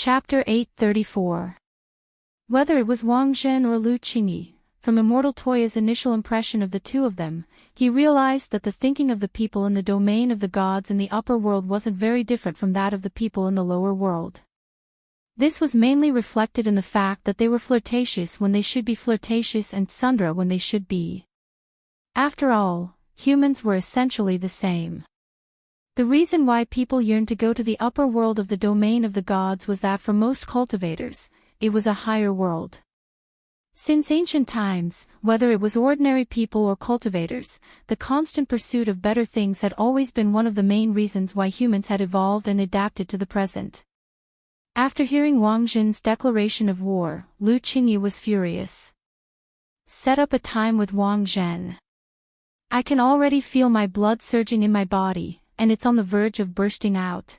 Chapter 834. Whether it was Wang Zhen or Lu Qingyi, from Immortal Toya's initial impression of the two of them, he realized that the thinking of the people in the domain of the gods in the upper world wasn't very different from that of the people in the lower world. This was mainly reflected in the fact that they were flirtatious when they should be flirtatious and tsundere when they should be. After all, humans were essentially the same. The reason why people yearned to go to the upper world of the domain of the gods was that for most cultivators, it was a higher world. Since ancient times, whether it was ordinary people or cultivators, the constant pursuit of better things had always been one of the main reasons why humans had evolved and adapted to the present. After hearing Wang Zhen's declaration of war, Lu Qingyi was furious. Set up a time with Wang Zhen. I can already feel my blood surging in my body, and it's on the verge of bursting out.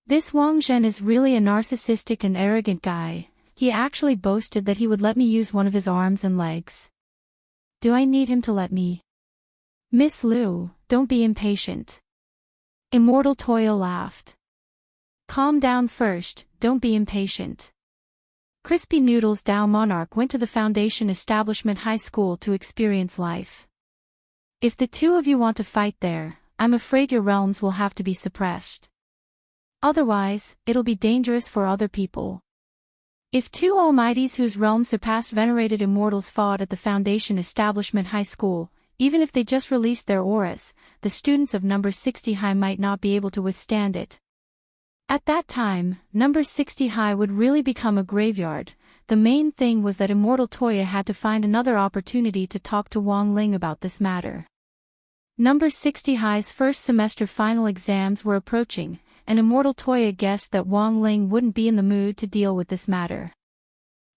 This Wang Zhen is really a narcissistic and arrogant guy. He actually boasted that he would let me use one of his arms and legs. Do I need him to let me? Miss Liu, don't be impatient. Immortal Toya laughed. Calm down first, don't be impatient. Crispy Noodles Dao Monarch went to the Foundation Establishment High School to experience life. If the two of you want to fight there, I'm afraid your realms will have to be suppressed. Otherwise, it'll be dangerous for other people. If two almighties whose realms surpassed venerated immortals fought at the Foundation Establishment High School, even if they just released their auras, the students of number 60 high might not be able to withstand it. At that time, number 60 high would really become a graveyard. The main thing was that Immortal Toya had to find another opportunity to talk to Wang Ling about this matter. Number 60 high's first semester final exams were approaching, and Immortal Toya guessed that Wang Ling wouldn't be in the mood to deal with this matter.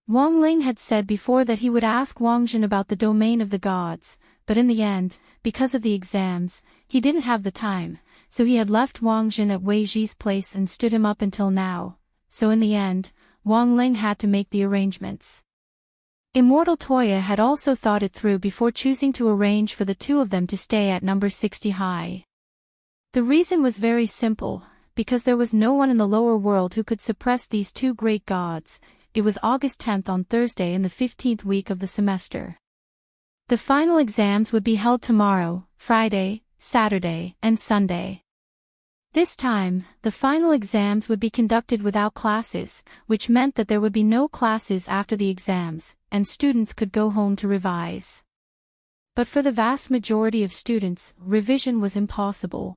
Wang Ling had said before that he would ask Wang Zhen about the domain of the gods, but in the end, because of the exams, he didn't have the time, so he had left Wang Zhen at Wei Ji's place and stood him up until now, so in the end, Wang Ling had to make the arrangements. Immortal Toya had also thought it through before choosing to arrange for the two of them to stay at number 60 high. The reason was very simple, because there was no one in the lower world who could suppress these two great gods. It was August 10th on Thursday in the 15th week of the semester. The final exams would be held tomorrow, Friday, Saturday, and Sunday. This time, the final exams would be conducted without classes, which meant that there would be no classes after the exams, and students could go home to revise. But for the vast majority of students, revision was impossible.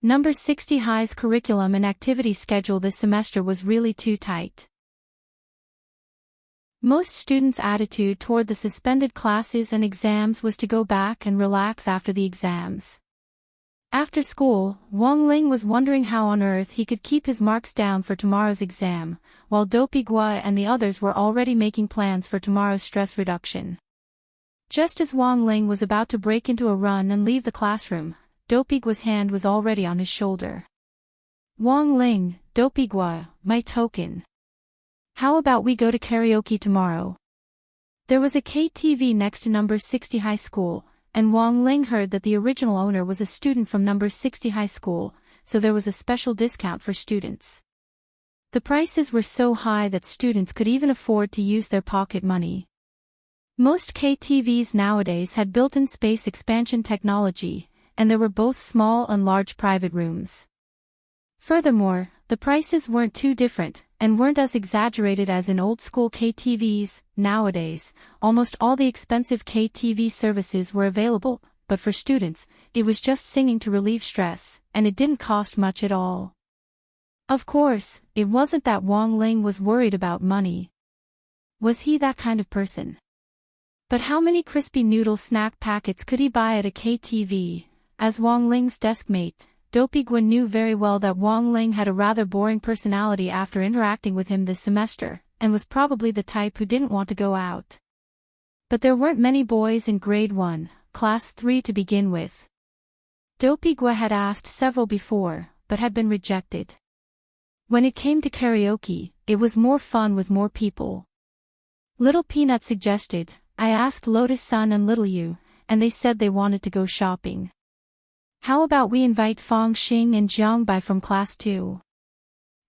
Number 60 high's curriculum and activity schedule this semester was really too tight. Most students' attitude toward the suspended classes and exams was to go back and relax after the exams. After school, Wang Ling was wondering how on earth he could keep his marks down for tomorrow's exam, while Dopey Gua and the others were already making plans for tomorrow's stress reduction. Just as Wang Ling was about to break into a run and leave the classroom, Dopey Gua's hand was already on his shoulder. Wang Ling, Dopey Gua, my token. How about we go to karaoke tomorrow? There was a KTV next to number 60 high school, and Wang Ling heard that the original owner was a student from number 60 high school, so there was a special discount for students. The prices were so high that students could even afford to use their pocket money. Most KTVs nowadays had built-in space expansion technology, and there were both small and large private rooms. Furthermore, the prices weren't too different, and weren't as exaggerated as in old-school KTVs. Nowadays, almost all the expensive KTV services were available, but for students, it was just singing to relieve stress, and it didn't cost much at all. Of course, it wasn't that Wang Ling was worried about money. Was he that kind of person? But how many crispy noodle snack packets could he buy at a KTV? As Wang Ling's desk mate, Dopey Gua knew very well that Wang Ling had a rather boring personality after interacting with him this semester, and was probably the type who didn't want to go out. But there weren't many boys in grade 1, class 3 to begin with. Dopey Gua had asked several before, but had been rejected. When it came to karaoke, it was more fun with more people. Little Peanut suggested. I asked Lotus Sun and Little Yu, and they said they wanted to go shopping. How about we invite Fong Xing and Jiang Bai from class 2?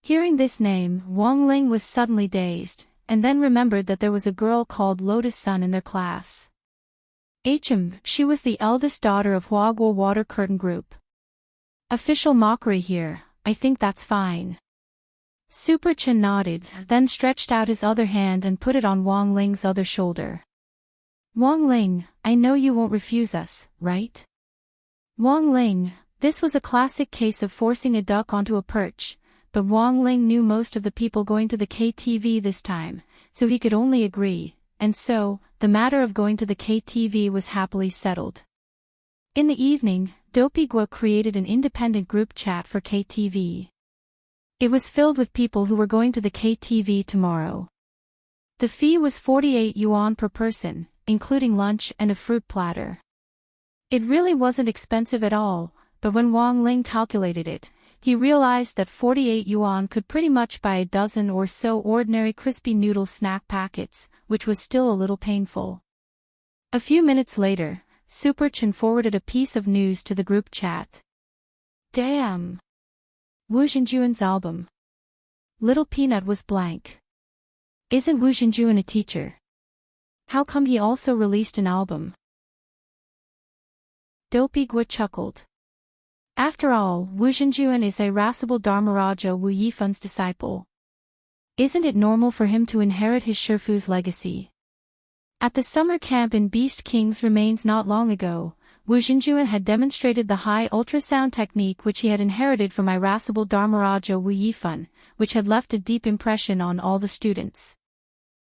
Hearing this name, Wang Ling was suddenly dazed, and then remembered that there was a girl called Lotus Sun in their class. She was the eldest daughter of Huaguo Water Curtain Group. Official mockery here, I think that's fine. Super Chen nodded, then stretched out his other hand and put it on Wang Ling's other shoulder. Wang Ling, I know you won't refuse us, right? Wang Ling, this was a classic case of forcing a duck onto a perch, but Wang Ling knew most of the people going to the KTV this time, so he could only agree, and so, the matter of going to the KTV was happily settled. In the evening, Dopey Gua created an independent group chat for KTV. It was filled with people who were going to the KTV tomorrow. The fee was 48 yuan per person, including lunch and a fruit platter. It really wasn't expensive at all, but when Wang Ling calculated it, he realized that 48 yuan could pretty much buy a dozen or so ordinary crispy noodle snack packets, which was still a little painful. A few minutes later, Super Chen forwarded a piece of news to the group chat. Damn! Wu Xinjuan's album. Little Peanut was blank. Isn't Wu Xinjuan a teacher? How come he also released an album? Dopey Gua chuckled. After all, Wu Xinjuan is irascible Dharmaraja Wu Yifun's disciple. Isn't it normal for him to inherit his Shifu's legacy? At the summer camp in Beast King's remains not long ago, Wu Xinjuan had demonstrated the high ultrasound technique which he had inherited from irascible Dharmaraja Wu Yifun, which had left a deep impression on all the students.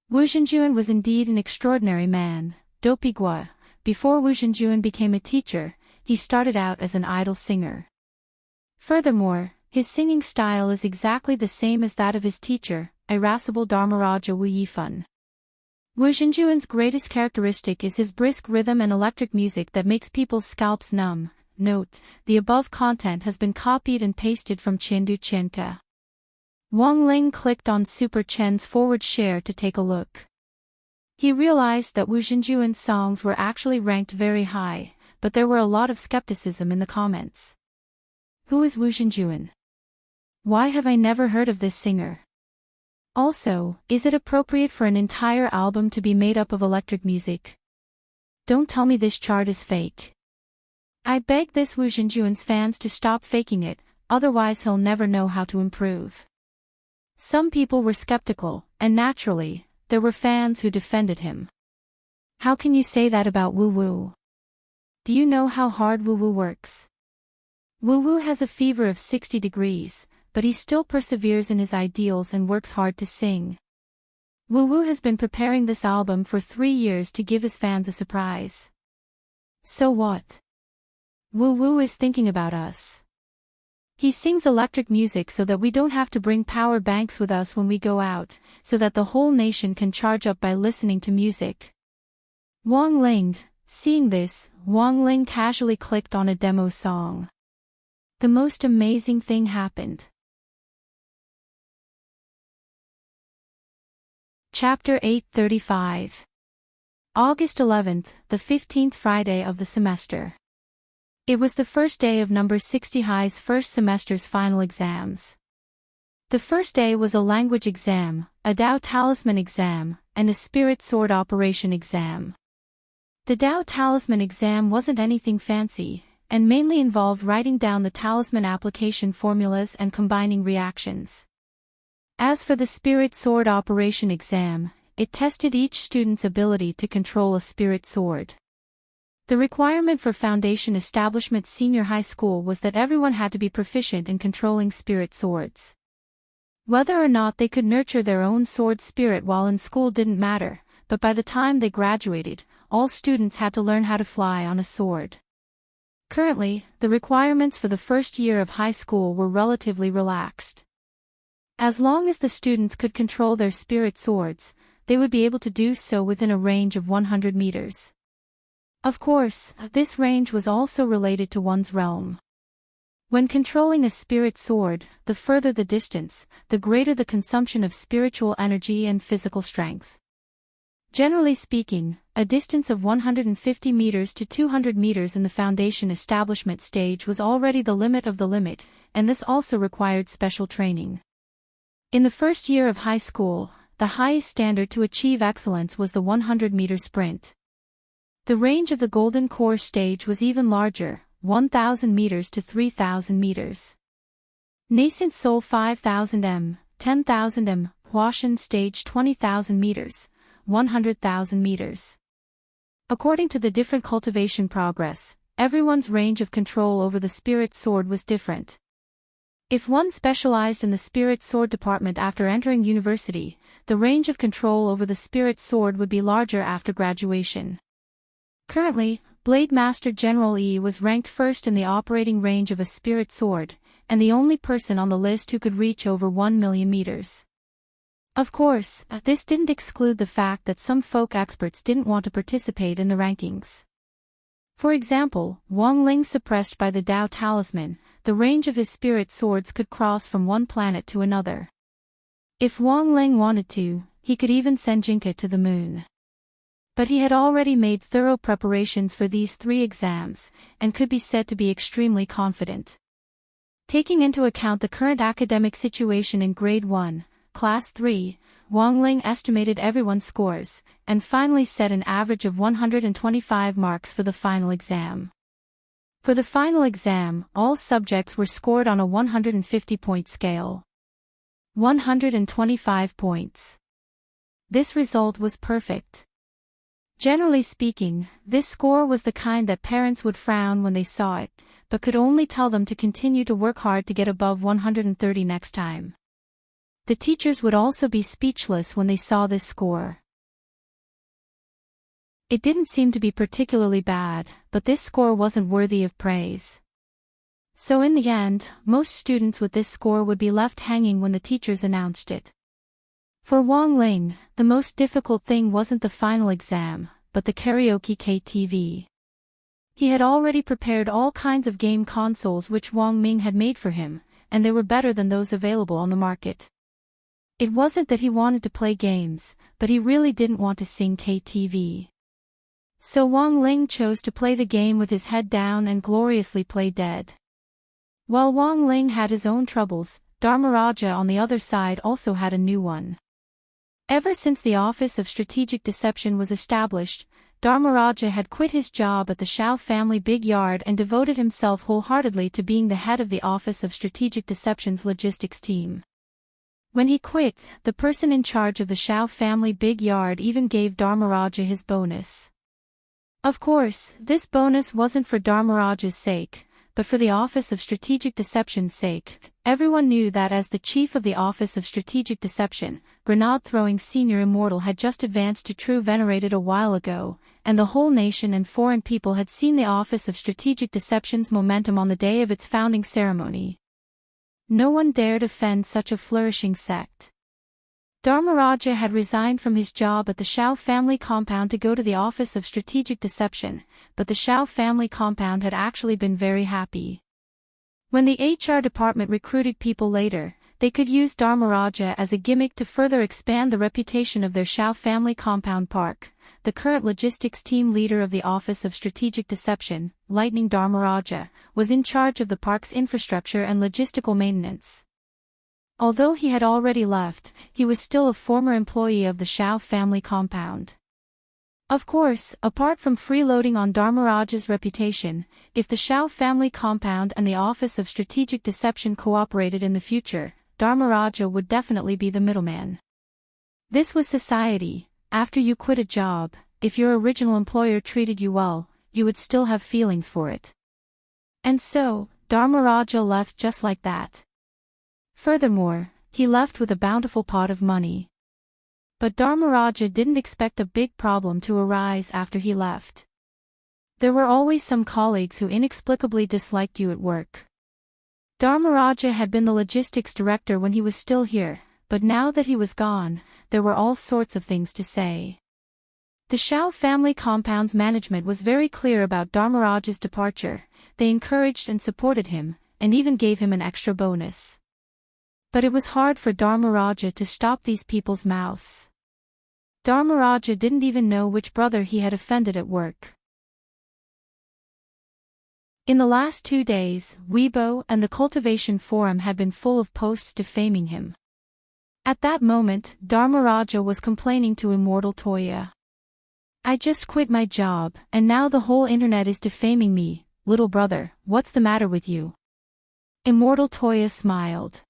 Wu Xinjuan was indeed an extraordinary man, Dopey Gua. Before Wu Xinjuan became a teacher, he started out as an idol singer. Furthermore, his singing style is exactly the same as that of his teacher, irascible Dharmaraja Wu Yifun. Wu Xinjuan's greatest characteristic is his brisk rhythm and electric music that makes people's scalps numb. Note, the above content has been copied and pasted from Qiandu Qianke. Wang Ling clicked on Super Chen's forward share to take a look. He realized that Wu Xinjuan's songs were actually ranked very high, but there were a lot of skepticism in the comments. Who is Wu Xinjuan? Why have I never heard of this singer? Also, is it appropriate for an entire album to be made up of electric music? Don't tell me this chart is fake. I beg this Wu Xinjuan's fans to stop faking it, otherwise he'll never know how to improve. Some people were skeptical, and naturally, there were fans who defended him. How can you say that about Wu Wu? Do you know how hard Wu Wu works? Wu Wu has a fever of 60 degrees, but he still perseveres in his ideals and works hard to sing. Wu Wu has been preparing this album for 3 years to give his fans a surprise. So what? Wu Wu is thinking about us. He sings electric music so that we don't have to bring power banks with us when we go out, so that the whole nation can charge up by listening to music. Wang Ling, seeing this, Wang Ling casually clicked on a demo song. The most amazing thing happened. Chapter 835. August 11th, the 15th Friday of the semester. It was the first day of number 60 High's first semester's final exams. The first day was a language exam, a Dao Talisman exam, and a Spirit Sword Operation exam. The Dao Talisman exam wasn't anything fancy, and mainly involved writing down the talisman application formulas and combining reactions. As for the Spirit Sword Operation exam, it tested each student's ability to control a spirit sword. The requirement for Foundation Establishment Senior High School was that everyone had to be proficient in controlling spirit swords. Whether or not they could nurture their own sword spirit while in school didn't matter, but by the time they graduated, all students had to learn how to fly on a sword. Currently, the requirements for the first year of high school were relatively relaxed. As long as the students could control their spirit swords, they would be able to do so within a range of 100 meters. Of course, this range was also related to one's realm. When controlling a spirit sword, the further the distance, the greater the consumption of spiritual energy and physical strength. Generally speaking, a distance of 150 meters to 200 meters in the Foundation Establishment stage was already the limit of the limit, and this also required special training. In the first year of high school, the highest standard to achieve excellence was the 100-meter sprint. The range of the Golden Core stage was even larger, 1,000 meters to 3,000 meters. Nascent Seoul 5,000 m, 10,000 m, Hwashan stage 20,000 meters, 100,000 meters. According to the different cultivation progress, everyone's range of control over the spirit sword was different. If one specialized in the spirit sword department after entering university, the range of control over the spirit sword would be larger after graduation. Currently, Blade Master General E was ranked first in the operating range of a spirit sword, and the only person on the list who could reach over 1 million meters. Of course, this didn't exclude the fact that some folk experts didn't want to participate in the rankings. For example, Wang Ling suppressed by the Dao Talisman, the range of his spirit swords could cross from one planet to another. If Wang Ling wanted to, he could even send Jinka to the moon. But he had already made thorough preparations for these 3 exams, and could be said to be extremely confident. Taking into account the current academic situation in Grade 1, Class 3, Wang Ling estimated everyone's scores, and finally set an average of 125 marks for the final exam. For the final exam, all subjects were scored on a 150-point scale. 125 points. This result was perfect. Generally speaking, this score was the kind that parents would frown when they saw it, but could only tell them to continue to work hard to get above 130 next time. The teachers would also be speechless when they saw this score. It didn't seem to be particularly bad, but this score wasn't worthy of praise. So in the end, most students with this score would be left hanging when the teachers announced it. For Wang Ling, the most difficult thing wasn't the final exam, but the karaoke KTV. He had already prepared all kinds of game consoles which Wang Ming had made for him, and they were better than those available on the market. It wasn't that he wanted to play games, but he really didn't want to sing KTV. So Wang Ling chose to play the game with his head down and gloriously play dead. While Wang Ling had his own troubles, Dharmaraja on the other side also had a new one. Ever since the Office of Strategic Deception was established, Dharmaraja had quit his job at the Shao family big yard and devoted himself wholeheartedly to being the head of the Office of Strategic Deception's logistics team. When he quit, the person in charge of the Shao family big yard even gave Dharmaraja his bonus. Of course, this bonus wasn't for Dharmaraja's sake, but for the Office of Strategic Deception's sake. Everyone knew that as the chief of the Office of Strategic Deception, grenade-throwing senior immortal had just advanced to true venerated a while ago, and the whole nation and foreign people had seen the Office of Strategic Deception's momentum on the day of its founding ceremony. No one dared offend such a flourishing sect. Dharmaraja had resigned from his job at the Shao family compound to go to the Office of Strategic Deception, but the Shao family compound had actually been very happy. When the HR department recruited people later, they could use Dharmaraja as a gimmick to further expand the reputation of their Shao family compound park. The current logistics team leader of the Office of Strategic Deception, Lightning Dharmaraja, was in charge of the park's infrastructure and logistical maintenance. Although he had already left, he was still a former employee of the Shao family compound. Of course, apart from freeloading on Dharmaraja's reputation, if the Shao family compound and the Office of Strategic Deception cooperated in the future, Dharmaraja would definitely be the middleman. This was society. After you quit a job, if your original employer treated you well, you would still have feelings for it. And so, Dharmaraja left just like that. Furthermore, he left with a bountiful pot of money. But Dharmaraja didn't expect a big problem to arise after he left. There were always some colleagues who inexplicably disliked you at work. Dharmaraja had been the logistics director when he was still here, but now that he was gone, there were all sorts of things to say. The Shao family compound's management was very clear about Dharmaraja's departure. They encouraged and supported him, and even gave him an extra bonus. But it was hard for Dharmaraja to stop these people's mouths. Dharmaraja didn't even know which brother he had offended at work. In the last 2 days, Weibo and the Cultivation Forum had been full of posts defaming him. At that moment, Dharmaraja was complaining to Immortal Toya. I just quit my job, and now the whole internet is defaming me. Little brother, what's the matter with you? Immortal Toya smiled.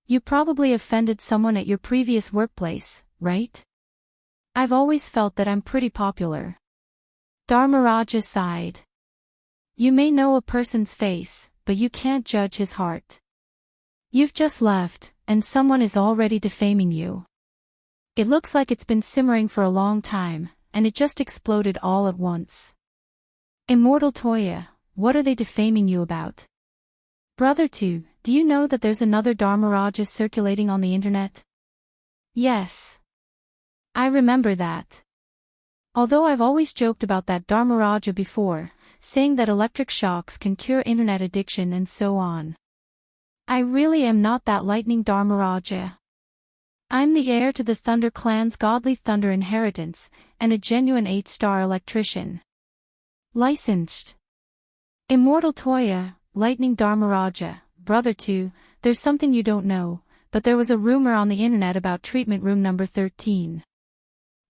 You probably offended someone at your previous workplace, right? I've always felt that I'm pretty popular. Dharmaraja sighed. You may know a person's face, but you can't judge his heart. You've just left, and someone is already defaming you. It looks like it's been simmering for a long time, and it just exploded all at once. Immortal Toya, what are they defaming you about? Brother 2, do you know that there's another Dharmaraja circulating on the internet? Yes. I remember that. Although I've always joked about that Dharmaraja before, saying that electric shocks can cure internet addiction and so on. I really am not that lightning Dharmaraja. I'm the heir to the Thunder clan's godly thunder inheritance, and a genuine 8-star electrician. Licensed. Immortal Toya, Lightning Dharmaraja, Brother 2, there's something you don't know, but there was a rumor on the internet about treatment room number 13.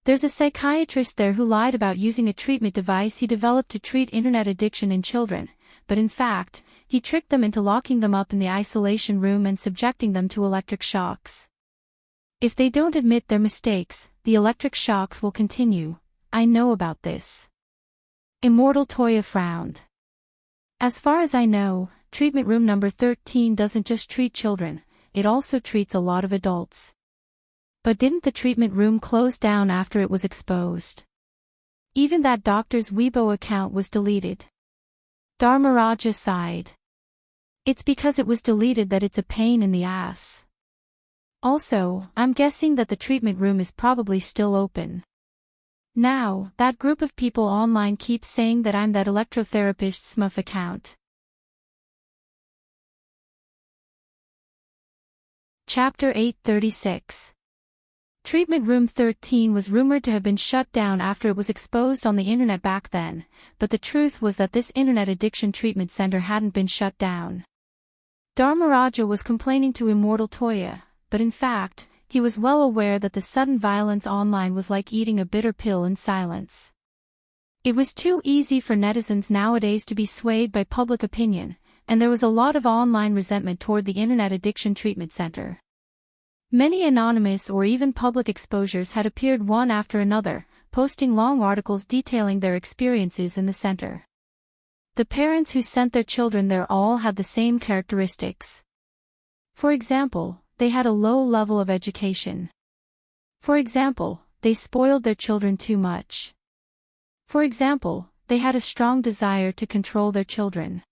There's a psychiatrist there who lied about using a treatment device he developed to treat internet addiction in children, but in fact, he tricked them into locking them up in the isolation room and subjecting them to electric shocks. If they don't admit their mistakes, the electric shocks will continue. I know about this. Immortal Toya frowned. As far as I know, treatment room number 13 doesn't just treat children, it also treats a lot of adults. But didn't the treatment room close down after it was exposed? Even that doctor's Weibo account was deleted. Dharmaraja sighed. It's because it was deleted that it's a pain in the ass. Also, I'm guessing that the treatment room is probably still open. Now, that group of people online keeps saying that I'm that electrotherapist smurf account. Chapter 836. Treatment Room 13 was rumored to have been shut down after it was exposed on the internet back then, but the truth was that this internet addiction treatment center hadn't been shut down. Dharmaraja was complaining to Immortal Toya, but in fact, he was well aware that the sudden violence online was like eating a bitter pill in silence. It was too easy for netizens nowadays to be swayed by public opinion, and there was a lot of online resentment toward the internet addiction treatment center. Many anonymous or even public exposures had appeared one after another, posting long articles detailing their experiences in the center. The parents who sent their children there all had the same characteristics. For example, they had a low level of education. For example, they spoiled their children too much. For example, they had a strong desire to control their children.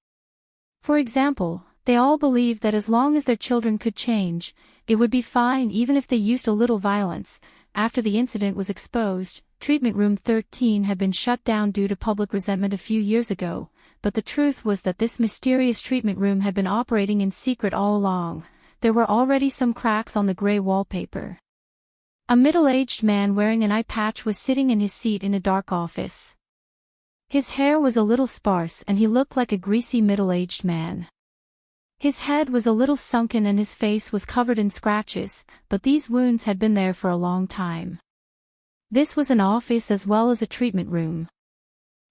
For example, they all believed that as long as their children could change, it would be fine even if they used a little violence. After the incident was exposed, Treatment Room 13 had been shut down due to public resentment a few years ago, but the truth was that this mysterious treatment room had been operating in secret all along. There were already some cracks on the gray wallpaper. A middle-aged man wearing an eye patch was sitting in his seat in a dark office. His hair was a little sparse and he looked like a greasy middle-aged man. His head was a little sunken and his face was covered in scratches, but these wounds had been there for a long time. This was an office as well as a treatment room.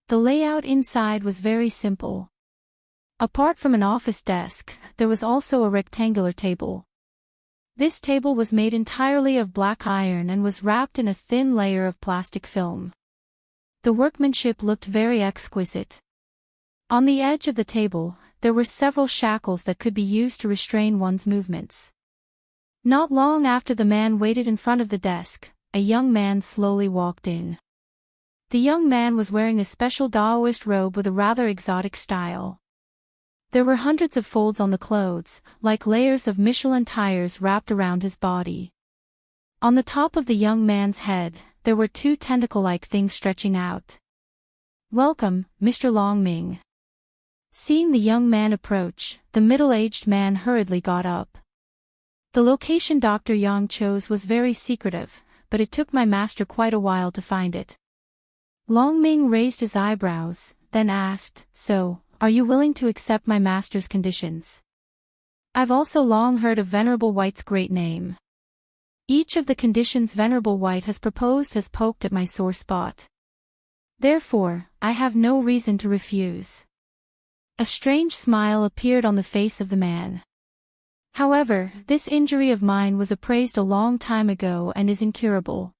The layout inside was very simple. Apart from an office desk, there was also a rectangular table. This table was made entirely of black iron and was wrapped in a thin layer of plastic film. The workmanship looked very exquisite. On the edge of the table, there were several shackles that could be used to restrain one's movements. Not long after the man waited in front of the desk, a young man slowly walked in. The young man was wearing a special Daoist robe with a rather exotic style. There were hundreds of folds on the clothes, like layers of Michelin tires wrapped around his body. On the top of the young man's head, there were two tentacle-like things stretching out. "Welcome, Mr. Longming." Seeing the young man approach, the middle-aged man hurriedly got up. The location Dr. Yang chose was very secretive, but it took my master quite a while to find it. Longming raised his eyebrows, then asked, "So, are you willing to accept my master's conditions? I've also long heard of Venerable White's great name. Each of the conditions Venerable White has proposed has poked at my sore spot. Therefore, I have no reason to refuse. A strange smile appeared on the face of the man. However, this injury of mine was appraised a long time ago and is incurable.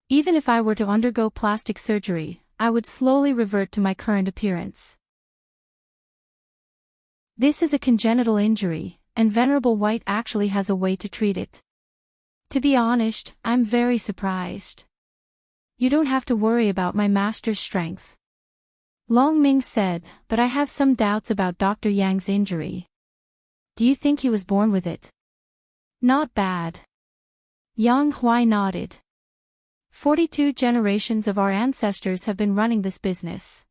Even if I were to undergo plastic surgery, I would slowly revert to my current appearance. This is a congenital injury, and Venerable White actually has a way to treat it. To be honest, I'm very surprised. You don't have to worry about my master's strength. Long Ming said, but I have some doubts about Dr. Yang's injury. Do you think he was born with it? Not bad. Yang Huai nodded. 42 generations of our ancestors have been running this business.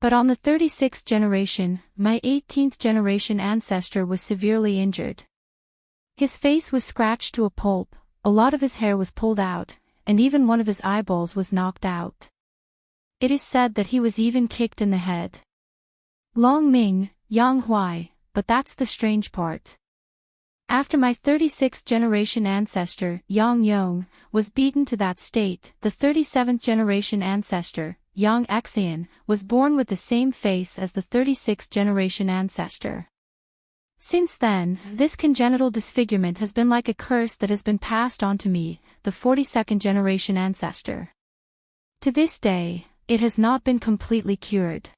But on the 36th generation, my 18th generation ancestor was severely injured. His face was scratched to a pulp, a lot of his hair was pulled out, and even one of his eyeballs was knocked out. It is said that he was even kicked in the head. Long Ming, Yang Huai, but that's the strange part. After my 36th generation ancestor, Yang Yong, was beaten to that state, the 37th generation ancestor, Yang Xian, was born with the same face as the 36th generation ancestor. Since then, this congenital disfigurement has been like a curse that has been passed on to me, the 42nd generation ancestor. To this day, it has not been completely cured.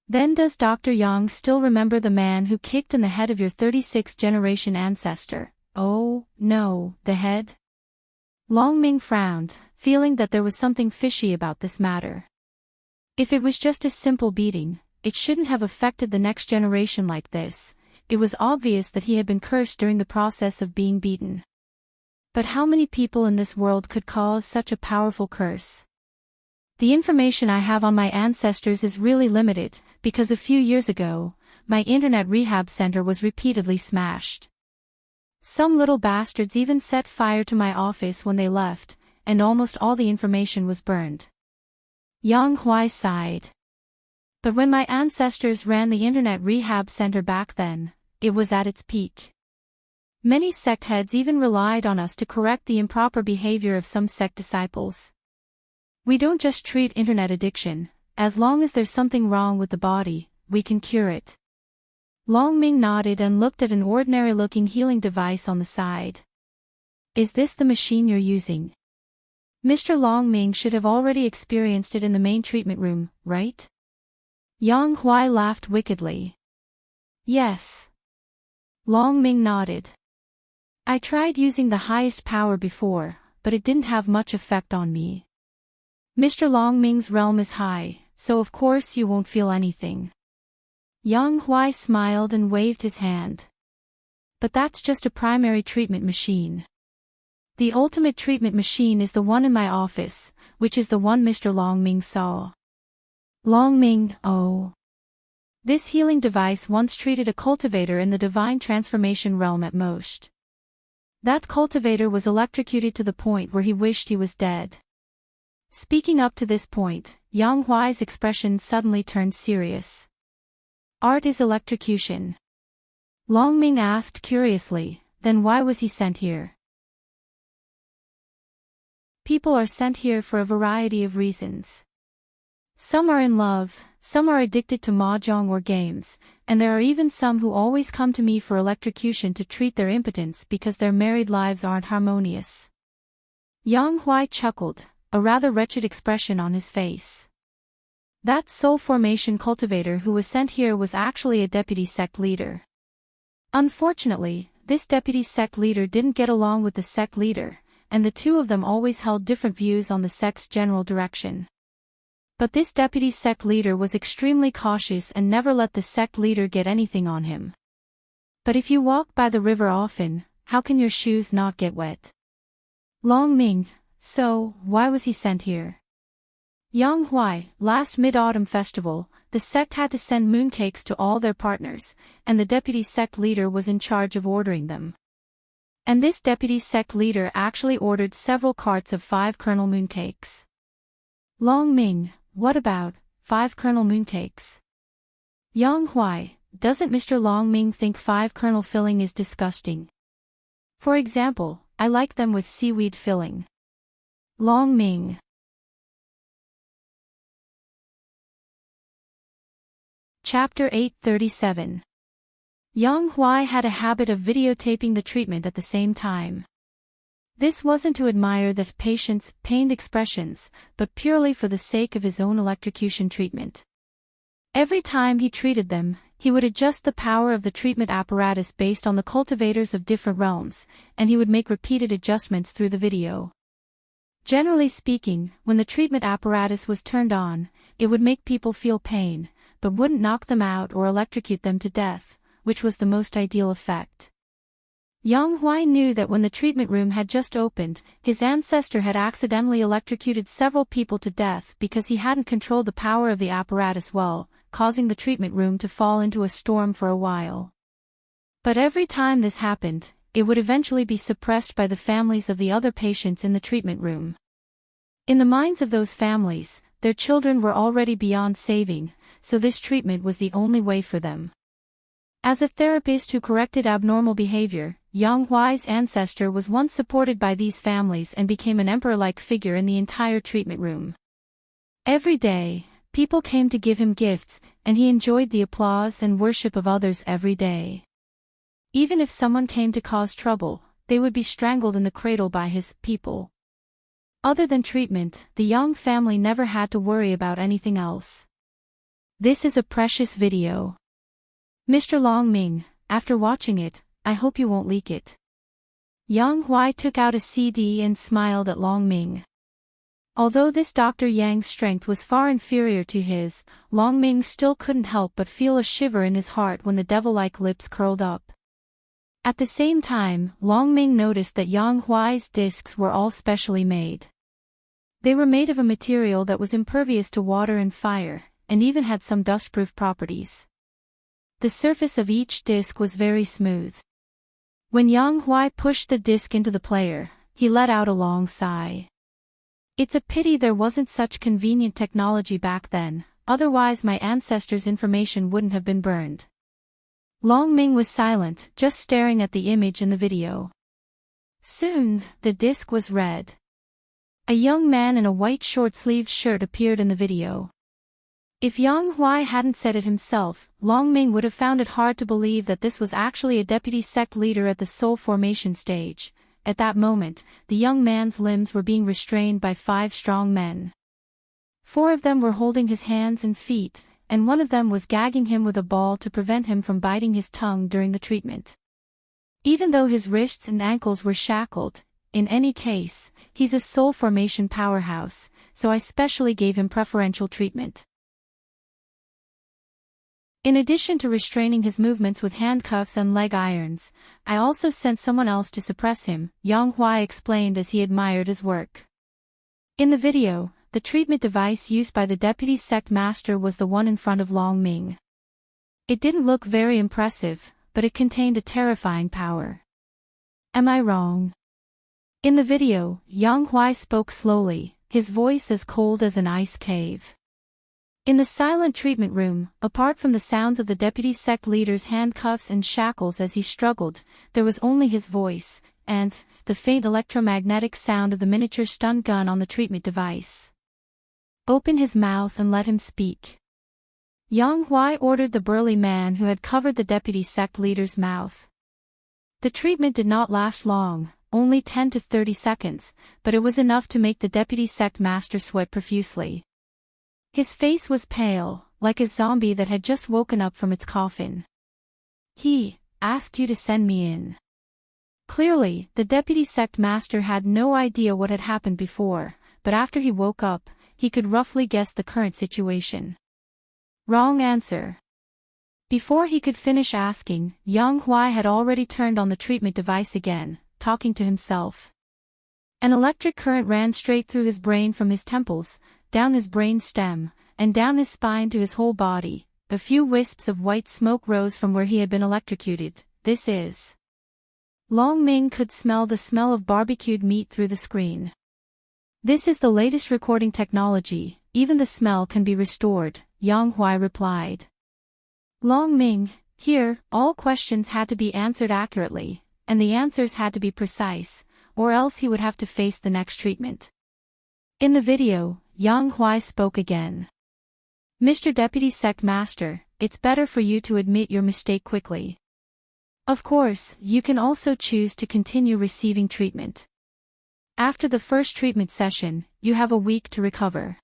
Then does Dr. Yang still remember the man who kicked in the head of your 36th generation ancestor? Oh, no, the head? Long Ming frowned, feeling that there was something fishy about this matter. If it was just a simple beating, it shouldn't have affected the next generation like this. It was obvious that he had been cursed during the process of being beaten. But how many people in this world could cause such a powerful curse? The information I have on my ancestors is really limited, because a few years ago, my internet rehab center was repeatedly smashed. Some little bastards even set fire to my office when they left, and almost all the information was burned. Yang Huai sighed. But when my ancestors ran the internet rehab center back then, it was at its peak. Many sect heads even relied on us to correct the improper behavior of some sect disciples. We don't just treat internet addiction, as long as there's something wrong with the body, we can cure it. Long Ming nodded and looked at an ordinary-looking healing device on the side. Is this the machine you're using? Mr. Long Ming should have already experienced it in the main treatment room, right? Yang Huai laughed wickedly. Yes. Long Ming nodded. I tried using the highest power before, but it didn't have much effect on me. Mr. Long Ming's realm is high, so of course you won't feel anything. Yang Huai smiled and waved his hand. But that's just a primary treatment machine. The ultimate treatment machine is the one in my office, which is the one Mr. Long Ming saw. Long Ming, oh. This healing device once treated a cultivator in the divine transformation realm at most. That cultivator was electrocuted to the point where he wished he was dead. Speaking up to this point, Yang Huai's expression suddenly turned serious. Art is electrocution. Long Ming asked curiously, then why was he sent here? People are sent here for a variety of reasons. Some are in love, some are addicted to mahjong or games, and there are even some who always come to me for electrocution to treat their impotence because their married lives aren't harmonious. Yang Huai chuckled, a rather wretched expression on his face. That soul formation cultivator who was sent here was actually a deputy sect leader. Unfortunately, this deputy sect leader didn't get along with the sect leader, and the two of them always held different views on the sect's general direction. But this deputy sect leader was extremely cautious and never let the sect leader get anything on him. But if you walk by the river often, how can your shoes not get wet? Long Ming, so, why was he sent here? Yang Huai, last Mid-Autumn Festival, the sect had to send mooncakes to all their partners, and the deputy sect leader was in charge of ordering them. And this deputy sect leader actually ordered several carts of 5-kernel mooncakes. Long Ming, what about 5-kernel mooncakes? Yang Huai, doesn't Mr. Long Ming think 5-kernel filling is disgusting? For example, I like them with seaweed filling. Long Ming. Chapter 837. Yang Huai had a habit of videotaping the treatment at the same time. This wasn't to admire the patient's pained expressions, but purely for the sake of his own electrocution treatment. Every time he treated them, he would adjust the power of the treatment apparatus based on the cultivators of different realms, and he would make repeated adjustments through the video. Generally speaking, when the treatment apparatus was turned on, it would make people feel pain, but wouldn't knock them out or electrocute them to death, which was the most ideal effect. Yang Huai knew that when the treatment room had just opened, his ancestor had accidentally electrocuted several people to death because he hadn't controlled the power of the apparatus well, causing the treatment room to fall into a storm for a while. But every time this happened, it would eventually be suppressed by the families of the other patients in the treatment room. In the minds of those families, their children were already beyond saving, so this treatment was the only way for them. As a therapist who corrected abnormal behavior, Yang Huai's ancestor was once supported by these families and became an emperor-like figure in the entire treatment room. Every day, people came to give him gifts, and he enjoyed the applause and worship of others every day. Even if someone came to cause trouble, they would be strangled in the cradle by his people. Other than treatment, the Yang family never had to worry about anything else. This is a precious video. Mr. Long Ming, after watching it, I hope you won't leak it. Yang Huai took out a CD and smiled at Long Ming. Although this Dr. Yang's strength was far inferior to his, Long Ming still couldn't help but feel a shiver in his heart when the devil-like lips curled up. At the same time, Long Ming noticed that Yang Huai's discs were all specially made. They were made of a material that was impervious to water and fire, and even had some dustproof properties. The surface of each disc was very smooth. When Yang Huai pushed the disc into the player, he let out a long sigh. It's a pity there wasn't such convenient technology back then, otherwise my ancestors' information wouldn't have been burned. Long Ming was silent, just staring at the image in the video. Soon, the disc was red. A young man in a white short-sleeved shirt appeared in the video. If Yang Huai hadn't said it himself, Long Ming would have found it hard to believe that this was actually a deputy sect leader at the soul formation stage. At that moment, the young man's limbs were being restrained by 5 strong men. 4 of them were holding his hands and feet, and one of them was gagging him with a ball to prevent him from biting his tongue during the treatment. Even though his wrists and ankles were shackled, in any case, he's a soul formation powerhouse, so I specially gave him preferential treatment. In addition to restraining his movements with handcuffs and leg irons, I also sent someone else to suppress him, Yang Huai explained as he admired his work. In the video, the treatment device used by the deputy sect master was the one in front of Long Ming. It didn't look very impressive, but it contained a terrifying power. Am I wrong? In the video, Yang Huai spoke slowly, his voice as cold as an ice cave. In the silent treatment room, apart from the sounds of the deputy sect leader's handcuffs and shackles as he struggled, there was only his voice, and the faint electromagnetic sound of the miniature stun gun on the treatment device. Open his mouth and let him speak. Yang Huai ordered the burly man who had covered the deputy sect leader's mouth. The treatment did not last long, only 10 to 30 seconds, but it was enough to make the deputy sect master sweat profusely. His face was pale, like a zombie that had just woken up from its coffin. He asked you to send me in. Clearly, the deputy sect master had no idea what had happened before, but after he woke up, he could roughly guess the current situation. Wrong answer. Before he could finish asking, Yang Huai had already turned on the treatment device again, talking to himself. An electric current ran straight through his brain from his temples, down his brain stem, and down his spine to his whole body. A few wisps of white smoke rose from where he had been electrocuted. This is. Long Ming could smell the smell of barbecued meat through the screen. This is the latest recording technology, even the smell can be restored, Yang Huai replied. Long Ming, here, all questions had to be answered accurately, and the answers had to be precise. or else he would have to face the next treatment. In the video, Yang Huai spoke again. Mr. Deputy Sect Master, it's better for you to admit your mistake quickly. Of course, you can also choose to continue receiving treatment. After the first treatment session, you have a week to recover.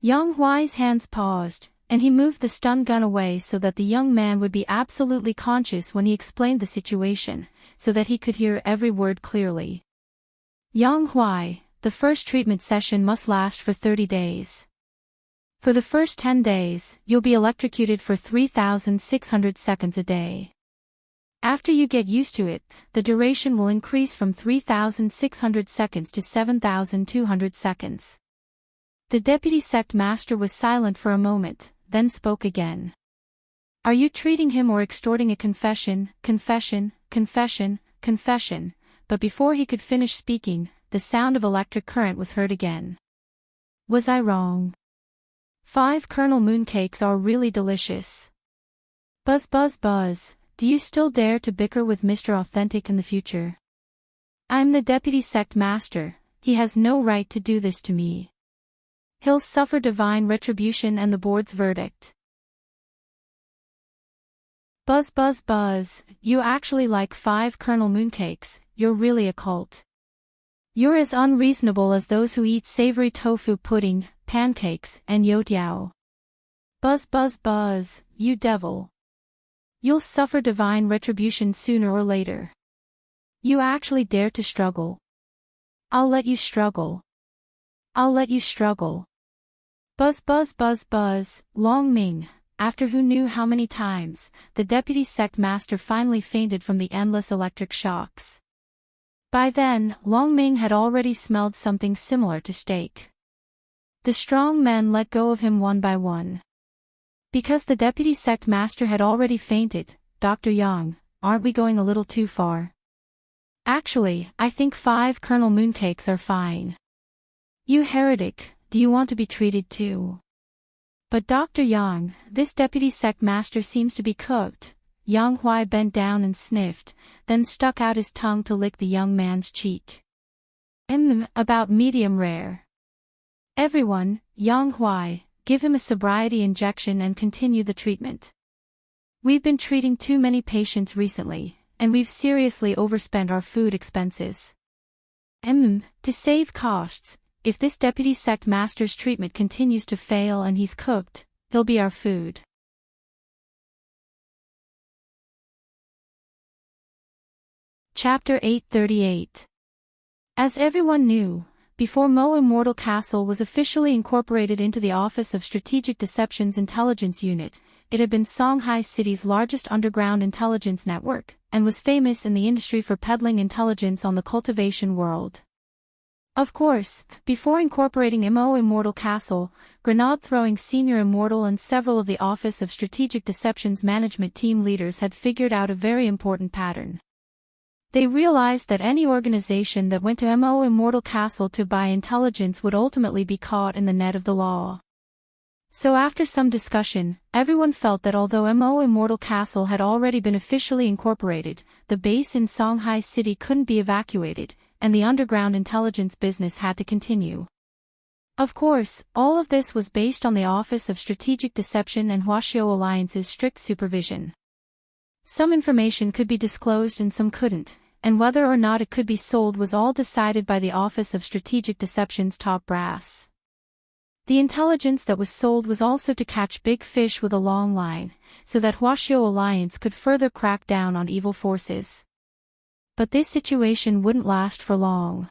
Yang Huai's hands paused, and he moved the stun gun away so that the young man would be absolutely conscious when he explained the situation, so that he could hear every word clearly. Yang Huai, the first treatment session must last for 30 days. For the first 10 days, you'll be electrocuted for 3,600 seconds a day. After you get used to it, the duration will increase from 3,600 seconds to 7,200 seconds. The Deputy Sect Master was silent for a moment, then spoke again. Are you treating him or extorting a confession, confession, confession, confession? But before he could finish speaking, the sound of electric current was heard again. Was I wrong? 5 kernel mooncakes are really delicious. Buzz buzz buzz, do you still dare to bicker with Mr. Authentic in the future? I'm the Deputy Sect Master, he has no right to do this to me. He'll suffer divine retribution and the board's verdict. Buzz buzz buzz, you actually like 5 kernel mooncakes, you're really a cult. You're as unreasonable as those who eat savory tofu pudding, pancakes, and youtiao. Buzz buzz buzz, you devil. You'll suffer divine retribution sooner or later. You actually dare to struggle. I'll let you struggle. I'll let you struggle. Buzz buzz buzz buzz, Long Ming, after who knew how many times, the Deputy Sect Master finally fainted from the endless electric shocks. By then, Long Ming had already smelled something similar to steak. The strong men let go of him one by one. Because the Deputy Sect Master had already fainted, Dr. Yang, aren't we going a little too far? Actually, I think 5 kernel mooncakes are fine. You heretic, do you want to be treated too? But Dr. Yang, this Deputy Sect Master seems to be cooked. Yang Huai bent down and sniffed, then stuck out his tongue to lick the young man's cheek. About medium rare. Everyone, Yang Huai, give him a sobriety injection and continue the treatment. We've been treating too many patients recently, and we've seriously overspent our food expenses. To save costs, if this Deputy Sect Master's treatment continues to fail and he's cooked, he'll be our food. Chapter 838. As everyone knew, before Mo Immortal Castle was officially incorporated into the Office of Strategic Deception's intelligence unit, it had been Songhai City's largest underground intelligence network, and was famous in the industry for peddling intelligence on the cultivation world. Of course, before incorporating Mo Immortal Castle, grenade-throwing senior immortal and several of the Office of Strategic Deception's management team leaders had figured out a very important pattern. They realized that any organization that went to Mo Immortal Castle to buy intelligence would ultimately be caught in the net of the law. So after some discussion, everyone felt that although Mo Immortal Castle had already been officially incorporated, the base in Songhai City couldn't be evacuated, and the underground intelligence business had to continue. Of course, all of this was based on the Office of Strategic Deception and Huaxiao Alliance's strict supervision. Some information could be disclosed and some couldn't, and whether or not it could be sold was all decided by the Office of Strategic Deception's top brass. The intelligence that was sold was also to catch big fish with a long line, so that Huaxiao Alliance could further crack down on evil forces. But this situation wouldn't last for long.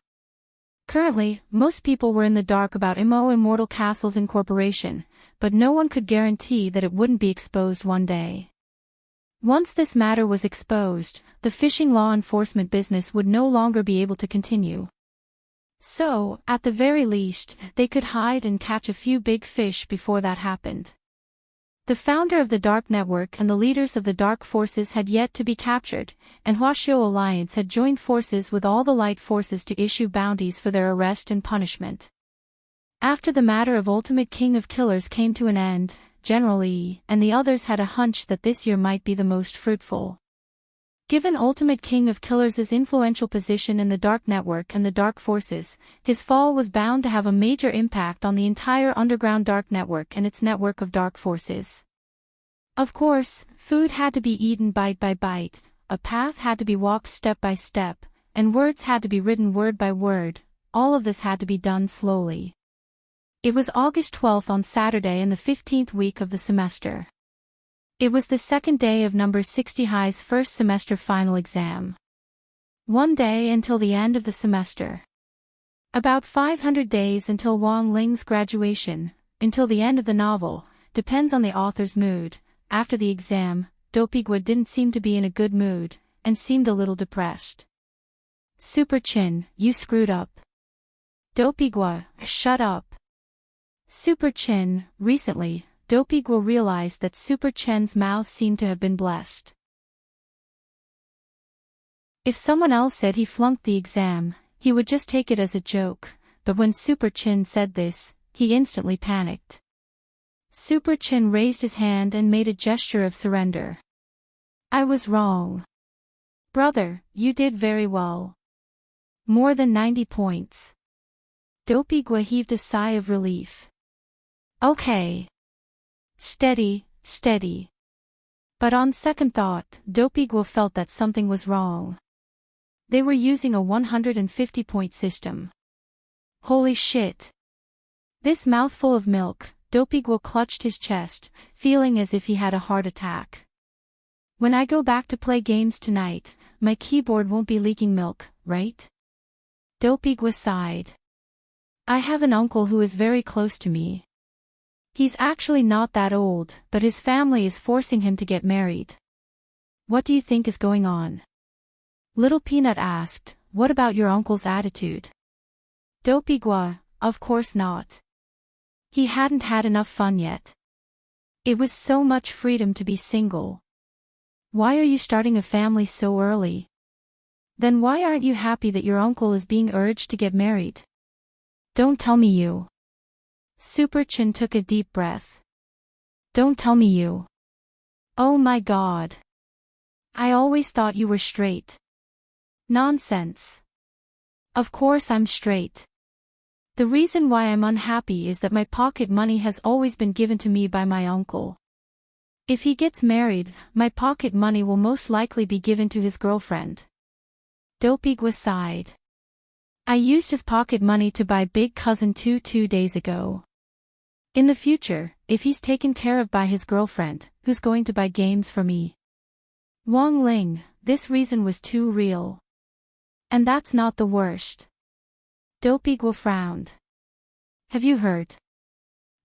Currently, most people were in the dark about Mo Immortal Castle's incorporation, but no one could guarantee that it wouldn't be exposed one day. Once this matter was exposed, the fishing law enforcement business would no longer be able to continue. So, at the very least, they could hide and catch a few big fish before that happened. The founder of the Dark Network and the leaders of the Dark Forces had yet to be captured, and Huaxiao Alliance had joined forces with all the Light Forces to issue bounties for their arrest and punishment. After the matter of Ultimate King of Killers came to an end, General Yi and the others had a hunch that this year might be the most fruitful. Given Ultimate King of Killers' influential position in the Dark Network and the Dark Forces, his fall was bound to have a major impact on the entire underground Dark Network and its network of Dark Forces. Of course, food had to be eaten bite by bite, a path had to be walked step by step, and words had to be written word by word. All of this had to be done slowly. It was August 12th on Saturday in the 15th week of the semester. It was the second day of number 60 High's first semester final exam. One day until the end of the semester. About 500 days until Wang Ling's graduation, until the end of the novel, depends on the author's mood. After the exam, Dopigwa didn't seem to be in a good mood, and seemed a little depressed. Super Chin, you screwed up. Dopigwa, shut up. Super Chin, recently, Dopigwa realized that Super Chen's mouth seemed to have been blessed. If someone else said he flunked the exam, he would just take it as a joke, but when Super Chin said this, he instantly panicked. Super Chin raised his hand and made a gesture of surrender. I was wrong. Brother, you did very well. More than 90 points. Dopigwa heaved a sigh of relief. Okay. Steady, steady. But on second thought, Dopigwa felt that something was wrong. They were using a 150-point system. Holy shit. This mouthful of milk, Dopigwa clutched his chest, feeling as if he had a heart attack. When I go back to play games tonight, my keyboard won't be leaking milk, right? Dopigwa sighed. I have an uncle who is very close to me. He's actually not that old, but his family is forcing him to get married. What do you think is going on? Little Peanut asked, what about your uncle's attitude? Dopigwa, of course not. He hadn't had enough fun yet. It was so much freedom to be single. Why are you starting a family so early? Then why aren't you happy that your uncle is being urged to get married? Don't tell me you. Super Chin took a deep breath. Don't tell me you. Oh my god. I always thought you were straight. Nonsense. Of course I'm straight. The reason why I'm unhappy is that my pocket money has always been given to me by my uncle. If he gets married, my pocket money will most likely be given to his girlfriend. Dopigwa sighed. I used his pocket money to buy Big Cousin 2 days ago. In the future, if he's taken care of by his girlfriend, who's going to buy games for me? Wang Ling, this reason was too real. And that's not the worst. Dopigwa frowned. Have you heard?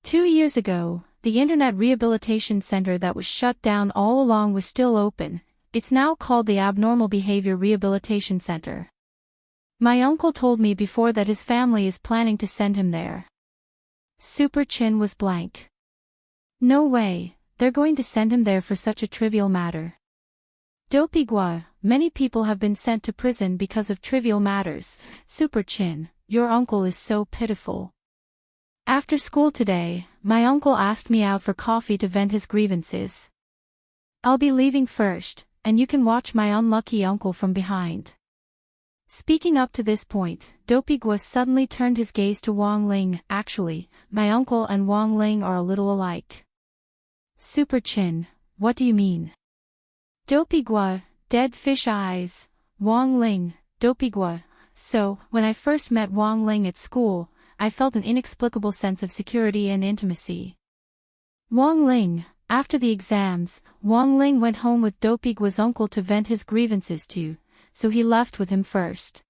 2 years ago, the Internet Rehabilitation Center that was shut down all along was still open. It's now called the Abnormal Behavior Rehabilitation Center. My uncle told me before that his family is planning to send him there. Super Chin was blank. No way, they're going to send him there for such a trivial matter. Dopigwa, many people have been sent to prison because of trivial matters. Super Chin, your uncle is so pitiful. After school today, my uncle asked me out for coffee to vent his grievances. I'll be leaving first, and you can watch my unlucky uncle from behind. Speaking up to this point, Dopigwa suddenly turned his gaze to Wang Ling. Actually, my uncle and Wang Ling are a little alike. Super Chin, what do you mean? Dopigwa, dead fish eyes. Wang Ling, Dopigwa. So, when I first met Wang Ling at school, I felt an inexplicable sense of security and intimacy. Wang Ling, after the exams, Wang Ling went home with Dopigwa's uncle to vent his grievances to, so he left with him first.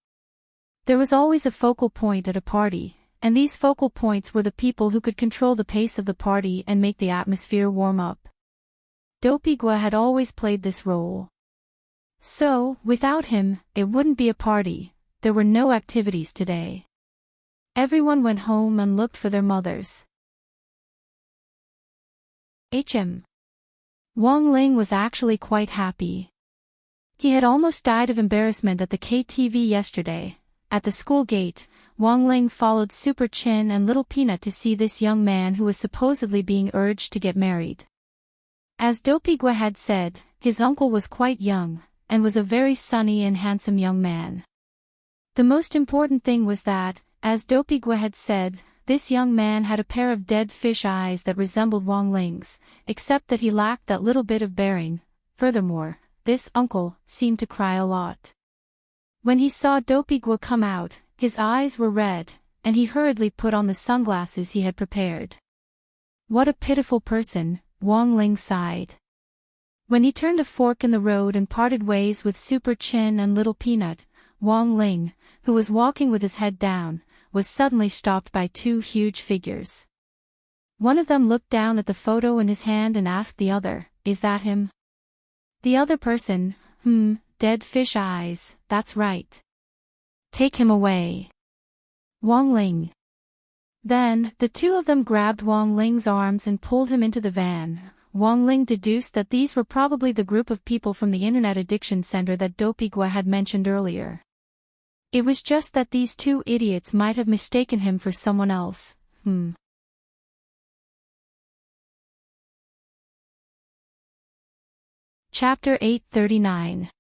There was always a focal point at a party, and these focal points were the people who could control the pace of the party and make the atmosphere warm up. Dopigwa had always played this role. So, without him, it wouldn't be a party. There were no activities today. Everyone went home and looked for their mothers. Wang Ling was actually quite happy. He had almost died of embarrassment at the KTV yesterday. At the school gate, Wang Ling followed Super Chin and Little Peanut to see this young man who was supposedly being urged to get married. As Dopigwa had said, his uncle was quite young, and was a very sunny and handsome young man. The most important thing was that, as Dopigwa had said, this young man had a pair of dead fish eyes that resembled Wang Ling's, except that he lacked that little bit of bearing. Furthermore, this uncle seemed to cry a lot. When he saw Dopigwa come out, his eyes were red, and he hurriedly put on the sunglasses he had prepared. What a pitiful person, Wang Ling sighed. When he turned a fork in the road and parted ways with Super Chin and Little Peanut, Wang Ling, who was walking with his head down, was suddenly stopped by two huge figures. One of them looked down at the photo in his hand and asked the other, "Is that him?" The other person, dead fish eyes, that's right. Take him away. Wang Ling. Then, the two of them grabbed Wang Ling's arms and pulled him into the van. Wang Ling deduced that these were probably the group of people from the Internet Addiction Center that Dopigwa had mentioned earlier. It was just that these two idiots might have mistaken him for someone else. Chapter 839.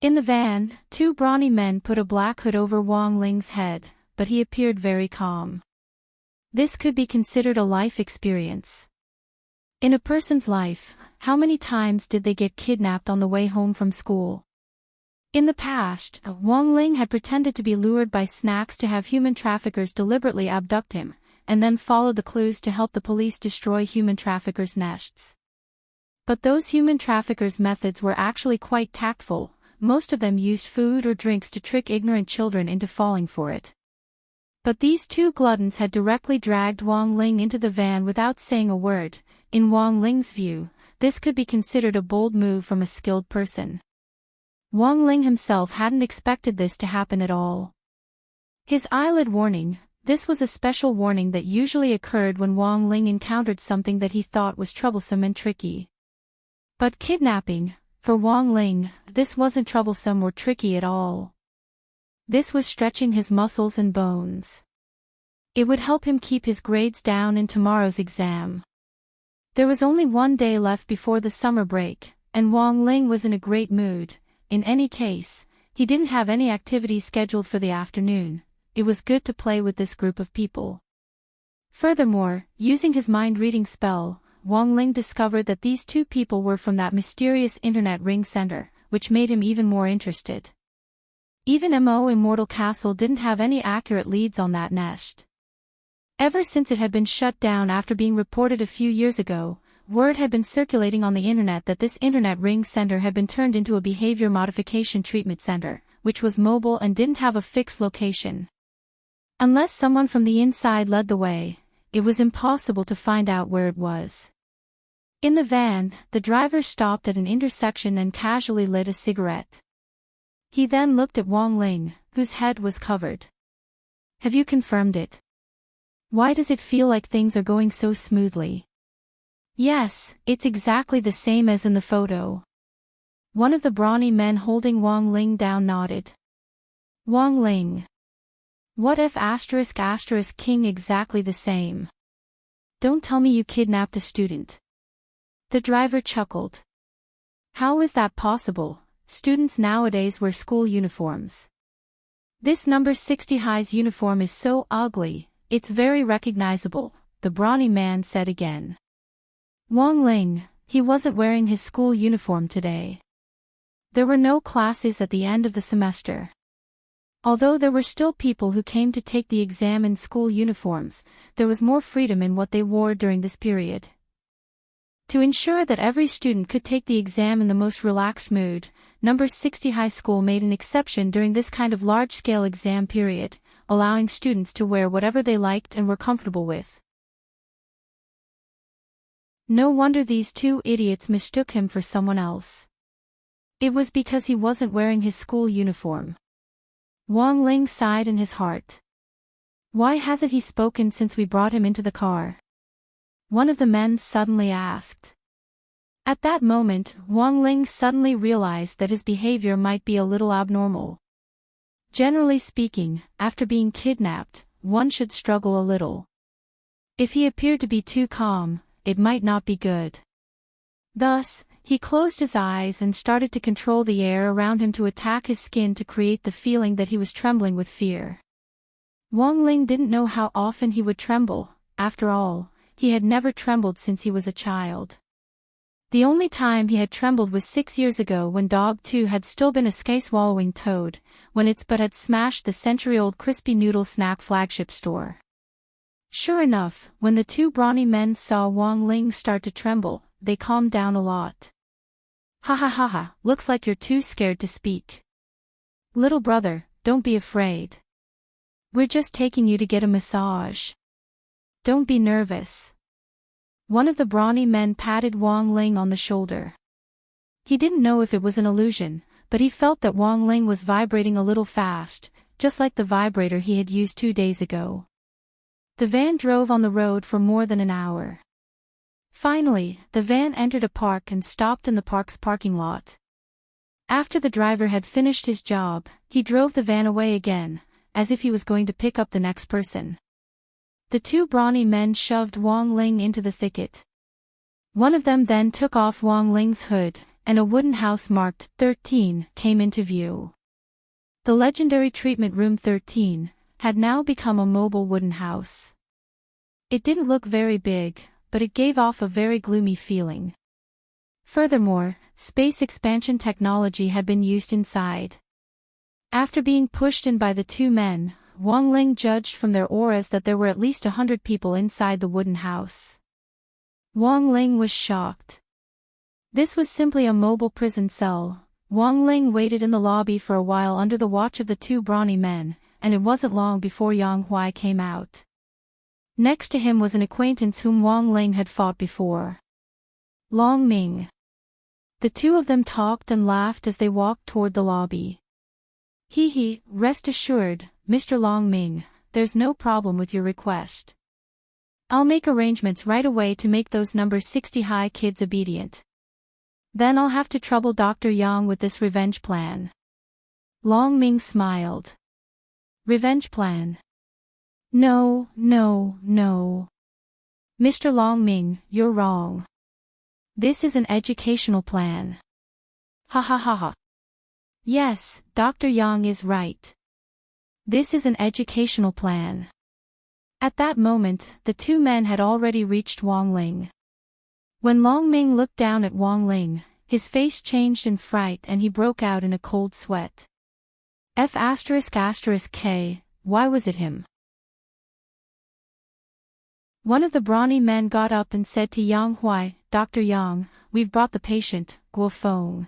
In the van, two brawny men put a black hood over Wang Ling's head, but he appeared very calm. This could be considered a life experience. In a person's life, how many times did they get kidnapped on the way home from school? In the past, Wang Ling had pretended to be lured by snacks to have human traffickers deliberately abduct him, and then followed the clues to help the police destroy human traffickers' nests. But those human traffickers' methods were actually quite tactful. Most of them used food or drinks to trick ignorant children into falling for it. But these two gluttons had directly dragged Wang Ling into the van without saying a word. In Wang Ling's view, this could be considered a bold move from a skilled person. Wang Ling himself hadn't expected this to happen at all. His eyelid warning, this was a special warning that usually occurred when Wang Ling encountered something that he thought was troublesome and tricky. But kidnapping, for Wang Ling, this wasn't troublesome or tricky at all. This was stretching his muscles and bones. It would help him keep his grades down in tomorrow's exam. There was only one day left before the summer break, and Wang Ling was in a great mood. In any case, he didn't have any activities scheduled for the afternoon. It was good to play with this group of people. Furthermore, using his mind-reading spell, Wang Ling discovered that these two people were from that mysterious internet ring center, which made him even more interested. Even Immortal Castle didn't have any accurate leads on that nest. Ever since it had been shut down after being reported a few years ago, word had been circulating on the internet that this internet ring center had been turned into a behavior modification treatment center, which was mobile and didn't have a fixed location. Unless someone from the inside led the way, it was impossible to find out where it was. In the van, the driver stopped at an intersection and casually lit a cigarette. He then looked at Wang Ling, whose head was covered. "Have you confirmed it? Why does it feel like things are going so smoothly?" "Yes, it's exactly the same as in the photo." One of the brawny men holding Wang Ling down nodded. "Wang Ling. What if *** king exactly the same? Don't tell me you kidnapped a student." The driver chuckled. "How is that possible? Students nowadays wear school uniforms. This number 60 high's uniform is so ugly, it's very recognizable," the brawny man said again. Wang Ling, he wasn't wearing his school uniform today. There were no classes at the end of the semester. Although there were still people who came to take the exam in school uniforms, there was more freedom in what they wore during this period. To ensure that every student could take the exam in the most relaxed mood, number 60 high school made an exception during this kind of large-scale exam period, allowing students to wear whatever they liked and were comfortable with. No wonder these two idiots mistook him for someone else. It was because he wasn't wearing his school uniform. Wang Ling sighed in his heart. Why hasn't he spoken since we brought him into the car? One of the men suddenly asked. At that moment, Wang Ling suddenly realized that his behavior might be a little abnormal. Generally speaking, after being kidnapped, one should struggle a little. If he appeared to be too calm, it might not be good. Thus, he closed his eyes and started to control the air around him to attack his skin to create the feeling that he was trembling with fear. Wang Ling didn't know how often he would tremble. After all, he had never trembled since he was a child. The only time he had trembled was 6 years ago when Dog 2 had still been a sky-swallowing toad, when its butt had smashed the century-old crispy noodle snack flagship store. Sure enough, when the two brawny men saw Wang Ling start to tremble, they calmed down a lot. Ha ha ha ha, looks like you're too scared to speak. Little brother, don't be afraid. We're just taking you to get a massage. Don't be nervous. One of the brawny men patted Wang Ling on the shoulder. He didn't know if it was an illusion, but he felt that Wang Ling was vibrating a little fast, just like the vibrator he had used 2 days ago. The van drove on the road for more than an hour. Finally, the van entered a park and stopped in the park's parking lot. After the driver had finished his job, he drove the van away again, as if he was going to pick up the next person. The two brawny men shoved Wang Ling into the thicket. One of them then took off Wang Ling's hood, and a wooden house marked 13 came into view. The legendary treatment room 13 had now become a mobile wooden house. It didn't look very big, but it gave off a very gloomy feeling. Furthermore, space expansion technology had been used inside. After being pushed in by the two men, Wang Ling judged from their auras that there were at least 100 people inside the wooden house. Wang Ling was shocked. This was simply a mobile prison cell. Wang Ling waited in the lobby for a while under the watch of the two brawny men, and it wasn't long before Yang Huai came out. Next to him was an acquaintance whom Wang Ling had fought before. Long Ming. The two of them talked and laughed as they walked toward the lobby. Hee, rest assured, Mr. Long Ming, there's no problem with your request. I'll make arrangements right away to make those number 60 high kids obedient. Then I'll have to trouble Dr. Yang with this revenge plan. Long Ming smiled. Revenge plan? No. Mr. Long Ming, you're wrong. This is an educational plan. Ha ha ha ha. Yes, Dr. Yang is right. This is an educational plan. At that moment, the two men had already reached Wang Ling. When Long Ming looked down at Wang Ling, his face changed in fright and he broke out in a cold sweat. F***K, why was it him? One of the brawny men got up and said to Yang Huai, Dr. Yang, we've brought the patient, Guo Feng.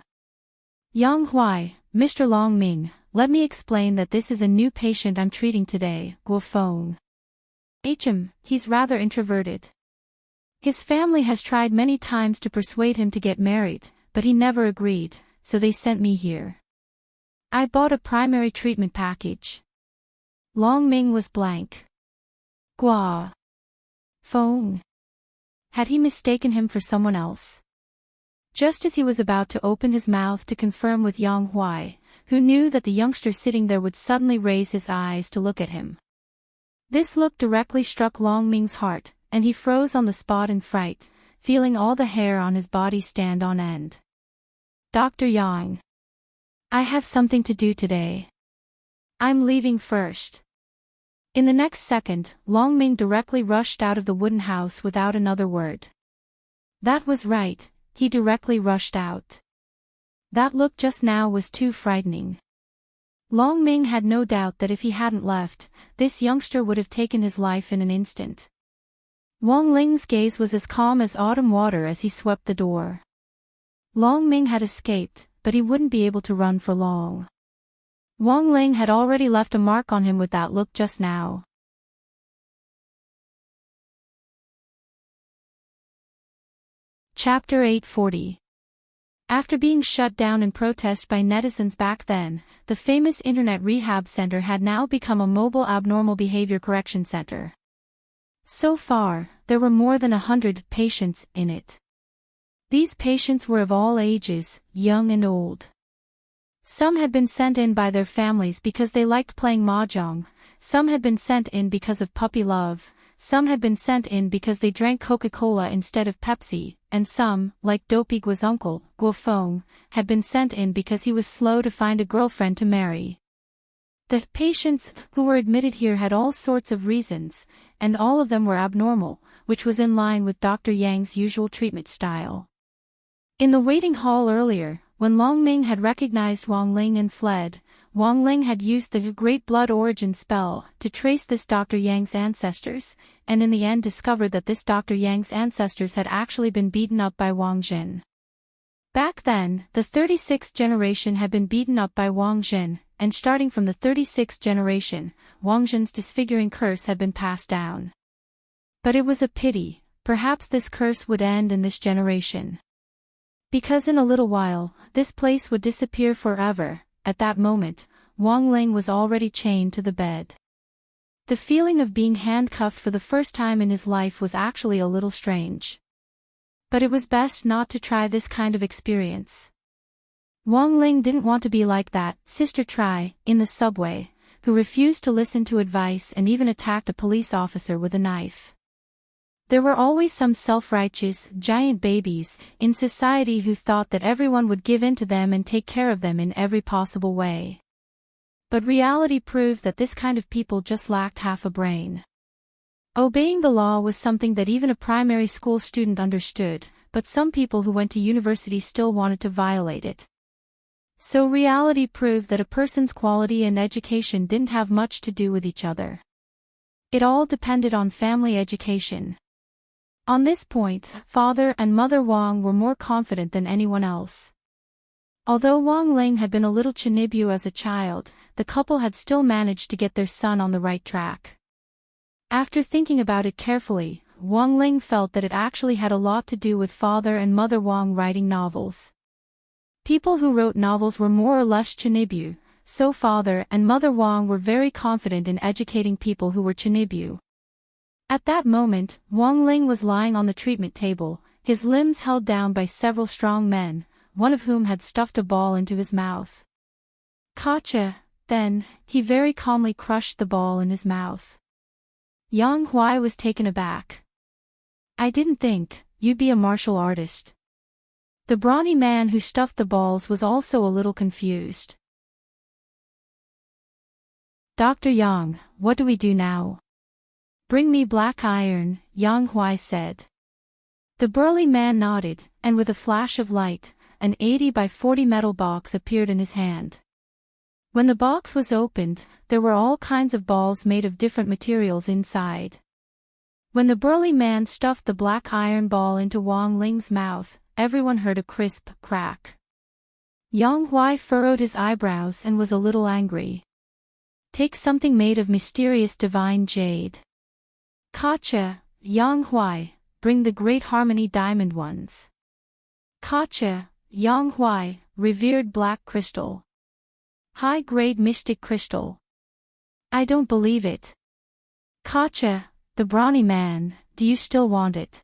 Yang Huai, Mr. Long Ming, let me explain that this is a new patient I'm treating today, Guo Feng. He's rather introverted. His family has tried many times to persuade him to get married, but he never agreed, so they sent me here. I bought a primary treatment package. Long Ming was blank. Guo Feng. Had he mistaken him for someone else? Just as he was about to open his mouth to confirm with Yang Huai, who knew that the youngster sitting there would suddenly raise his eyes to look at him. This look directly struck Long Ming's heart, and he froze on the spot in fright, feeling all the hair on his body stand on end. Dr. Yang. I have something to do today. I'm leaving first. In the next second, Long Ming directly rushed out of the wooden house without another word. That was right, he directly rushed out. That look just now was too frightening. Long Ming had no doubt that if he hadn't left, this youngster would have taken his life in an instant. Wang Ling's gaze was as calm as autumn water as he swept the door. Long Ming had escaped, but he wouldn't be able to run for long. Wang Ling had already left a mark on him with that look just now. Chapter 840. After being shut down in protest by netizens back then, the famous Internet Rehab Center had now become a mobile abnormal behavior correction center. So far, there were more than 100 patients in it. These patients were of all ages, young and old. Some had been sent in by their families because they liked playing mahjong, some had been sent in because of puppy love, some had been sent in because they drank Coca-Cola instead of Pepsi, and some, like Dopey Guo's uncle, Guo Feng, had been sent in because he was slow to find a girlfriend to marry. The patients who were admitted here had all sorts of reasons, and all of them were abnormal, which was in line with Dr. Yang's usual treatment style. In the waiting hall earlier, when Long Ming had recognized Wang Ling and fled, Wang Ling had used the Great Blood Origin spell to trace this Dr. Yang's ancestors, and in the end discovered that this Dr. Yang's ancestors had actually been beaten up by Wang Jin. Back then, the 36th generation had been beaten up by Wang Jin, and starting from the 36th generation, Wang Jin's disfiguring curse had been passed down. But it was a pity, perhaps this curse would end in this generation. Because in a little while, this place would disappear forever. At that moment, Wang Ling was already chained to the bed. The feeling of being handcuffed for the first time in his life was actually a little strange. But it was best not to try this kind of experience. Wang Ling didn't want to be like that Sister Tri, in the subway, who refused to listen to advice and even attacked a police officer with a knife. There were always some self-righteous, giant babies in society who thought that everyone would give in to them and take care of them in every possible way. But reality proved that this kind of people just lacked half a brain. Obeying the law was something that even a primary school student understood, but some people who went to university still wanted to violate it. So reality proved that a person's quality and education didn't have much to do with each other. It all depended on family education. On this point, Father and Mother Wang were more confident than anyone else. Although Wang Ling had been a little chinibu as a child, the couple had still managed to get their son on the right track. After thinking about it carefully, Wang Ling felt that it actually had a lot to do with Father and Mother Wang writing novels. People who wrote novels were more or less chinibu, so Father and Mother Wang were very confident in educating people who were chinibu. At that moment, Wang Ling was lying on the treatment table, his limbs held down by several strong men, one of whom had stuffed a ball into his mouth. Gotcha! Then, he very calmly crushed the ball in his mouth. Yang Huai was taken aback. I didn't think you'd be a martial artist. The brawny man who stuffed the balls was also a little confused. Dr. Yang, what do we do now? Bring me black iron, Yang Huai said. The burly man nodded, and with a flash of light, an 80 by 40 metal box appeared in his hand. When the box was opened, there were all kinds of balls made of different materials inside. When the burly man stuffed the black iron ball into Wang Ling's mouth, everyone heard a crisp crack. Yang Huai furrowed his eyebrows and was a little angry. Take something made of mysterious divine jade. Gotcha, Yang Huai, bring the great harmony diamond ones. Gotcha, Yang Huai, revered black crystal. High-grade mystic crystal. I don't believe it. Gotcha, the brawny man, do you still want it?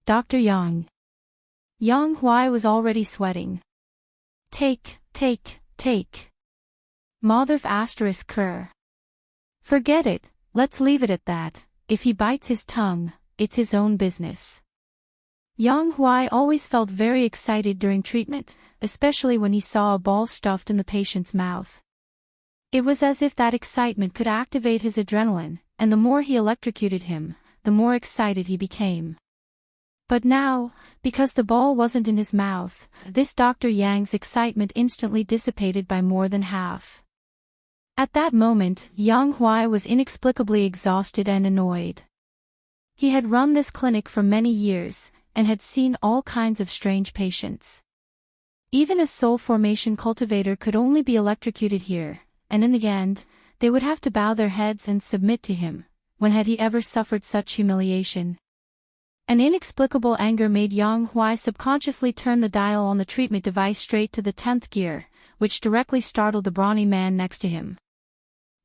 Dr. Yang. Yang Huai was already sweating. Take. Motherf asterisk cur. Forget it, let's leave it at that. If he bites his tongue, it's his own business. Yang Huai always felt very excited during treatment, especially when he saw a ball stuffed in the patient's mouth. It was as if that excitement could activate his adrenaline, and the more he electrocuted him, the more excited he became. But now, because the ball wasn't in his mouth, this Dr. Yang's excitement instantly dissipated by more than half. At that moment, Yang Huai was inexplicably exhausted and annoyed. He had run this clinic for many years, and had seen all kinds of strange patients. Even a soul formation cultivator could only be electrocuted here, and in the end, they would have to bow their heads and submit to him. When had he ever suffered such humiliation? An inexplicable anger made Yang Huai subconsciously turn the dial on the treatment device straight to the 10th gear, which directly startled the brawny man next to him.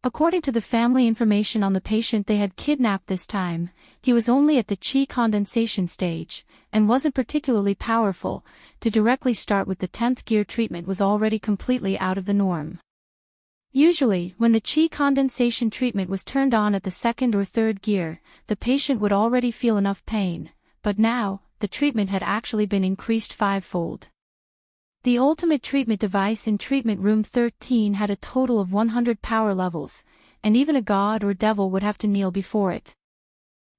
According to the family information on the patient they had kidnapped this time, he was only at the qi condensation stage, and wasn't particularly powerful. To directly start with the 10th gear treatment was already completely out of the norm. Usually, when the qi condensation treatment was turned on at the second or third gear, the patient would already feel enough pain, but now, the treatment had actually been increased fivefold. The ultimate treatment device in treatment room 13 had a total of 100 power levels, and even a god or devil would have to kneel before it.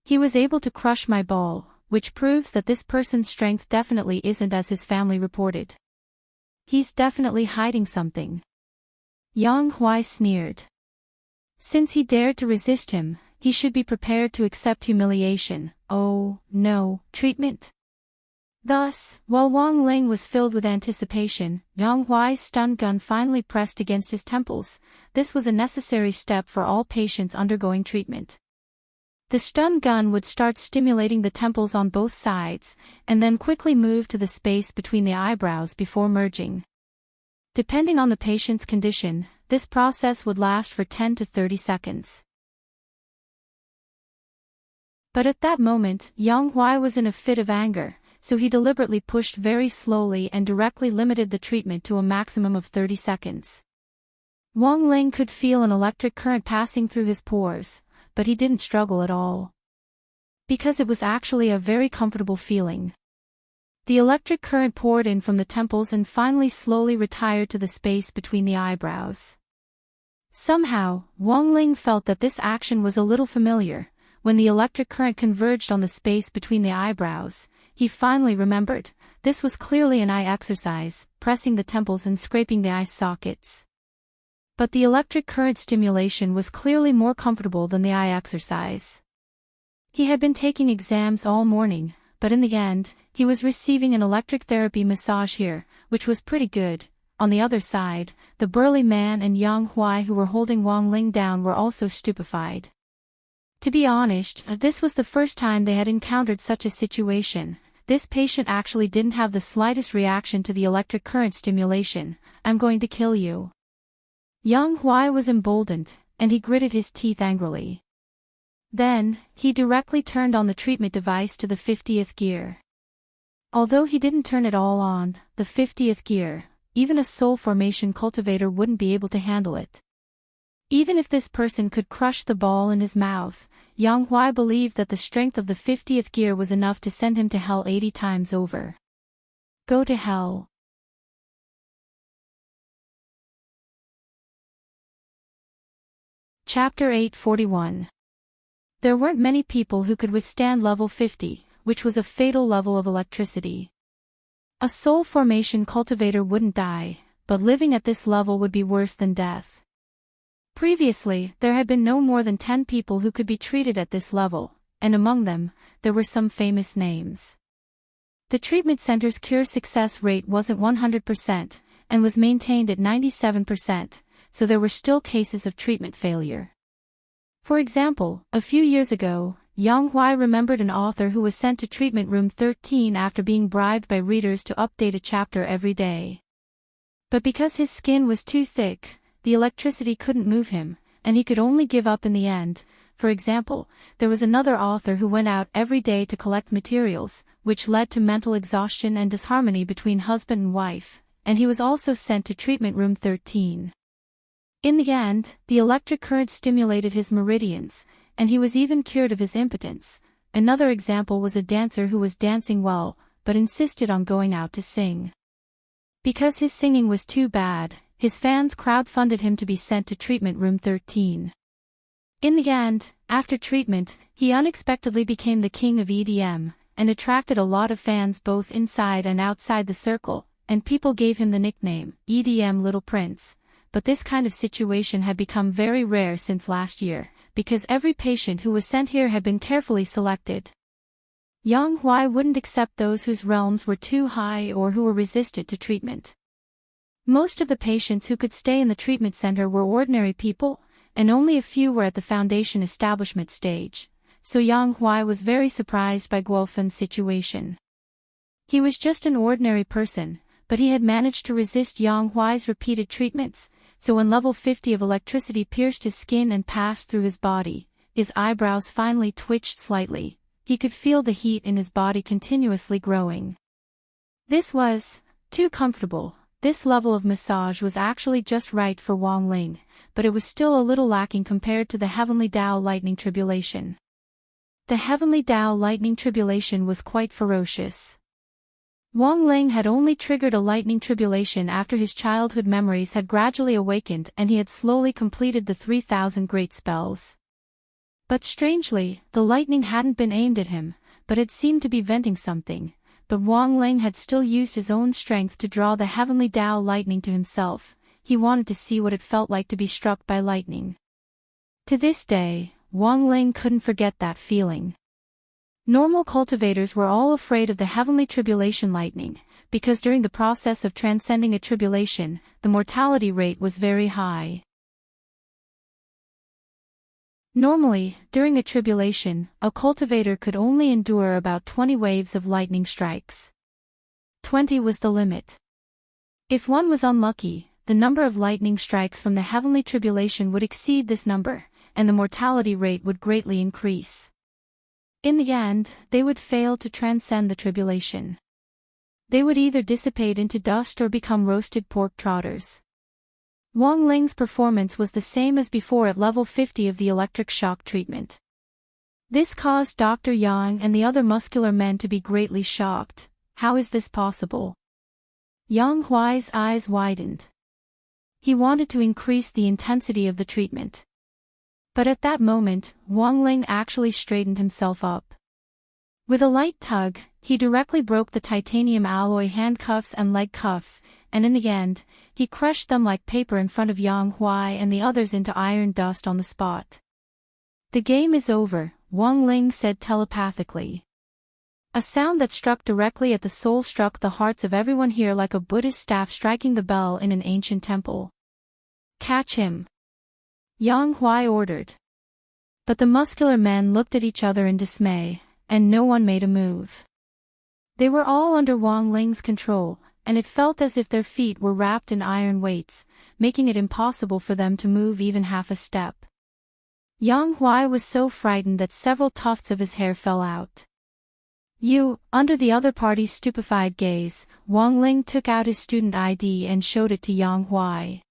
He was able to crush my ball, which proves that this person's strength definitely isn't as his family reported. He's definitely hiding something. Yang Huai sneered. Since he dared to resist him, he should be prepared to accept humiliation. Oh, no, treatment. Thus, while Wang Ling was filled with anticipation, Yang Huai's stun gun finally pressed against his temples. This was a necessary step for all patients undergoing treatment. The stun gun would start stimulating the temples on both sides, and then quickly move to the space between the eyebrows before merging. Depending on the patient's condition, this process would last for 10 to 30 seconds. But at that moment, Yang Huai was in a fit of anger, so he deliberately pushed very slowly and directly limited the treatment to a maximum of 30 seconds. Wang Ling could feel an electric current passing through his pores, but he didn't struggle at all. Because it was actually a very comfortable feeling. The electric current poured in from the temples and finally slowly retired to the space between the eyebrows. Somehow, Wang Ling felt that this action was a little familiar. When the electric current converged on the space between the eyebrows, he finally remembered. This was clearly an eye exercise, pressing the temples and scraping the eye sockets. But the electric current stimulation was clearly more comfortable than the eye exercise. He had been taking exams all morning, but in the end, he was receiving an electric therapy massage here, which was pretty good. On the other side, the burly man and Yang Huai who were holding Wang Ling down were also stupefied. To be honest, this was the first time they had encountered such a situation. This patient actually didn't have the slightest reaction to the electric current stimulation. "I'm going to kill you." Yang Huai was emboldened, and he gritted his teeth angrily. Then, he directly turned on the treatment device to the 50th gear. Although he didn't turn it all on, the 50th gear, even a soul formation cultivator wouldn't be able to handle it. Even if this person could crush the ball in his mouth, Yang Huai believed that the strength of the 50th gear was enough to send him to hell 80 times over. Go to hell. Chapter 841. There weren't many people who could withstand level 50, which was a fatal level of electricity. A soul formation cultivator wouldn't die, but living at this level would be worse than death. Previously, there had been no more than 10 people who could be treated at this level, and among them, there were some famous names. The treatment center's cure success rate wasn't 100%, and was maintained at 97%, so there were still cases of treatment failure. For example, a few years ago, Yang Huai remembered an author who was sent to treatment room 13 after being bribed by readers to update a chapter every day. But because his skin was too thick, the electricity couldn't move him, and he could only give up in the end. For example, there was another author who went out every day to collect materials, which led to mental exhaustion and disharmony between husband and wife, and he was also sent to treatment room 13. In the end, the electric current stimulated his meridians, and he was even cured of his impotence. Another example was a dancer who was dancing well, but insisted on going out to sing. Because his singing was too bad, his fans crowdfunded him to be sent to treatment room 13. In the end, after treatment, he unexpectedly became the king of EDM, and attracted a lot of fans both inside and outside the circle, and people gave him the nickname, EDM Little Prince. But this kind of situation had become very rare since last year, because every patient who was sent here had been carefully selected. Yang Huai wouldn't accept those whose realms were too high or who were resistant to treatment. Most of the patients who could stay in the treatment center were ordinary people, and only a few were at the foundation establishment stage, so Yang Huai was very surprised by Guofen's situation. He was just an ordinary person, but he had managed to resist Yang Huai's repeated treatments, so when level 50 of electricity pierced his skin and passed through his body, his eyebrows finally twitched slightly. He could feel the heat in his body continuously growing. This was too comfortable, This level of massage was actually just right for Wang Ling, but it was still a little lacking compared to the Heavenly Tao Lightning Tribulation. The Heavenly Tao Lightning Tribulation was quite ferocious. Wang Ling had only triggered a lightning tribulation after his childhood memories had gradually awakened and he had slowly completed the 3,000 great spells. But strangely, the lightning hadn't been aimed at him, but it seemed to be venting something. But Wang Ling had still used his own strength to draw the Heavenly Tao lightning to himself. He wanted to see what it felt like to be struck by lightning. To this day, Wang Ling couldn't forget that feeling. Normal cultivators were all afraid of the heavenly tribulation lightning, because during the process of transcending a tribulation, the mortality rate was very high. Normally, during a tribulation, a cultivator could only endure about 20 waves of lightning strikes. 20 was the limit. If one was unlucky, the number of lightning strikes from the heavenly tribulation would exceed this number, and the mortality rate would greatly increase. In the end, they would fail to transcend the tribulation. They would either dissipate into dust or become roasted pork trotters. Wang Ling's performance was the same as before at level 50 of the electric shock treatment. This caused Dr. Yang and the other muscular men to be greatly shocked. How is this possible? Yang Huai's eyes widened. He wanted to increase the intensity of the treatment. But at that moment, Wang Ling actually straightened himself up. With a light tug, he directly broke the titanium alloy handcuffs and leg cuffs, and in the end, he crushed them like paper in front of Yang Huai and the others into iron dust on the spot. The game is over, Wang Ling said telepathically. A sound that struck directly at the soul struck the hearts of everyone here like a Buddhist staff striking the bell in an ancient temple. Catch him! Yang Huai ordered. But the muscular men looked at each other in dismay, and no one made a move. They were all under Wang Ling's control, and it felt as if their feet were wrapped in iron weights, making it impossible for them to move even half a step. Yang Huai was so frightened that several tufts of his hair fell out. Under the other party's stupefied gaze, Wang Ling took out his student ID and showed it to Yang Huai.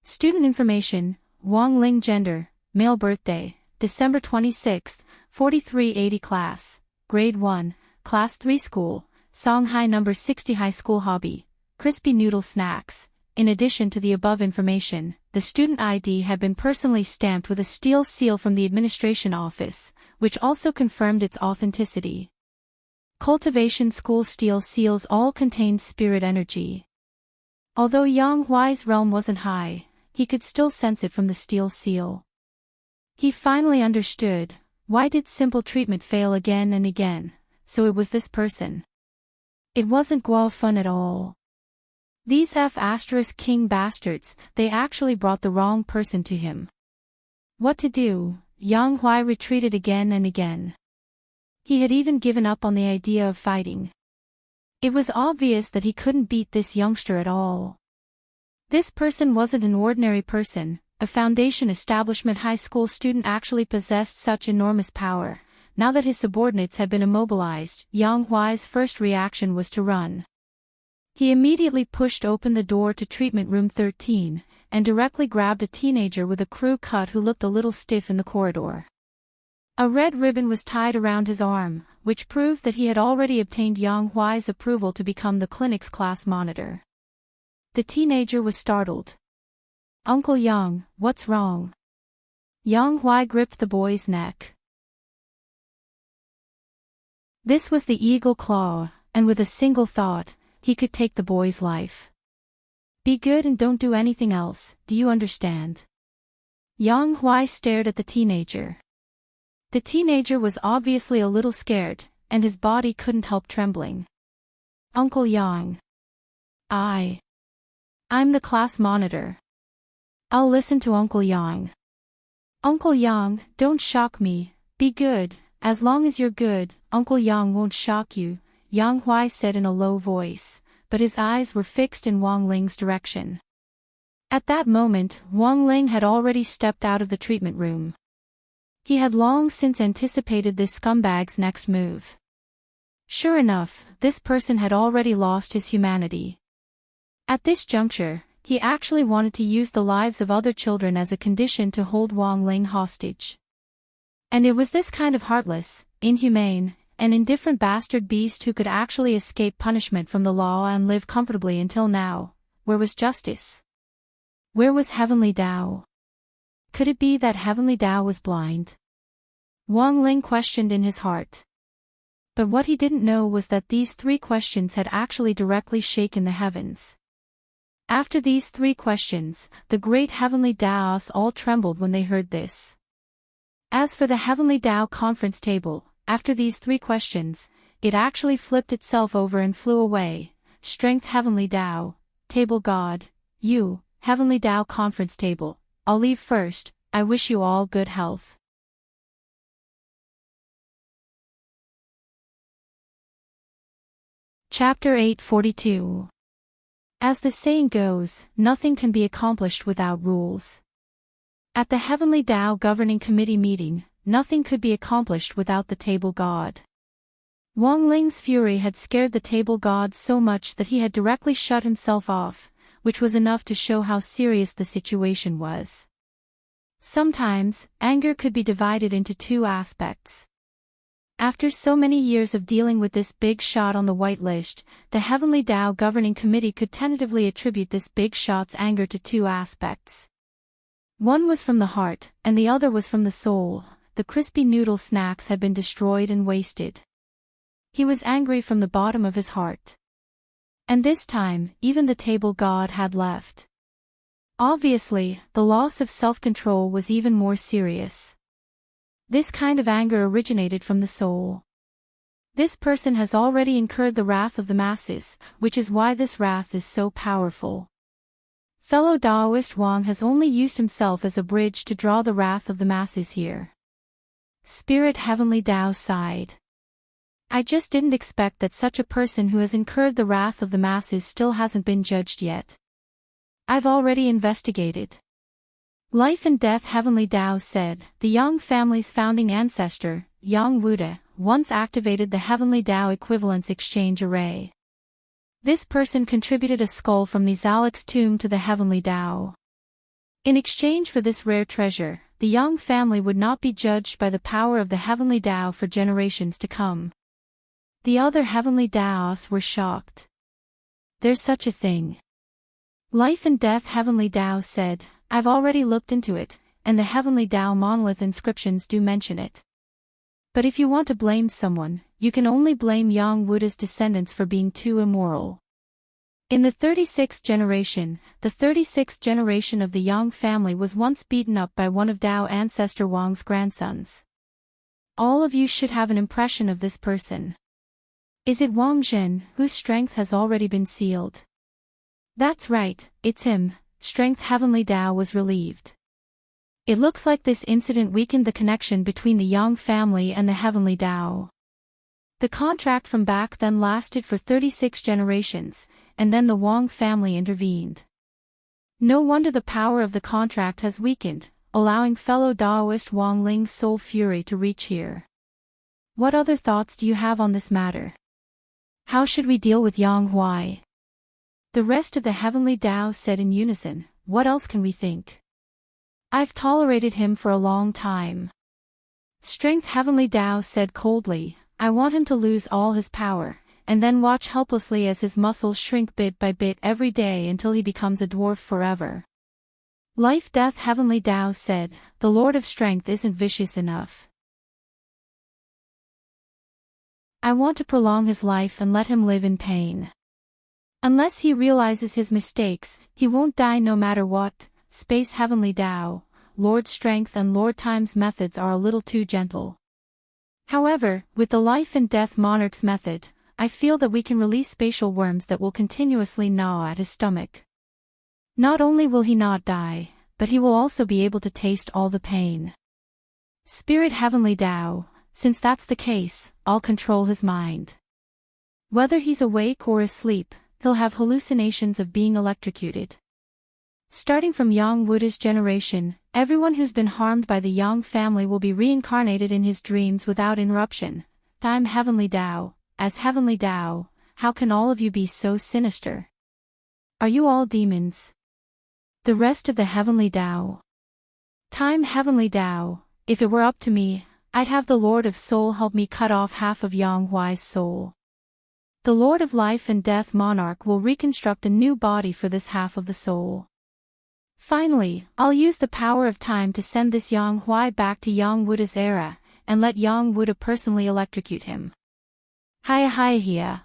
Student information: Wang Ling, gender, male, birthday, December 26, 4380, class, grade 1, class 3, school, Songhai number 60, high school, hobby, crispy noodle snacks. In addition to the above information, the student ID had been personally stamped with a steel seal from the administration office, which also confirmed its authenticity. Cultivation school steel seals all contained spirit energy. Although Yang Huai's realm wasn't high, he could still sense it from the steel seal. He finally understood, why did simple treatment fail again and again? So it was this person. It wasn't Guo Fun at all. These F***king bastards, they actually brought the wrong person to him. What to do? Yang Huai retreated again and again. He had even given up on the idea of fighting. It was obvious that he couldn't beat this youngster at all. This person wasn't an ordinary person. A foundation establishment high school student actually possessed such enormous power. Now that his subordinates had been immobilized, Yang Huai's first reaction was to run. He immediately pushed open the door to treatment room 13, and directly grabbed a teenager with a crew cut who looked a little stiff in the corridor. A red ribbon was tied around his arm, which proved that he had already obtained Yang Huai's approval to become the clinic's class monitor. The teenager was startled. Uncle Yang, what's wrong? Yang Huai gripped the boy's neck. This was the eagle claw, and with a single thought, he could take the boy's life. Be good and don't do anything else, do you understand? Yang Huai stared at the teenager. The teenager was obviously a little scared, and his body couldn't help trembling. Uncle Yang. I'm the class monitor. I'll listen to Uncle Yang. Uncle Yang, don't shock me, be good, as long as you're good, Uncle Yang won't shock you, Yang Huai said in a low voice, but his eyes were fixed in Wang Ling's direction. At that moment, Wang Ling had already stepped out of the treatment room. He had long since anticipated this scumbag's next move. Sure enough, this person had already lost his humanity. At this juncture, he actually wanted to use the lives of other children as a condition to hold Wang Ling hostage. And it was this kind of heartless, inhumane, and indifferent bastard beast who could actually escape punishment from the law and live comfortably until now. Where was justice? Where was Heavenly Tao? Could it be that Heavenly Tao was blind? Wang Ling questioned in his heart. But what he didn't know was that these three questions had actually directly shaken the heavens. After these three questions, the great Heavenly Taos all trembled when they heard this. As for the Heavenly Tao conference table, after these three questions, it actually flipped itself over and flew away. Strength Heavenly Tao, Table God, you, Heavenly Tao conference table, I'll leave first, I wish you all good health. Chapter 842. As the saying goes, nothing can be accomplished without rules. At the Heavenly Tao Governing Committee meeting, nothing could be accomplished without the Table God. Wang Ling's fury had scared the Table God so much that he had directly shut himself off, which was enough to show how serious the situation was. Sometimes, anger could be divided into two aspects. After so many years of dealing with this big shot on the white list, the Heavenly Tao Governing Committee could tentatively attribute this big shot's anger to two aspects. One was from the heart, and the other was from the soul. The crispy noodle snacks had been destroyed and wasted. He was angry from the bottom of his heart. And this time, even the Table God had left. Obviously, the loss of self-control was even more serious. This kind of anger originated from the soul. This person has already incurred the wrath of the masses, which is why this wrath is so powerful. Fellow Taoist Wang has only used himself as a bridge to draw the wrath of the masses here. Spirit Heavenly Tao sighed. I just didn't expect that such a person who has incurred the wrath of the masses still hasn't been judged yet. I've already investigated. Life and Death Heavenly Tao said, the Yang family's founding ancestor, Yang Wuda, once activated the Heavenly Tao Equivalence Exchange Array. This person contributed a skull from Nizalek's tomb to the Heavenly Tao. In exchange for this rare treasure, the Yang family would not be judged by the power of the Heavenly Tao for generations to come. The other Heavenly Taos were shocked. There's such a thing. Life and Death Heavenly Tao said, I've already looked into it, and the Heavenly Tao monolith inscriptions do mention it. But if you want to blame someone, you can only blame Yang Wuda's descendants for being too immoral. In the 36th generation, the 36th generation of the Yang family was once beaten up by one of Tao ancestor Wang's grandsons. All of you should have an impression of this person. Is it Wang Zhen, whose strength has already been sealed? That's right, it's him. Strength Heavenly Tao was relieved. It looks like this incident weakened the connection between the Yang family and the Heavenly Tao. The contract from back then lasted for 36 generations, and then the Wang family intervened. No wonder the power of the contract has weakened, allowing fellow Taoist Wang Ling's soul fury to reach here. What other thoughts do you have on this matter? How should we deal with Yang Huai? The rest of the Heavenly Tao said in unison, what else can we think? I've tolerated him for a long time. Strength Heavenly Tao said coldly, I want him to lose all his power, and then watch helplessly as his muscles shrink bit by bit every day until he becomes a dwarf forever. Life Death Heavenly Tao said, the Lord of Strength isn't vicious enough. I want to prolong his life and let him live in pain. Unless he realizes his mistakes, he won't die no matter what. Space Heavenly Tao, Lord Strength and Lord Time's methods are a little too gentle. However, with the Life and Death Monarch's method, I feel that we can release spatial worms that will continuously gnaw at his stomach. Not only will he not die, but he will also be able to taste all the pain. Spirit Heavenly Tao, since that's the case, I'll control his mind. Whether he's awake or asleep, he'll have hallucinations of being electrocuted. Starting from Yang Wuda's generation, everyone who's been harmed by the Yang family will be reincarnated in his dreams without interruption. Time Heavenly Tao, as Heavenly Tao, how can all of you be so sinister? Are you all demons? The rest of the heavenly Tao. Time heavenly Tao, if it were up to me, I'd have the Lord of Soul help me cut off half of Yang Huai's soul. The Lord of Life and Death Monarch will reconstruct a new body for this half of the soul. Finally, I'll use the power of time to send this Yang Huai back to Yang Wuda's era, and let Yang Wuda personally electrocute him. Hiya.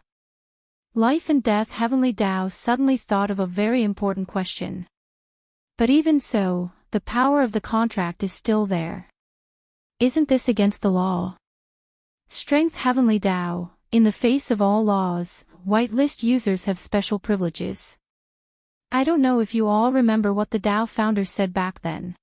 Life and Death Heavenly Tao suddenly thought of a very important question. But even so, the power of the contract is still there. Isn't this against the law? Strength Heavenly Tao, in the face of all laws, whitelist users have special privileges. I don't know if you all remember what the Tao founders said back then.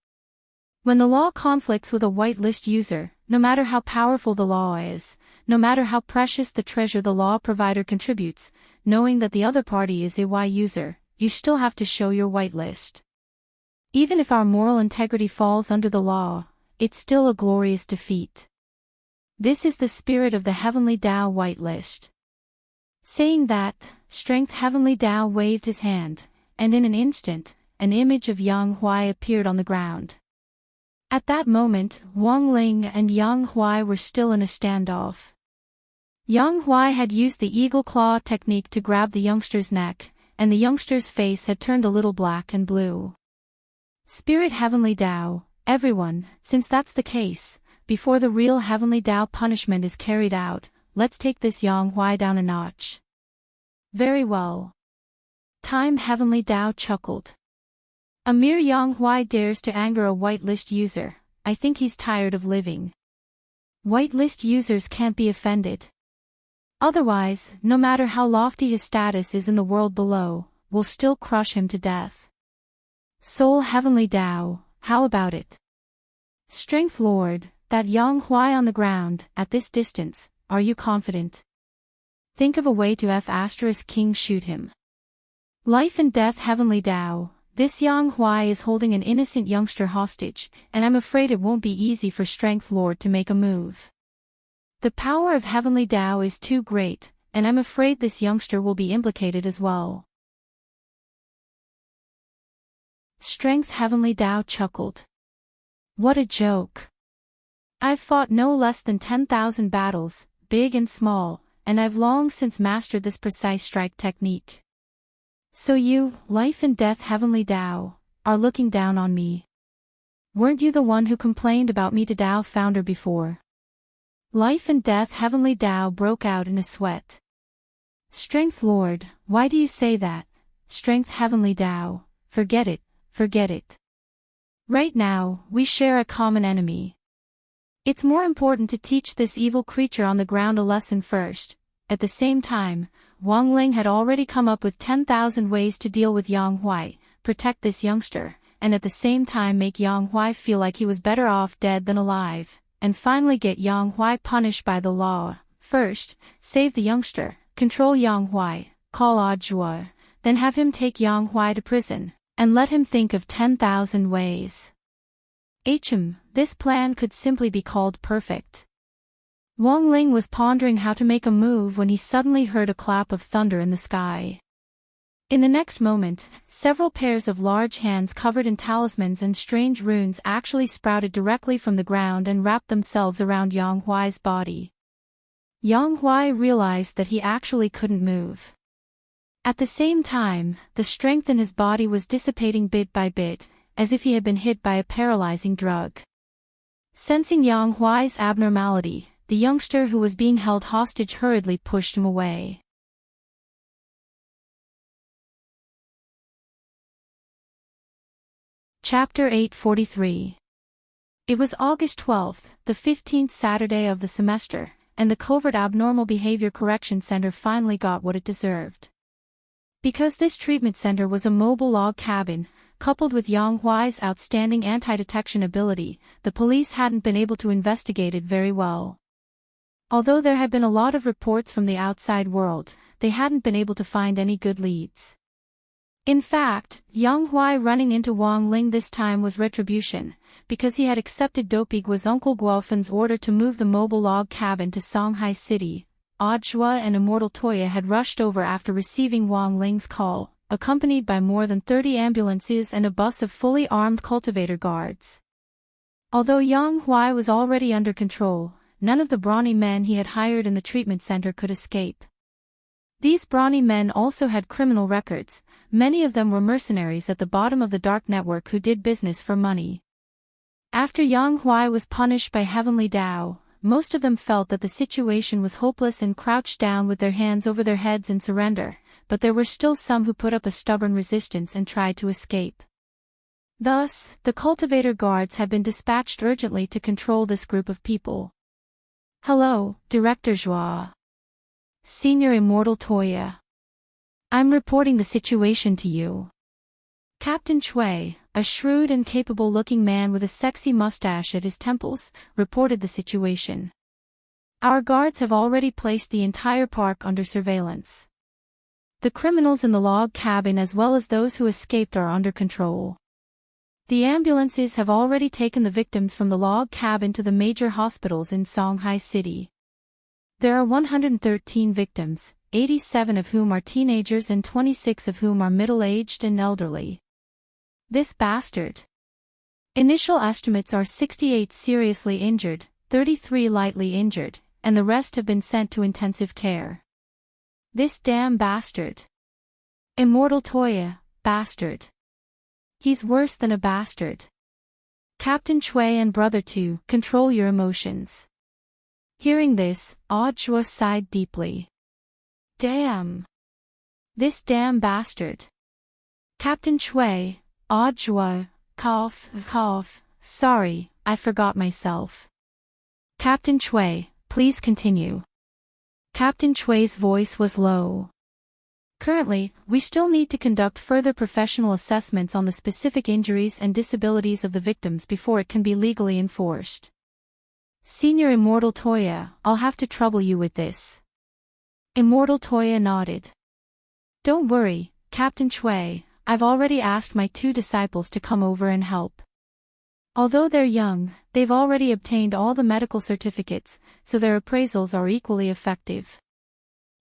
When the law conflicts with a whitelist user, no matter how powerful the law is, no matter how precious the treasure the law provider contributes, knowing that the other party is a Y user, you still have to show your whitelist. Even if our moral integrity falls under the law, it's still a glorious defeat. This is the spirit of the Heavenly Tao whitelist. Saying that, Strength Heavenly Tao waved his hand, and in an instant, an image of Yang Huai appeared on the ground. At that moment, Wang Ling and Yang Huai were still in a standoff. Yang Huai had used the eagle claw technique to grab the youngster's neck, and the youngster's face had turned a little black and blue. Spirit Heavenly Tao, everyone, since that's the case, before the real Heavenly Tao punishment is carried out, let's take this Yang Huai down a notch. Very well. Time Heavenly Tao chuckled. A mere Yang Huai dares to anger a whitelist user. I think he's tired of living. Whitelist users can't be offended. Otherwise, no matter how lofty his status is in the world below, we'll still crush him to death. Soul Heavenly Tao, how about it? Strength Lord, that Yang Huai on the ground, at this distance, are you confident? Think of a way to King shoot him. Life and Death Heavenly Tao, this Yang Huai is holding an innocent youngster hostage, and I'm afraid it won't be easy for Strength Lord to make a move. The power of Heavenly Tao is too great, and I'm afraid this youngster will be implicated as well. Strength Heavenly Tao chuckled. What a joke. I've fought no less than 10,000 battles, big and small, and I've long since mastered this precise strike technique. So you, Life and Death Heavenly Tao, are looking down on me. Weren't you the one who complained about me to Tao founder before? Life and Death Heavenly Tao broke out in a sweat. Strength Lord, why do you say that? Strength Heavenly Tao, forget it. Right now, we share a common enemy. It's more important to teach this evil creature on the ground a lesson first. At the same time, Wang Ling had already come up with 10,000 ways to deal with Yang Huai, protect this youngster, and at the same time make Yang Huai feel like he was better off dead than alive, and finally get Yang Huai punished by the law. First, save the youngster, control Yang Huai, call Audiobook, then have him take Yang Huai to prison, and let him think of 10,000 ways. This plan could simply be called perfect. Wang Ling was pondering how to make a move when he suddenly heard a clap of thunder in the sky. In the next moment, several pairs of large hands covered in talismans and strange runes actually sprouted directly from the ground and wrapped themselves around Yang Huai's body. Yang Huai realized that he actually couldn't move. At the same time, the strength in his body was dissipating bit by bit, as if he had been hit by a paralyzing drug. Sensing Yang Huai's abnormality, the youngster who was being held hostage hurriedly pushed him away. Chapter 843. It was August 12th, the 15th Saturday of the semester, and the Covert Abnormal Behavior Correction Center finally got what it deserved. Because this treatment center was a mobile log cabin, coupled with Yang Huai's outstanding anti-detection ability, the police hadn't been able to investigate it very well. Although there had been a lot of reports from the outside world, they hadn't been able to find any good leads. In fact, Yang Huai running into Wang Ling this time was retribution, because he had accepted Dopigua's Uncle Guofan's order to move the mobile log cabin to Songhai City. Audiobook and Immortal Toya had rushed over after receiving Wang Ling's call, accompanied by more than 30 ambulances and a bus of fully armed cultivator guards. Although Yang Huai was already under control, none of the brawny men he had hired in the treatment center could escape. These brawny men also had criminal records. Many of them were mercenaries at the bottom of the dark network who did business for money. After Yang Huai was punished by Heavenly Tao, most of them felt that the situation was hopeless and crouched down with their hands over their heads in surrender, but there were still some who put up a stubborn resistance and tried to escape. Thus, the cultivator guards had been dispatched urgently to control this group of people. Hello, Director Joie. Senior Immortal Toya. I'm reporting the situation to you. Captain Chui, a shrewd and capable-looking man with a sexy mustache at his temples, reported the situation. Our guards have already placed the entire park under surveillance. The criminals in the log cabin as well as those who escaped are under control. The ambulances have already taken the victims from the log cabin to the major hospitals in Songhai City. There are 113 victims, 87 of whom are teenagers and 26 of whom are middle-aged and elderly. This bastard. Initial estimates are 68 seriously injured, 33 lightly injured, and the rest have been sent to intensive care. This damn bastard. Immortal Toya, bastard. He's worse than a bastard. Captain Chui and Brother Tu, control your emotions. Hearing this, Audua sighed deeply. Damn. This damn bastard. Captain Chui, Audua, cough, sorry, I forgot myself. Captain Chui, please continue. Captain Chui's voice was low. Currently, we still need to conduct further professional assessments on the specific injuries and disabilities of the victims before it can be legally enforced. Senior Immortal Toya, I'll have to trouble you with this. Immortal Toya nodded. Don't worry, Captain Chui, I've already asked my 2 disciples to come over and help. Although they're young, they've already obtained all the medical certificates, so their appraisals are equally effective.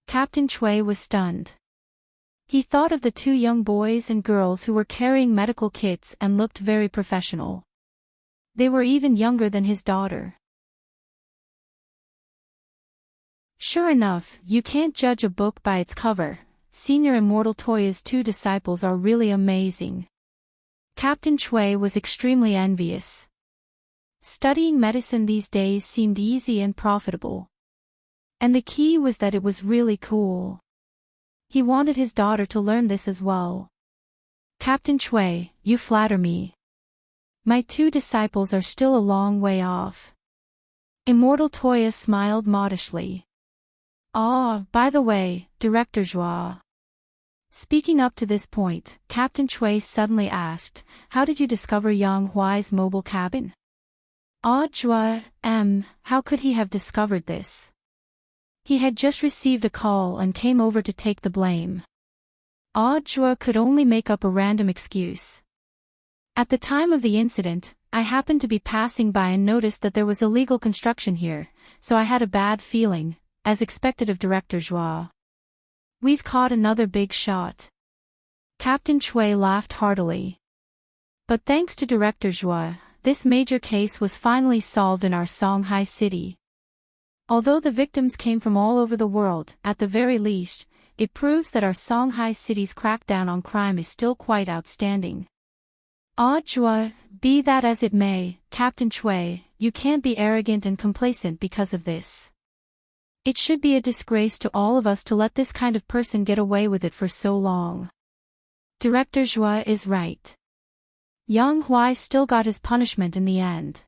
Captain Chui was stunned. He thought of the 2 young boys and girls who were carrying medical kits and looked very professional. They were even younger than his daughter. Sure enough, you can't judge a book by its cover. Senior Immortal Toya's 2 disciples are really amazing. Captain Chui was extremely envious. Studying medicine these days seemed easy and profitable. And the key was that it was really cool. He wanted his daughter to learn this as well. Captain Chui, you flatter me. My 2 disciples are still a long way off. Immortal Toya smiled modestly. By the way, Director Joie. Speaking up to this point, Captain Chui suddenly asked, how did you discover Yang Huai's mobile cabin? Joie, how could he have discovered this? He had just received a call and came over to take the blame. Joie could only make up a random excuse. At the time of the incident, I happened to be passing by and noticed that there was illegal construction here, so I had a bad feeling, as expected of Director Joie. We've caught another big shot. Captain Chui laughed heartily. But thanks to Director Joie, this major case was finally solved in our Songhai City. Although the victims came from all over the world, at the very least, it proves that our Songhai City's crackdown on crime is still quite outstanding. Joie, be that as it may, Captain Chui, you can't be arrogant and complacent because of this. It should be a disgrace to all of us to let this kind of person get away with it for so long. Director Joie is right. Yang Huai still got his punishment in the end.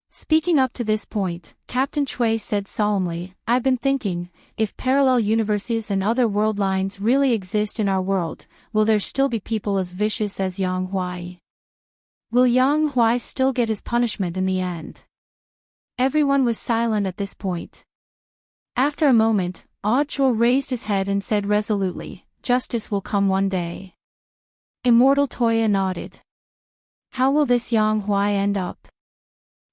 Speaking up to this point, Captain Chui said solemnly, I've been thinking, if parallel universes and other world lines really exist in our world, will there still be people as vicious as Yang Huai? Will Yang Huai still get his punishment in the end? Everyone was silent at this point. After a moment, Audua raised his head and said resolutely, justice will come one day. Immortal Toya nodded. How will this Yang Huai end up?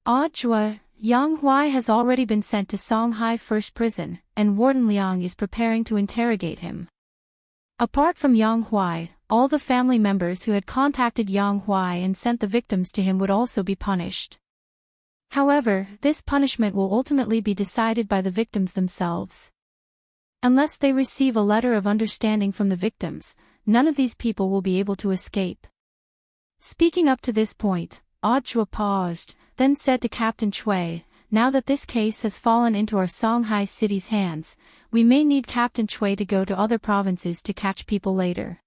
Audua, Yang Huai has already been sent to Songhai First Prison, and Warden Liang is preparing to interrogate him. Apart from Yang Huai, all the family members who had contacted Yang Huai and sent the victims to him would also be punished. However, this punishment will ultimately be decided by the victims themselves. Unless they receive a letter of understanding from the victims, none of these people will be able to escape. Speaking up to this point, Audhua paused, then said to Captain Chui, "Now that this case has fallen into our Songhai city's hands, we may need Captain Chui to go to other provinces to catch people later.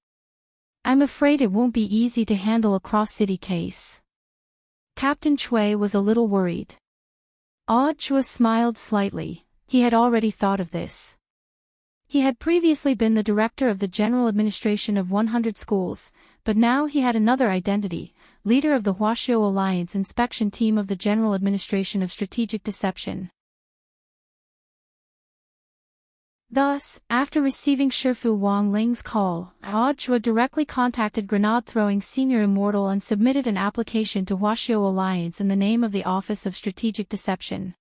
I'm afraid it won't be easy to handle a cross-city case." Captain Chui was a little worried. Audhua smiled slightly. He had already thought of this. He had previously been the director of the general administration of 100 schools, but now he had another identity, leader of the Huaxiao Alliance inspection team of the General Administration of Strategic Deception. Thus, after receiving Shifu Wang Ling's call, Audhua directly contacted grenade-throwing senior immortal and submitted an application to Huaxiao Alliance in the name of the Office of Strategic Deception.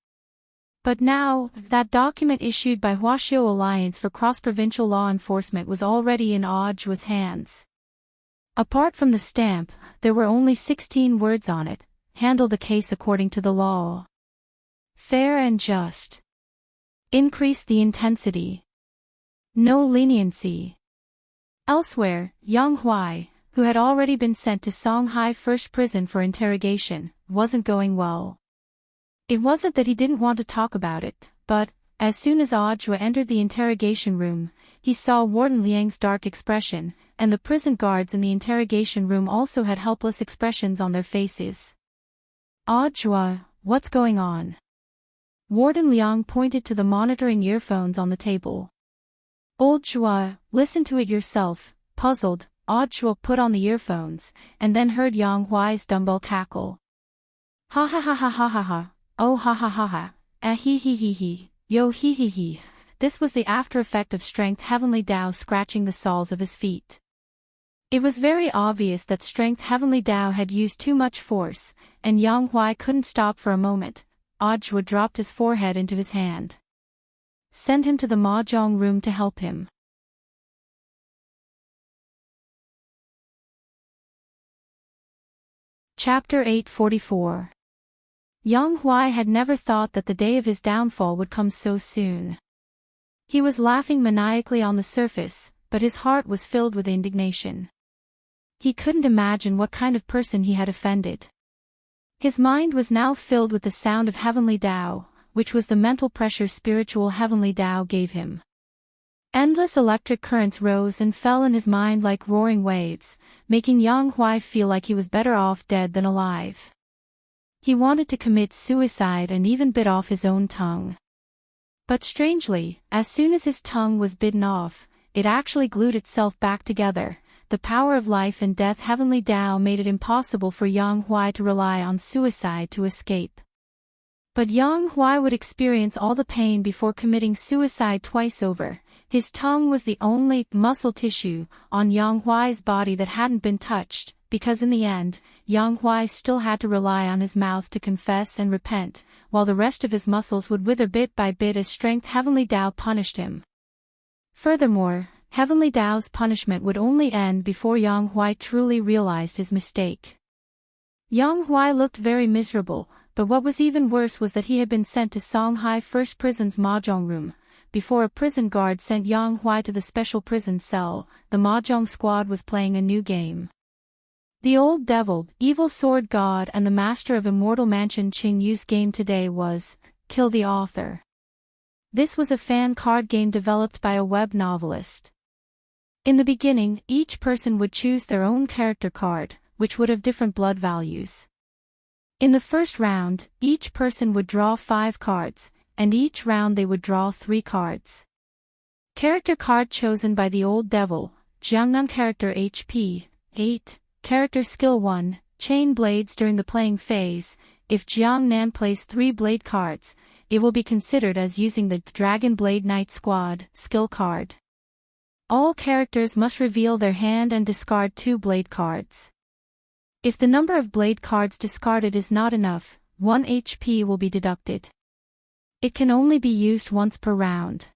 But now, that document issued by Huaxiao Alliance for cross-provincial law enforcement was already in Audhua's hands. Apart from the stamp, there were only 16 words on it: "Handle the case according to the law. Fair and just. Increase the intensity. No leniency." Elsewhere, Yang Huai, who had already been sent to Songhai First Prison for interrogation, wasn't going well. It wasn't that he didn't want to talk about it, but, as soon as Audhua entered the interrogation room, he saw Warden Liang's dark expression, and the prison guards in the interrogation room also had helpless expressions on their faces. "Audhua, what's going on?" Warden Liang pointed to the monitoring earphones on the table. "Audhua, listen to it yourself." Puzzled, Audhua put on the earphones, and then heard Yang Huai's dumbbell cackle. "Ha ha ha ha ha ha ha. Oh ha ha ha ha, he he he he, yo he he he." This was the after effect of Strength Heavenly Dao scratching the soles of his feet. It was very obvious that Strength Heavenly Dao had used too much force, and Yang Huai couldn't stop for a moment. Audhua dropped his forehead into his hand. "Send him to the mahjong room to help him." Chapter 844. Yang Huai had never thought that the day of his downfall would come so soon. He was laughing maniacally on the surface, but his heart was filled with indignation. He couldn't imagine what kind of person he had offended. His mind was now filled with the sound of Heavenly Dao, which was the mental pressure spiritual Heavenly Dao gave him. Endless electric currents rose and fell in his mind like roaring waves, making Yang Huai feel like he was better off dead than alive. He wanted to commit suicide and even bit off his own tongue. But strangely, as soon as his tongue was bitten off, it actually glued itself back together. The power of life and death Heavenly Dao made it impossible for Yang Huai to rely on suicide to escape. But Yang Huai would experience all the pain before committing suicide twice over. His tongue was the only muscle tissue on Yang Huai's body that hadn't been touched, because in the end, Yang Huai still had to rely on his mouth to confess and repent, while the rest of his muscles would wither bit by bit as Strength Heavenly Dao punished him. Furthermore, Heavenly Dao's punishment would only end before Yang Huai truly realized his mistake. Yang Huai looked very miserable, but what was even worse was that he had been sent to Songhai First Prison's mahjong room. Before a prison guard sent Yang Huai to the special prison cell, the mahjong squad was playing a new game. The old devil, evil sword god and the master of Immortal Mansion Qing Yu's game today was, Kill the Author. This was a fan card game developed by a web novelist. In the beginning, each person would choose their own character card, which would have different blood values. In the first round, each person would draw 5 cards, and each round they would draw 3 cards. Character card chosen by the old devil, Jiangnan character HP, 8. Character skill 1, chain blades during the playing phase. If Jiangnan plays 3 blade cards, it will be considered as using the Dragon Blade Knight Squad skill card. All characters must reveal their hand and discard 2 blade cards. If the number of blade cards discarded is not enough, 1 HP will be deducted. It can only be used once per round.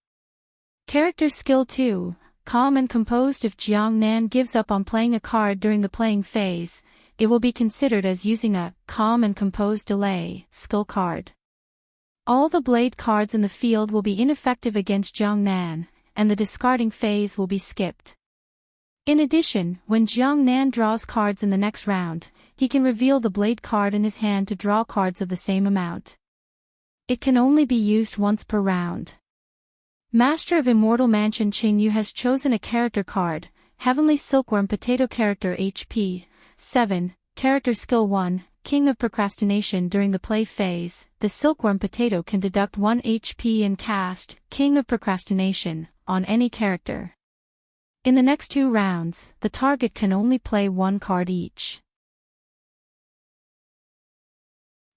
Character skill 2, calm and composed. If Jiang Nan gives up on playing a card during the playing phase, it will be considered as using a calm and composed delay skill card. All the blade cards in the field will be ineffective against Jiang Nan, and the discarding phase will be skipped. In addition, when Jiang Nan draws cards in the next round, he can reveal the blade card in his hand to draw cards of the same amount. It can only be used once per round. Master of Immortal Mansion Qing Yu has chosen a character card, Heavenly Silkworm Potato. Character HP 7, Character Skill 1, King of Procrastination. During the play phase, the Silkworm Potato can deduct 1 HP and cast King of Procrastination on any character. In the next 2 rounds, the target can only play 1 card each.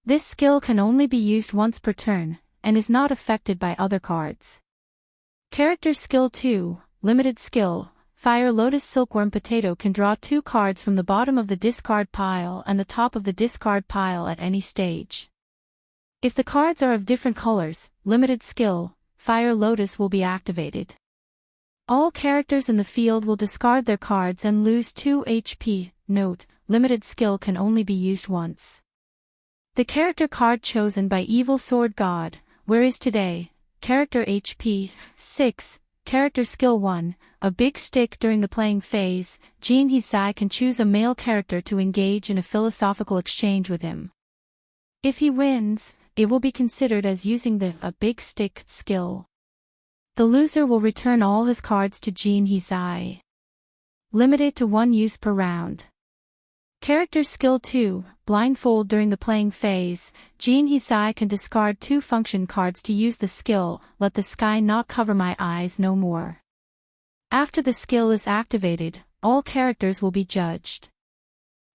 This skill can only be used once per turn, and is not affected by other cards. Character Skill 2, Limited Skill, Fire Lotus. Silkworm Potato can draw 2 cards from the bottom of the discard pile and the top of the discard pile at any stage. If the cards are of different colors, Limited Skill, Fire Lotus will be activated. All characters in the field will discard their cards and lose 2 HP. Note, Limited Skill can only be used once. The character card chosen by Evil Sword God, Where is Today? Character HP 6, Character Skill 1, A Big Stick. During the playing phase, Jin Hisai can choose a male character to engage in a philosophical exchange with him. If he wins, it will be considered as using the A Big Stick skill. The loser will return all his cards to Jin Hisai. Limited to 1 use per round. Character Skill 2, Blindfold. During the playing phase, Jin Hisai can discard 2 function cards to use the skill, Let the Sky Not Cover My Eyes No More. After the skill is activated, all characters will be judged.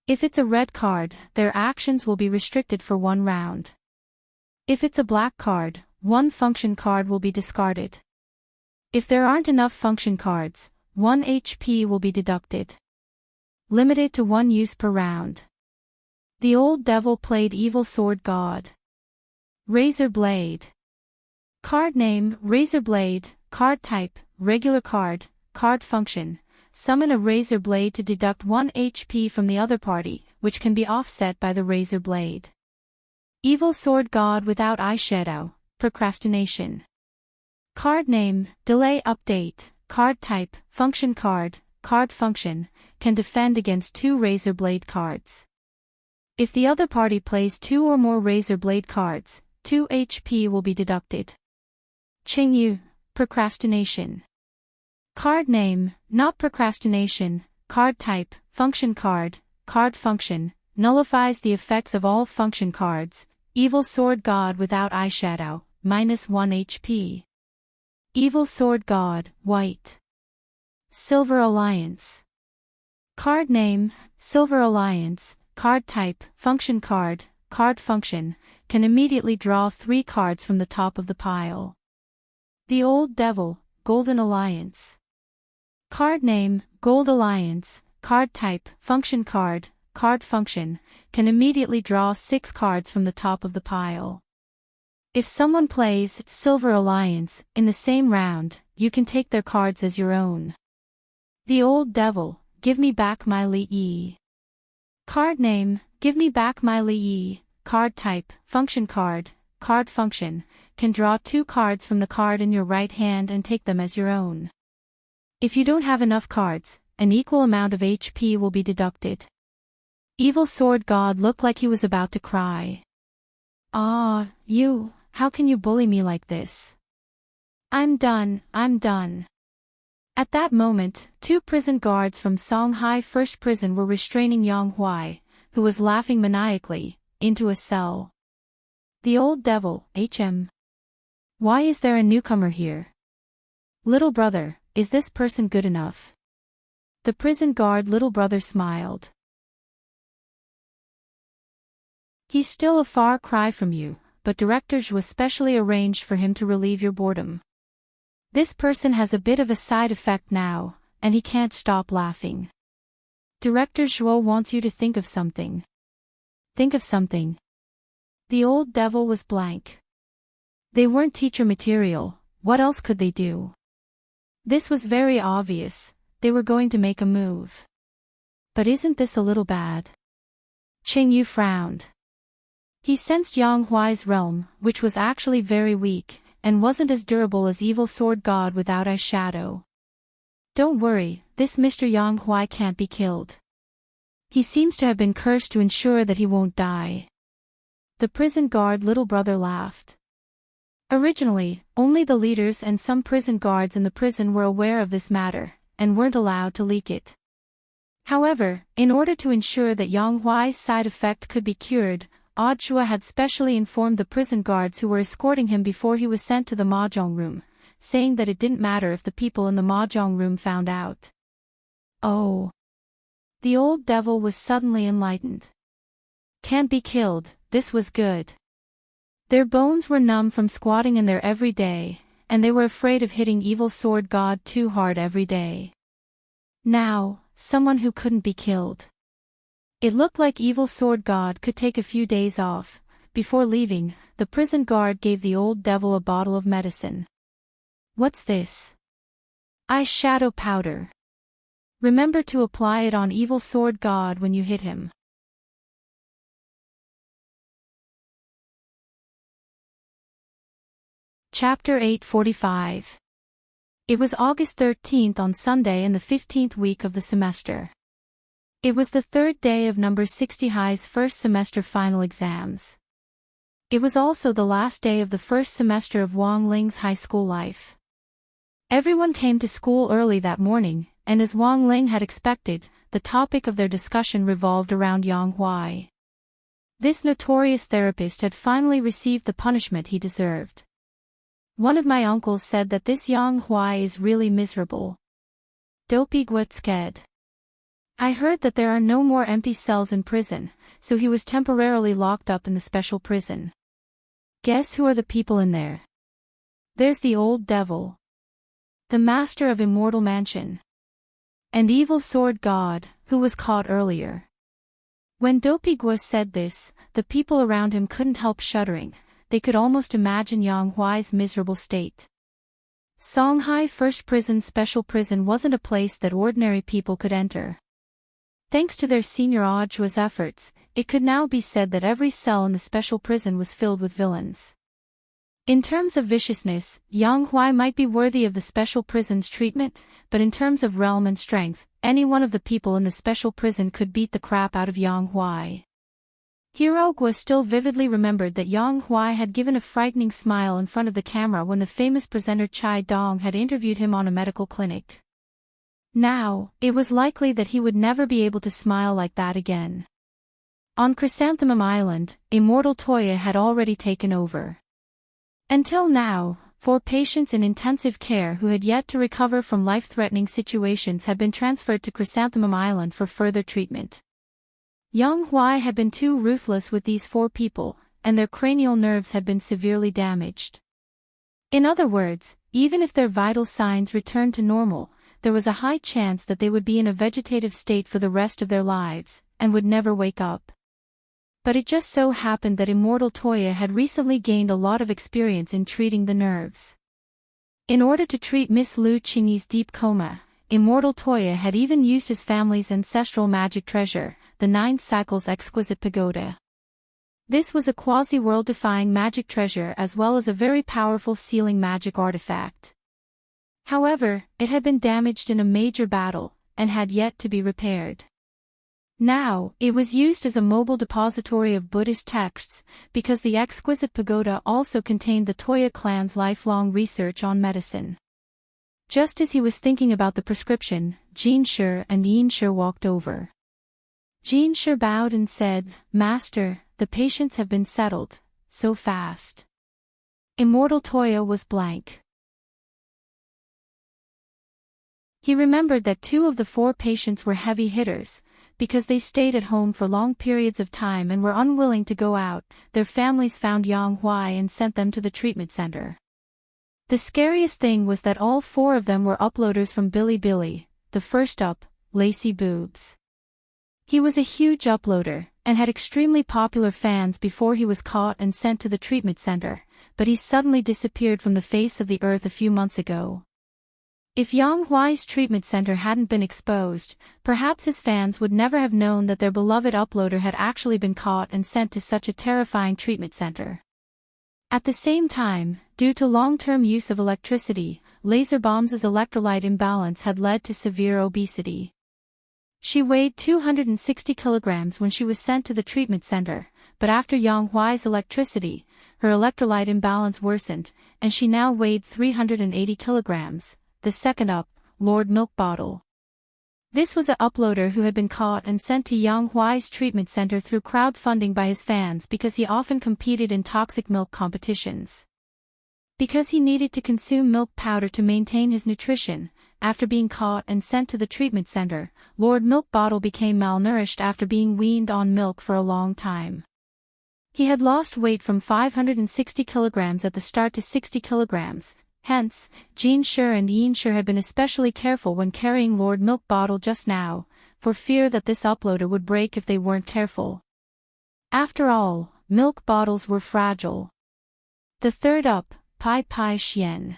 If it's a red card, their actions will be restricted for 1 round. If it's a black card, 1 function card will be discarded. If there aren't enough function cards, 1 HP will be deducted. Limited to 1 use per round. The Old Devil played Evil Sword God. Razor Blade. Card name, Razor Blade. Card type, regular card. Card function, summon a Razor Blade to deduct 1 HP from the other party, which can be offset by the Razor Blade. Evil Sword God without eyeshadow, procrastination. Card name, delay update. Card type, function card. Card function, can defend against 2 Razor Blade cards. If the other party plays 2 or more Razor Blade cards, 2 HP will be deducted. Qing Yu, procrastination. Card name, not procrastination. Card type, function card. Card function, nullifies the effects of all function cards. Evil Sword God without eyeshadow, -1 HP. Evil Sword God, white. Silver Alliance. Card name, Silver Alliance. Card type, function card. Card function, can immediately draw 3 cards from the top of the pile. The Old Devil, Golden Alliance. Card name, Gold Alliance. Card type, function card. Card function, can immediately draw 6 cards from the top of the pile. If someone plays Silver Alliance in the same round, you can take their cards as your own. The Old Devil, Give Me Back My Li. Card name, Give Me Back My Li. Card type, function card. Card function, can draw 2 cards from the card in your right hand and take them as your own. If you don't have enough cards, an equal amount of HP will be deducted. Evil Sword God looked like he was about to cry. Ah, you, how can you bully me like this? I'm done, I'm done. At that moment, 2 prison guards from Songhai First Prison were restraining Yang Huai, who was laughing maniacally, into a cell. The Old Devil, HM. Why is there a newcomer here? Little brother, is this person good enough? The prison guard little brother smiled. He's still a far cry from you, but directors was specially arranged for him to relieve your boredom. This person has a bit of a side effect now, and he can't stop laughing. Director Zhuo wants you to think of something. Think of something. The Old Devil was blank. They weren't teacher material, what else could they do? This was very obvious, they were going to make a move. But isn't this a little bad? Qing Yu frowned. He sensed Yang Huai's realm, which was actually very weak, and wasn't as durable as Evil Sword God without eyeshadow. Don't worry, this Mr. Yang Huai can't be killed. He seems to have been cursed to ensure that he won't die. The prison guard little brother laughed. Originally, only the leaders and some prison guards in the prison were aware of this matter, and weren't allowed to leak it. However, in order to ensure that Yang Huai's side effect could be cured, Oddshua had specially informed the prison guards who were escorting him before he was sent to the mahjong room, saying that it didn't matter if the people in the mahjong room found out. Oh. The old devil was suddenly enlightened. Can't be killed, this was good. Their bones were numb from squatting in there every day, and they were afraid of hitting Evil Sword God too hard every day. Now, someone who couldn't be killed. It looked like Evil Sword God could take a few days off. Before leaving, the prison guard gave the old devil a bottle of medicine. What's this? Eyeshadow powder. Remember to apply it on Evil Sword God when you hit him. Chapter 845. It was August 13th on Sunday in the 15th week of the semester. It was the third day of number 60 High's first semester final exams. It was also the last day of the first semester of Wang Ling's high school life. Everyone came to school early that morning, and as Wang Ling had expected, the topic of their discussion revolved around Yang Huai. This notorious therapist had finally received the punishment he deserved. One of my uncles said that this Yang Huai is really miserable. Dopey Guetsked. I heard that there are no more empty cells in prison, so he was temporarily locked up in the special prison. Guess who are the people in there? There's the old devil. The master of Immortal Mansion. And Evil Sword God, who was caught earlier. When Dopey Gua said this, the people around him couldn't help shuddering. They could almost imagine Yang Huai's miserable state. Songhai First Prison Special Prison wasn't a place that ordinary people could enter. Thanks to their senior Odshua's efforts, it could now be said that every cell in the special prison was filled with villains. In terms of viciousness, Yang Huai might be worthy of the special prison's treatment, but in terms of realm and strength, any one of the people in the special prison could beat the crap out of Yang Huai. Hirogwa still vividly remembered that Yang Huai had given a frightening smile in front of the camera when the famous presenter Chai Dong had interviewed him on a medical clinic. Now, it was likely that he would never be able to smile like that again. On Chrysanthemum Island, Immortal Toya had already taken over. Until now, 4 patients in intensive care who had yet to recover from life-threatening situations had been transferred to Chrysanthemum Island for further treatment. Yang Huai had been too ruthless with these 4 people, and their cranial nerves had been severely damaged. In other words, even if their vital signs returned to normal, there was a high chance that they would be in a vegetative state for the rest of their lives, and would never wake up. But it just so happened that Immortal Toya had recently gained a lot of experience in treating the nerves. In order to treat Miss Lu Qingyi's deep coma, Immortal Toya had even used his family's ancestral magic treasure, the 9 Cycles Exquisite Pagoda. This was a quasi-world-defying magic treasure as well as a very powerful sealing magic artifact. However, it had been damaged in a major battle, and had yet to be repaired. Now, it was used as a mobile depository of Buddhist texts, because the Exquisite Pagoda also contained the Toya clan's lifelong research on medicine. Just as he was thinking about the prescription, Jin Shi and Yin Shi walked over. Jin Shi bowed and said, "Master, the patients have been settled, so fast." Immortal Toya was blank. He remembered that 2 of the 4 patients were heavy hitters, because they stayed at home for long periods of time and were unwilling to go out. Their families found Yang Huai and sent them to the treatment center. The scariest thing was that all 4 of them were uploaders from Bilibili, the first up, Lacy Boobs. He was a huge uploader, and had extremely popular fans before he was caught and sent to the treatment center, but he suddenly disappeared from the face of the earth a few months ago. If Yang Huai's treatment center hadn't been exposed, perhaps his fans would never have known that their beloved uploader had actually been caught and sent to such a terrifying treatment center. At the same time, due to long-term use of electricity, Laser Bomb's electrolyte imbalance had led to severe obesity. She weighed 260 kilograms when she was sent to the treatment center, but after Yang Huai's electricity, her electrolyte imbalance worsened, and she now weighed 380 kilograms. The second up, Lord Milk Bottle. This was an uploader who had been caught and sent to Yang Huai's treatment center through crowdfunding by his fans because he often competed in toxic milk competitions. Because he needed to consume milk powder to maintain his nutrition, after being caught and sent to the treatment center, Lord Milk Bottle became malnourished after being weaned on milk for a long time. He had lost weight from 560 kilograms at the start to 60 kilograms. Hence, Jean Sher and Yin Sher had been especially careful when carrying Lord Milk Bottle just now, for fear that this uploader would break if they weren't careful. After all, milk bottles were fragile. The third up, Pai Pai Xian.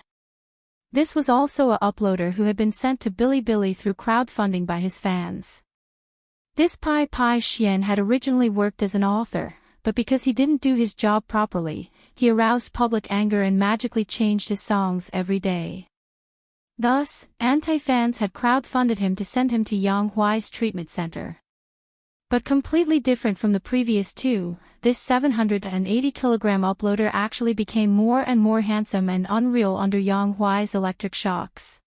This was also a uploader who had been sent to Bilibili through crowdfunding by his fans. This Pai Pai Xian had originally worked as an author, but because he didn't do his job properly, he aroused public anger and magically changed his songs every day. Thus, anti-fans had crowdfunded him to send him to Yang Huai's treatment center. But completely different from the previous two, this 780-kilogram uploader actually became more and more handsome and unreal under Yang Huai's electric shocks.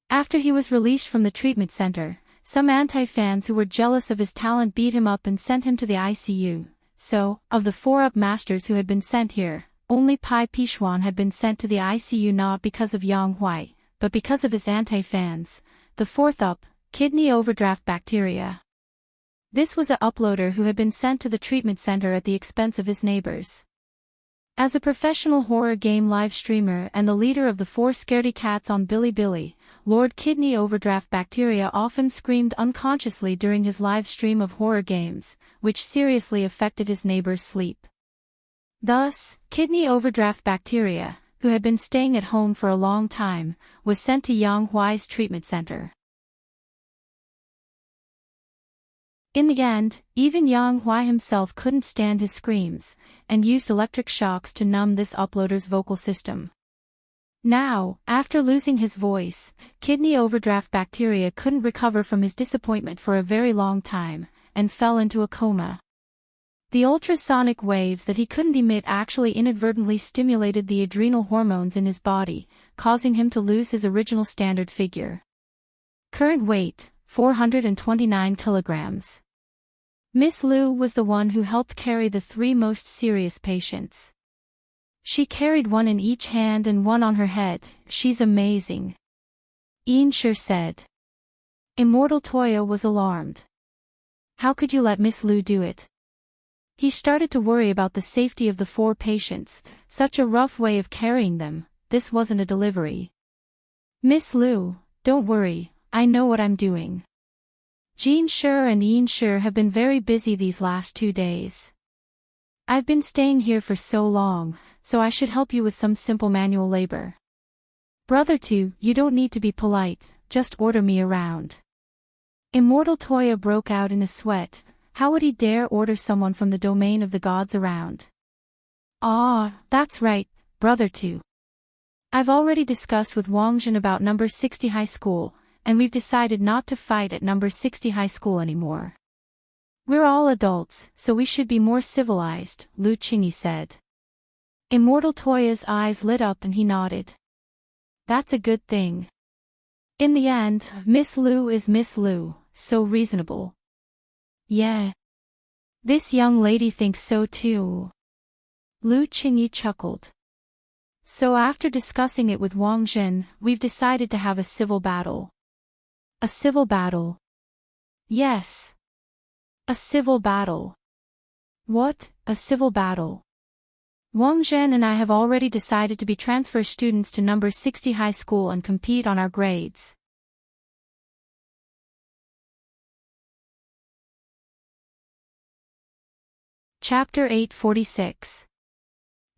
After he was released from the treatment center, some anti-fans who were jealous of his talent beat him up and sent him to the ICU. So, of the 4 up masters who had been sent here, only Pai Pishuan had been sent to the ICU not because of Yang Huai, but because of his anti-fans. The 4th up, kidney overdraft bacteria. This was a uploader who had been sent to the treatment center at the expense of his neighbors. As a professional horror game live streamer and the leader of the 4 scaredy cats on Bilibili, Lord Kidney Overdraft Bacteria often screamed unconsciously during his live stream of horror games, which seriously affected his neighbors' sleep. Thus, Kidney Overdraft Bacteria, who had been staying at home for a long time, was sent to Yang Huai's treatment center. In the end, even Yang Huai himself couldn't stand his screams, and used electric shocks to numb this uploader's vocal system. Now, after losing his voice, Kidney Overdraft Bacteria couldn't recover from his disappointment for a very long time, and fell into a coma. The ultrasonic waves that he couldn't emit actually inadvertently stimulated the adrenal hormones in his body, causing him to lose his original standard figure. Current weight, 429 kilograms. Miss Liu was the one who helped carry the 3 most serious patients. She carried one in each hand and one on her head. She's amazing. Yin Sher said. Immortal Toya was alarmed. How could you let Miss Liu do it? He started to worry about the safety of the 4 patients, such a rough way of carrying them. This wasn't a delivery. Miss Liu, don't worry, I know what I'm doing. Jean Sher and Yin Sher have been very busy these last 2 days. I've been staying here for so long, so I should help you with some simple manual labor. Brother 2, you don't need to be polite, just order me around. Immortal Toya broke out in a sweat. How would he dare order someone from the domain of the gods around? Ah, that's right, Brother 2. I've already discussed with Wangjin about number 60 high school, and we've decided not to fight at number 60 high school anymore. We're all adults, so we should be more civilized, Lu Qingyi said. Immortal Toya's eyes lit up and he nodded. That's a good thing. In the end, Miss Liu is Miss Liu, so reasonable. Yeah. This young lady thinks so too. Lu Qingyi chuckled. So after discussing it with Wang Zhen, we've decided to have a civil battle. A civil battle? Yes. A civil battle. What, a civil battle? Wang Zhen and I have already decided to be transfer students to number 60 high school and compete on our grades. Chapter 846.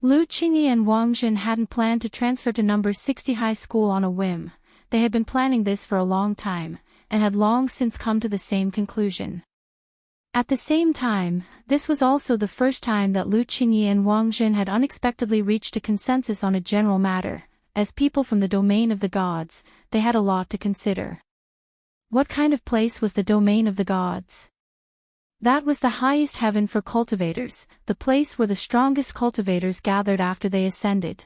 Lu Qingyi and Wang Zhen hadn't planned to transfer to number 60 high school on a whim. they had been planning this for a long time, and had long since come to the same conclusion. At the same time, this was also the first time that Lu Qingyi and Wang Jin had unexpectedly reached a consensus on a general matter. As people from the domain of the gods, they had a lot to consider. What kind of place was the domain of the gods? That was the highest heaven for cultivators, the place where the strongest cultivators gathered after they ascended.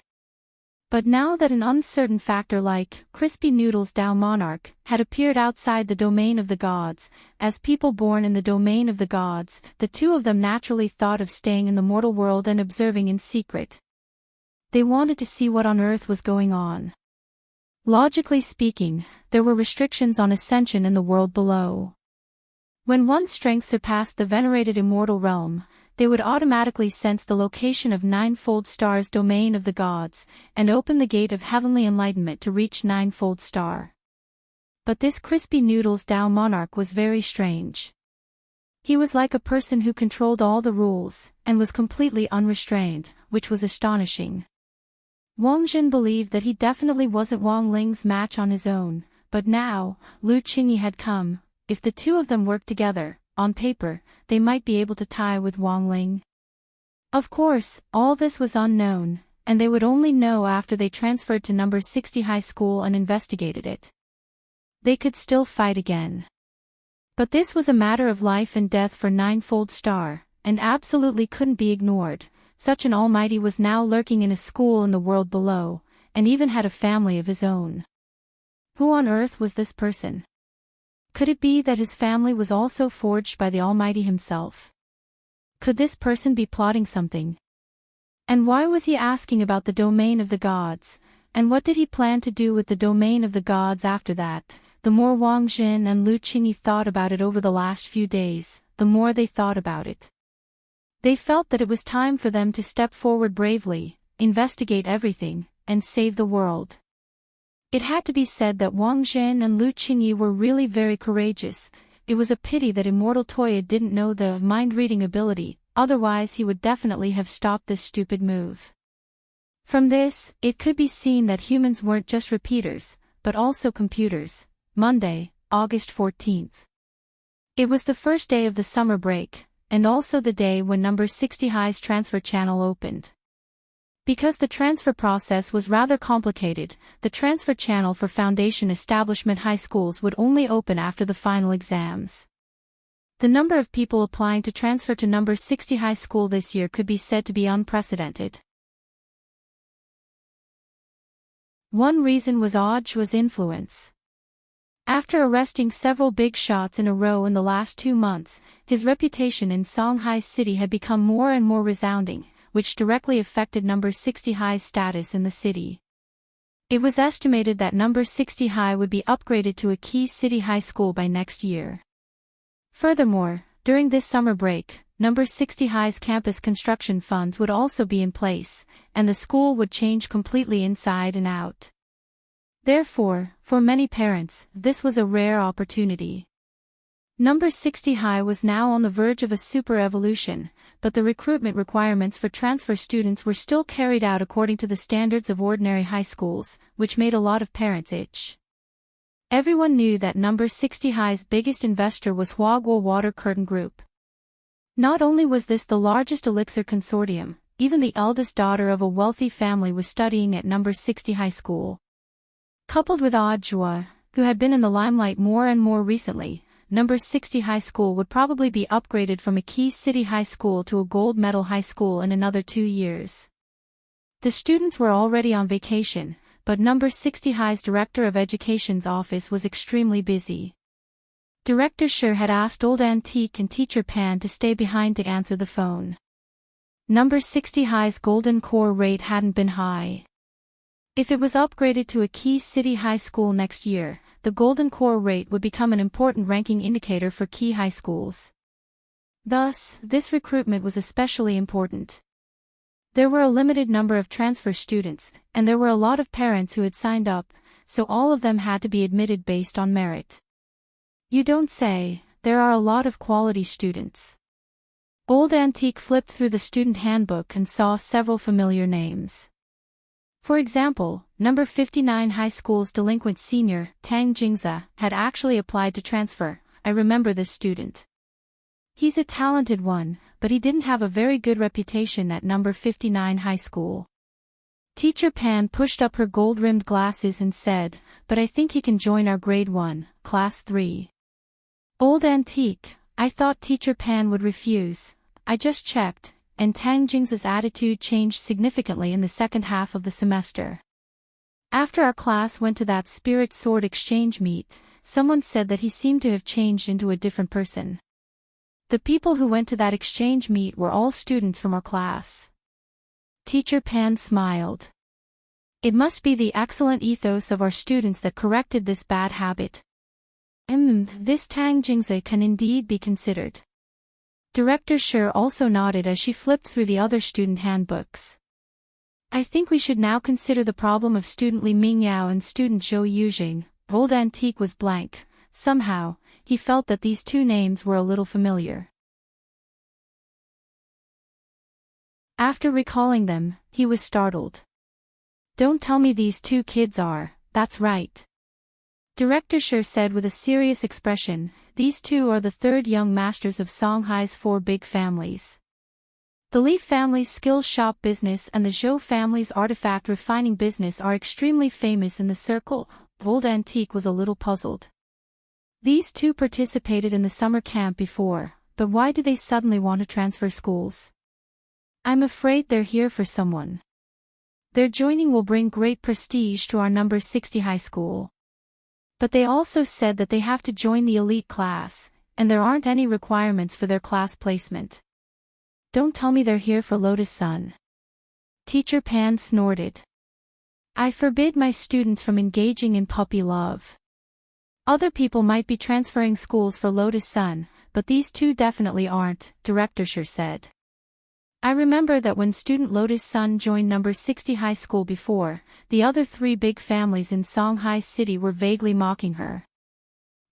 But now that an uncertain factor like Crispy Noodles Dao Monarch had appeared outside the domain of the gods, as people born in the domain of the gods, the two of them naturally thought of staying in the mortal world and observing in secret. They wanted to see what on earth was going on. Logically speaking, there were restrictions on ascension in the world below. When one's strength surpassed the venerated immortal realm, they would automatically sense the location of Ninefold Star's domain of the gods, and open the gate of heavenly enlightenment to reach Ninefold Star. But this Crispy Noodles Dao Monarch was very strange. He was like a person who controlled all the rules, and was completely unrestrained, which was astonishing. Wang Jin believed that he definitely wasn't Wang Ling's match on his own, but now, Lu Qingyi had come. If the two of them worked together, on paper, they might be able to tie with Wang Ling. Of course, all this was unknown, and they would only know after they transferred to number 60 high school and investigated it. They could still fight again. But this was a matter of life and death for Ninefold Star, and absolutely couldn't be ignored. Such an almighty was now lurking in a school in the world below, and even had a family of his own. Who on earth was this person? Could it be that his family was also forged by the Almighty himself? Could this person be plotting something? And why was he asking about the domain of the gods, and what did he plan to do with the domain of the gods after that? The more Wang Jin and Lu Qingyi thought about it over the last few days, the more they thought about it. They felt that it was time for them to step forward bravely, investigate everything, and save the world. It had to be said that Wang Jin and Lu Qingyi were really very courageous. It was a pity that Immortal Toya didn't know the mind-reading ability, otherwise he would definitely have stopped this stupid move. From this, it could be seen that humans weren't just repeaters, but also computers. Monday, August 14th. It was the first day of the summer break, and also the day when number 60 High's transfer channel opened. Because the transfer process was rather complicated, the transfer channel for Foundation Establishment high schools would only open after the final exams. The number of people applying to transfer to number 60 high school this year could be said to be unprecedented. One reason was Audiobook's influence. After arresting several big shots in a row in the last 2 months, his reputation in Songhai City had become more and more resounding, which directly affected number 60 High's status in the city. It was estimated that number 60 High would be upgraded to a key city high school by next year. Furthermore, during this summer break, number 60 High's campus construction funds would also be in place, and the school would change completely inside and out. Therefore, for many parents, this was a rare opportunity. Number 60 High was now on the verge of a super evolution, but the recruitment requirements for transfer students were still carried out according to the standards of ordinary high schools, which made a lot of parents itch. Everyone knew that number 60 High's biggest investor was Huaguo Water Curtain Group. Not only was this the largest elixir consortium, even the eldest daughter of a wealthy family was studying at number 60 High School. Coupled with Audiobook, who had been in the limelight more and more recently, number 60 High School would probably be upgraded from a key city high school to a gold medal high school in another 2 years. The students were already on vacation, but number 60 High's Director of Education's office was extremely busy. Director Shi had asked Old Antique and Teacher Pan to stay behind to answer the phone. Number 60 High's golden core rate hadn't been high. If it was upgraded to a key city high school next year, the golden core rate would become an important ranking indicator for key high schools. Thus, this recruitment was especially important. There were a limited number of transfer students, and there were a lot of parents who had signed up, so all of them had to be admitted based on merit. You don't say, there are a lot of quality students. Old Antique flipped through the student handbook and saw several familiar names. For example, number 59 high school's delinquent senior, Tang Jingza, had actually applied to transfer. I remember this student. He's a talented one, but he didn't have a very good reputation at number 59 high school. Teacher Pan pushed up her gold-rimmed glasses and said, but I think he can join our grade 1, class 3. Old antique, I thought Teacher Pan would refuse. I just checked, and Tang Jing's attitude changed significantly in the second half of the semester. After our class went to that spirit sword exchange meet, someone said that he seemed to have changed into a different person. The people who went to that exchange meet were all students from our class. Teacher Pan smiled. It must be the excellent ethos of our students that corrected this bad habit. This Tang Jingze can indeed be considered. Director Shi also nodded as she flipped through the other student handbooks. I think we should now consider the problem of student Li Mingyao and student Zhou Yujing. Old Antique was blank. Somehow, he felt that these two names were a little familiar. After recalling them, he was startled. Don't tell me these two kids are, that's right. Director Shi said with a serious expression, these two are the third young masters of Songhai's 4 big families. The Li family's skills shop business and the Zhou family's artifact refining business are extremely famous in the circle. Old Antique was a little puzzled. These two participated in the summer camp before, but why do they suddenly want to transfer schools? I'm afraid they're here for someone. Their joining will bring great prestige to our number 60 high school. But they also said that they have to join the elite class, and there aren't any requirements for their class placement. Don't tell me they're here for Lotus Sun. Teacher Pan snorted. I forbid my students from engaging in puppy love. Other people might be transferring schools for Lotus Sun, but these two definitely aren't, Director Shi said. I remember that when student Lotus Sun joined number 60 high school before, the other 3 big families in Songhai City were vaguely mocking her.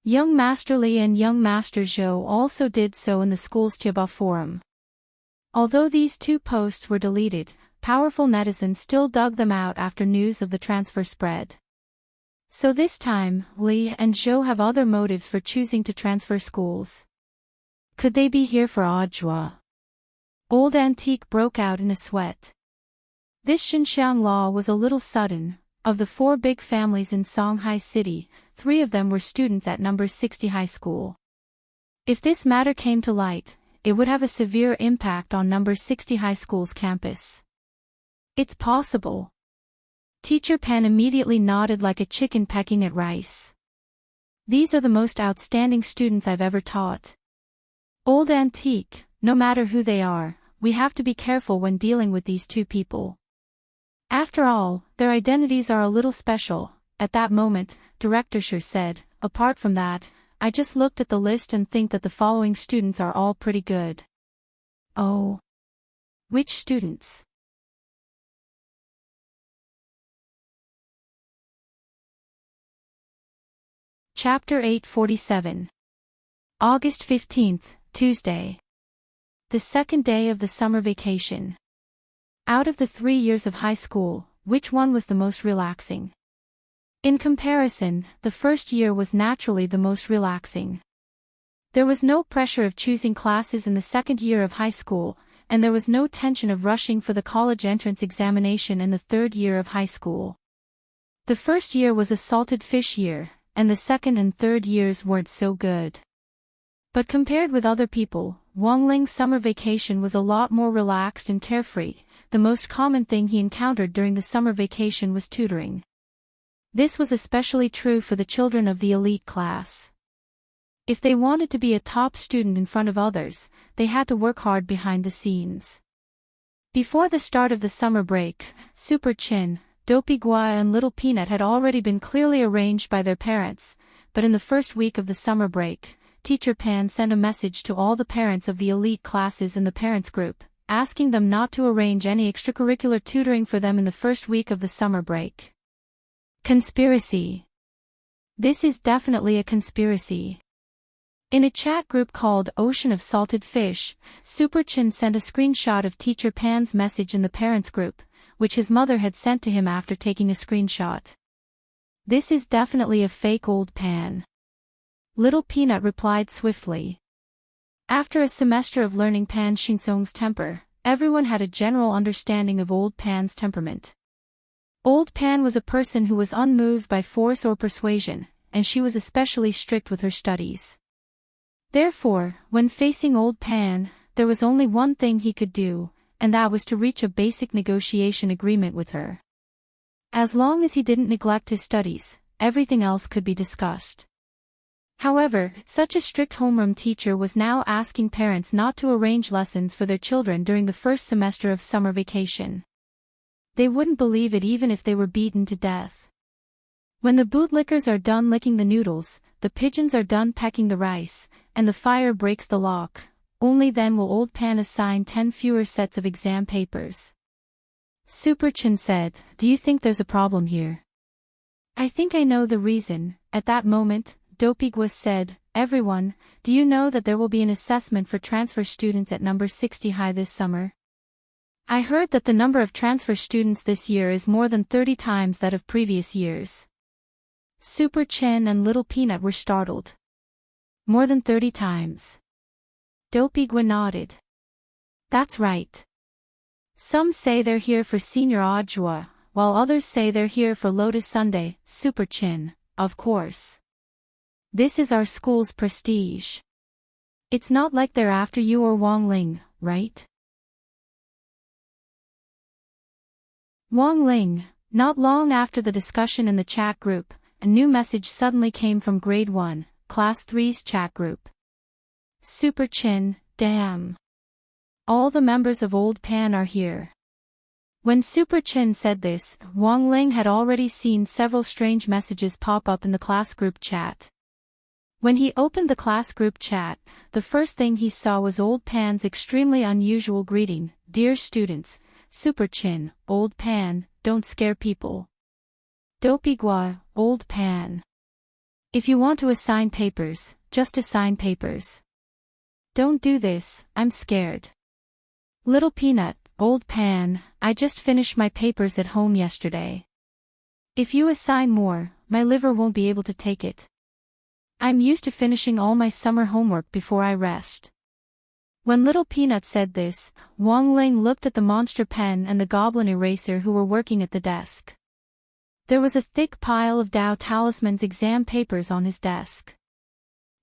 Young Master Li and young Master Zhou also did so in the school's Chiba forum. Although these 2 posts were deleted, powerful netizens still dug them out after news of the transfer spread. So this time, Li and Zhou have other motives for choosing to transfer schools. Could they be here for Audiobook? Old Antique broke out in a sweat. This Xinjiang law was a little sudden. Of the 4 big families in Songhai City, 3 of them were students at number 60 high school. If this matter came to light, it would have a severe impact on number 60 high school's campus. It's possible. Teacher Pan immediately nodded like a chicken pecking at rice. These are the most outstanding students I've ever taught. Old Antique, no matter who they are, we have to be careful when dealing with these 2 people. After all, their identities are a little special. At that moment, Director Shi said, apart from that, I just looked at the list and think that the following students are all pretty good. Oh. Which students? Chapter 847. August 15th, Tuesday. The second day of the summer vacation. Out of the 3 years of high school, which one was the most relaxing? In comparison, the first year was naturally the most relaxing. There was no pressure of choosing classes in the second year of high school, and there was no tension of rushing for the college entrance examination in the third year of high school. The first year was a salted fish year, and the second and third years weren't so good. But compared with other people, Wang Ling's summer vacation was a lot more relaxed and carefree. The most common thing he encountered during the summer vacation was tutoring. This was especially true for the children of the elite class. If they wanted to be a top student in front of others, they had to work hard behind the scenes. Before the start of the summer break, Super Chin, Dopey Gua and Little Peanut had already been clearly arranged by their parents, but in the first week of the summer break, Teacher Pan sent a message to all the parents of the elite classes in the parents group, asking them not to arrange any extracurricular tutoring for them in the first week of the summer break. Conspiracy. This is definitely a conspiracy. In a chat group called Ocean of Salted Fish, Super Chin sent a screenshot of Teacher Pan's message in the parents group, which his mother had sent to him after taking a screenshot. "This is definitely a fake old pan," Little Peanut replied swiftly. After a semester of learning Pan Shinsong's temper, everyone had a general understanding of Old Pan's temperament. Old Pan was a person who was unmoved by force or persuasion, and she was especially strict with her studies. Therefore, when facing Old Pan, there was only one thing he could do, and that was to reach a basic negotiation agreement with her. As long as he didn't neglect his studies, everything else could be discussed. However, such a strict homeroom teacher was now asking parents not to arrange lessons for their children during the first semester of summer vacation. They wouldn't believe it even if they were beaten to death. When the bootlickers are done licking the noodles, the pigeons are done pecking the rice, and the fire breaks the lock, only then will Old Pan assign 10 fewer sets of exam papers. Super Chin said, "Do you think there's a problem here?" "I think I know the reason." At that moment, Dopigwa said, "Everyone, do you know that there will be an assessment for transfer students at number 60 high this summer? I heard that the number of transfer students this year is more than 30 times that of previous years." Super Chin and Little Peanut were startled. "More than 30 times?" Dopigwa nodded. "That's right. Some say they're here for Senior Ajwa, while others say they're here for Lotus Sunday." Super Chin, "Of course. This is our school's prestige. It's not like they're after you or Wang Ling, right?" Wang Ling. Not long after the discussion in the chat group, a new message suddenly came from Grade 1, Class 3's chat group. Super Chin, "Damn. All the members of Old Pan are here." When Super Chin said this, Wang Ling had already seen several strange messages pop up in the class group chat. When he opened the class group chat, the first thing he saw was Old Pan's extremely unusual greeting, "Dear students, Super Chin, Old Pan, don't scare people. Dopigwa, Old Pan. If you want to assign papers, just assign papers. Don't do this, I'm scared. Little Peanut, Old Pan, I just finished my papers at home yesterday. If you assign more, my liver won't be able to take it. I'm used to finishing all my summer homework before I rest." When Little Peanut said this, Wang Ling looked at the monster pen and the goblin eraser who were working at the desk. There was a thick pile of Dao Talisman's exam papers on his desk.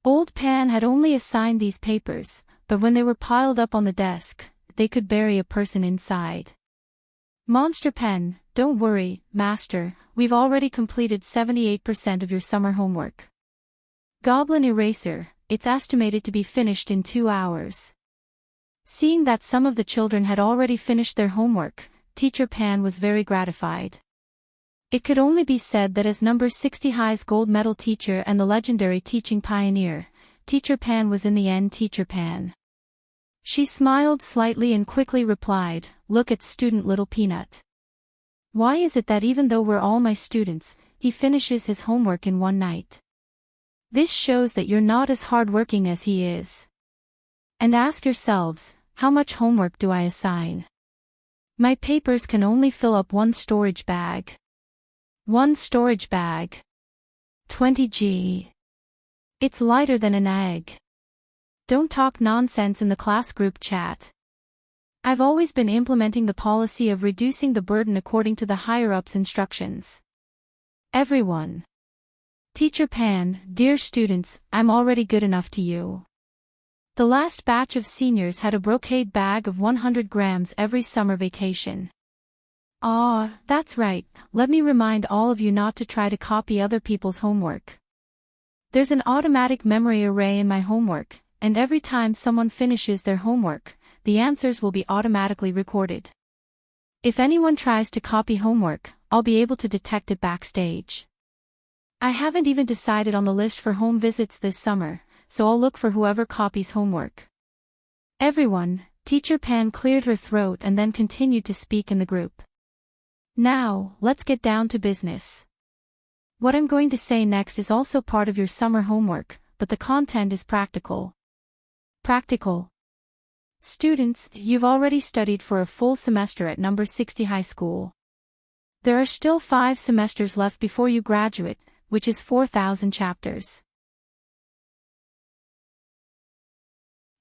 Old Pan had only assigned these papers, but when they were piled up on the desk, they could bury a person inside. "Monster pen, don't worry, Master, we've already completed 78% of your summer homework. Goblin eraser, it's estimated to be finished in 2 hours." Seeing that some of the children had already finished their homework, Teacher Pan was very gratified. It could only be said that as number 60 high's gold medal teacher and the legendary teaching pioneer, Teacher Pan was in the end Teacher Pan. She smiled slightly and quickly replied, "Look at student Little Peanut. Why is it that even though we're all my students, he finishes his homework in one night? This shows that you're not as hardworking as he is. And ask yourselves, how much homework do I assign? My papers can only fill up one storage bag. One storage bag. 20 g. It's lighter than an egg. Don't talk nonsense in the class group chat. I've always been implementing the policy of reducing the burden according to the higher-ups' instructions. Everyone. Teacher Pan, dear students, I'm already good enough to you. The last batch of seniors had a brocade bag of 100 grams every summer vacation. Ah, that's right, let me remind all of you not to try to copy other people's homework. There's an automatic memory array in my homework, and every time someone finishes their homework, the answers will be automatically recorded. If anyone tries to copy homework, I'll be able to detect it backstage. I haven't even decided on the list for home visits this summer, so I'll look for whoever copies homework." Everyone, Teacher Pan cleared her throat and then continued to speak in the group. "Now, let's get down to business. What I'm going to say next is also part of your summer homework, but the content is practical." "Practical?" Students, you've already studied for a full semester at number 60 high school. There are still 5 semesters left before you graduate, which is 4,000 chapters.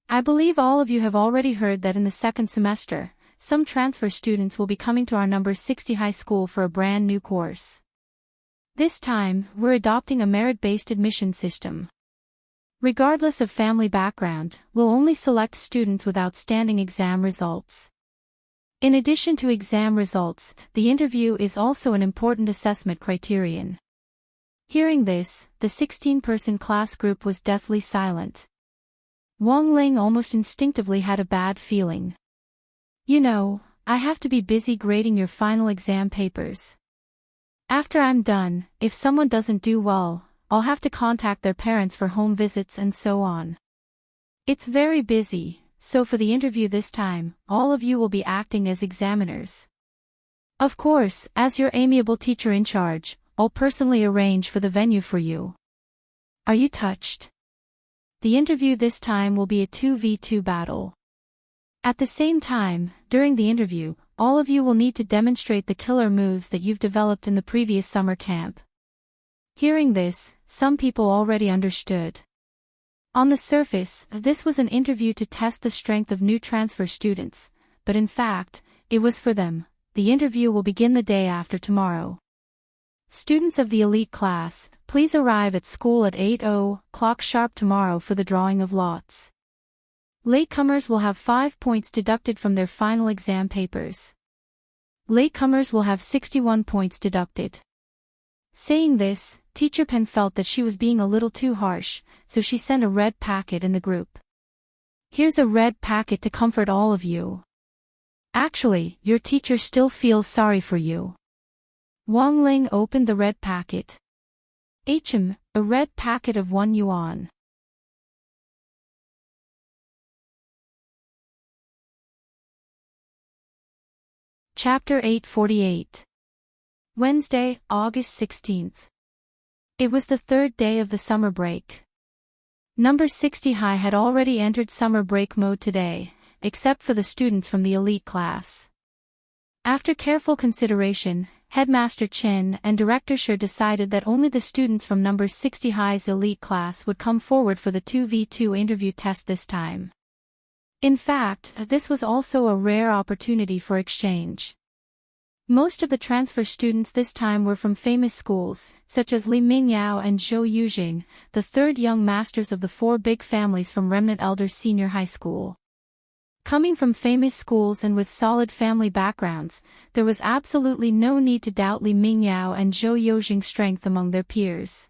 I believe all of you have already heard that in the second semester, some transfer students will be coming to our number 60 high school for a brand new course. This time, we're adopting a merit-based admission system. Regardless of family background, we'll only select students with outstanding exam results. In addition to exam results, the interview is also an important assessment criterion. Hearing this, the 16-person class group was deathly silent. Wang Ling almost instinctively had a bad feeling. You know, I have to be busy grading your final exam papers. After I'm done, if someone doesn't do well, I'll have to contact their parents for home visits and so on. It's very busy, so for the interview this time, all of you will be acting as examiners. Of course, as your amiable teacher in charge, I'll personally arrange for the venue for you. Are you touched? The interview this time will be a 2v2 battle. At the same time, during the interview, all of you will need to demonstrate the killer moves that you've developed in the previous summer camp. Hearing this, some people already understood. On the surface, this was an interview to test the strength of new transfer students, but in fact, it was for them. The interview will begin the day after tomorrow. Students of the elite class, please arrive at school at 8:00 sharp tomorrow for the drawing of lots. Latecomers will have 5 points deducted from their final exam papers. Latecomers will have 61 points deducted. Saying this, Teacher Pen felt that she was being a little too harsh, so she sent a red packet in the group. Here's a red packet to comfort all of you. Actually, your teacher still feels sorry for you. Wang Ling opened the red packet. A red packet of 1 yuan. Chapter 848. Wednesday, August 16th. It was the 3rd day of the summer break. Number 60 high had already entered summer break mode today, except for the students from the elite class. After careful consideration, Headmaster Chen and Director Shi decided that only the students from number 60 high's elite class would come forward for the 2v2 interview test this time. In fact, this was also a rare opportunity for exchange. Most of the transfer students this time were from famous schools, such as Li Mingyao and Zhou Yujing, the 3rd young masters of the 4 big families from Remnant Elders Senior High School. Coming from famous schools and with solid family backgrounds, there was absolutely no need to doubt Li Mingyao and Zhou Yujing's strength among their peers.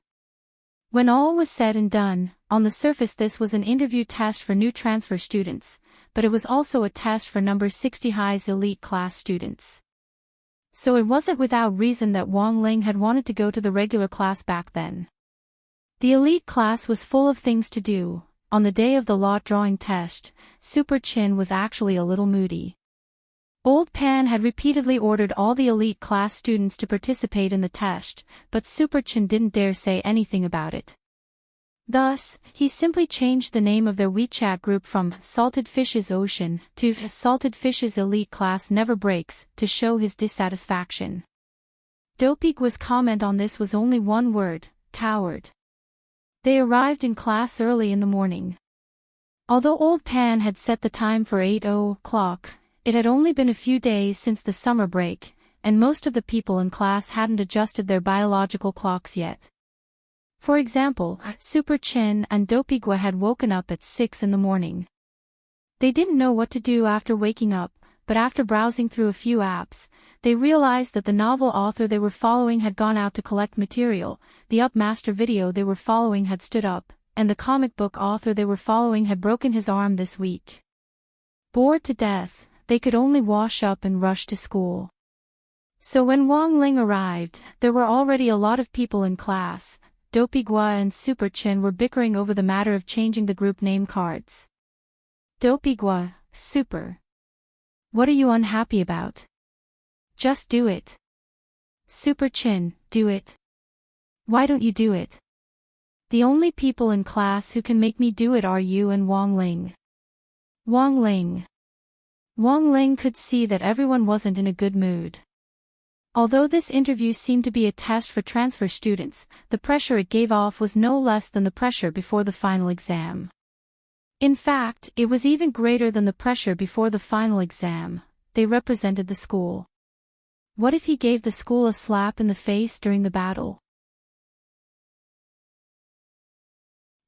When all was said and done, on the surface this was an interview test for new transfer students, but it was also a test for number 60 high's elite class students. So it wasn't without reason that Wang Ling had wanted to go to the regular class back then. The elite class was full of things to do. On the day of the lot drawing test, Super Chin was actually a little moody. Old Pan had repeatedly ordered all the elite class students to participate in the test, but Super Chin didn't dare say anything about it. Thus, he simply changed the name of their WeChat group from Salted Fishes Ocean to Salted Fishes Elite Class Never Breaks to show his dissatisfaction. Dopigua's comment on this was only one word: coward. They arrived in class early in the morning. Although Old Pan had set the time for 8:00, it had only been a few days since the summer break, and most of the people in class hadn't adjusted their biological clocks yet. For example, Super Chin and Dopigua had woken up at 6 in the morning. They didn't know what to do after waking up, but after browsing through a few apps, they realized that the novel author they were following had gone out to collect material, the Up Master video they were following had stood up, and the comic book author they were following had broken his arm this week. Bored to death, they could only wash up and rush to school. So when Wang Ling arrived, there were already a lot of people in class. Dopigua and Super Chin were bickering over the matter of changing the group name cards. Dopigua, Super. What are you unhappy about? Just do it. Super Chin, do it. Why don't you do it? The only people in class who can make me do it are you and Wang Ling. Wang Ling. Wang Ling could see that everyone wasn't in a good mood. Although this interview seemed to be a test for transfer students, the pressure it gave off was no less than the pressure before the final exam. In fact, it was even greater than the pressure before the final exam. They represented the school. What if he gave the school a slap in the face during the battle?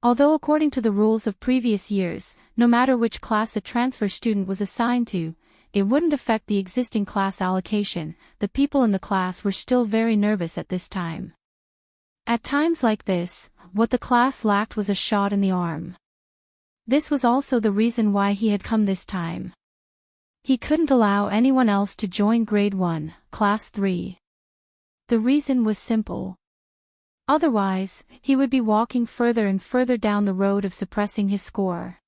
Although according to the rules of previous years, no matter which class a transfer student was assigned to, it wouldn't affect the existing class allocation, the people in the class were still very nervous at this time. At times like this, what the class lacked was a shot in the arm. This was also the reason why he had come this time. He couldn't allow anyone else to join Grade 1, Class 3. The reason was simple. Otherwise, he would be walking further and further down the road of suppressing his score.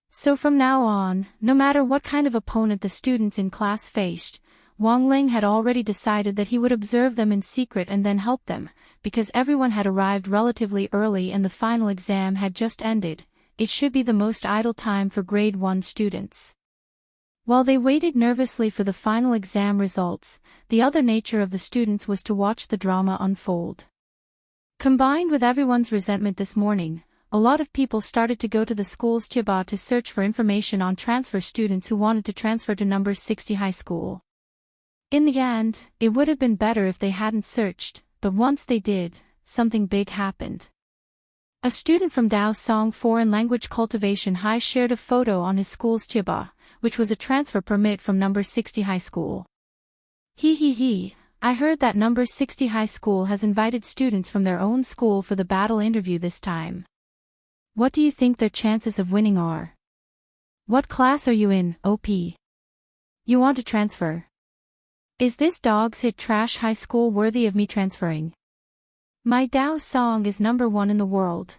So from now on, no matter what kind of opponent the students in class faced, Wang Ling had already decided that he would observe them in secret and then help them, because everyone had arrived relatively early and the final exam had just ended. It should be the most idle time for Grade 1 students. While they waited nervously for the final exam results, the other nature of the students was to watch the drama unfold. Combined with everyone's resentment this morning, a lot of people started to go to the school's Chiba to search for information on transfer students who wanted to transfer to number 60 high school. In the end, it would have been better if they hadn't searched, but once they did, something big happened. A student from Daosong Foreign Language Cultivation High shared a photo on his school's Chiba, which was a transfer permit from number 60 high school. He, I heard that number 60 high school has invited students from their own school for the battle interview this time. What do you think their chances of winning are? What class are you in, OP? You want to transfer? Is this dog's hit trash high school worthy of me transferring? My Dao song is number 1 in the world.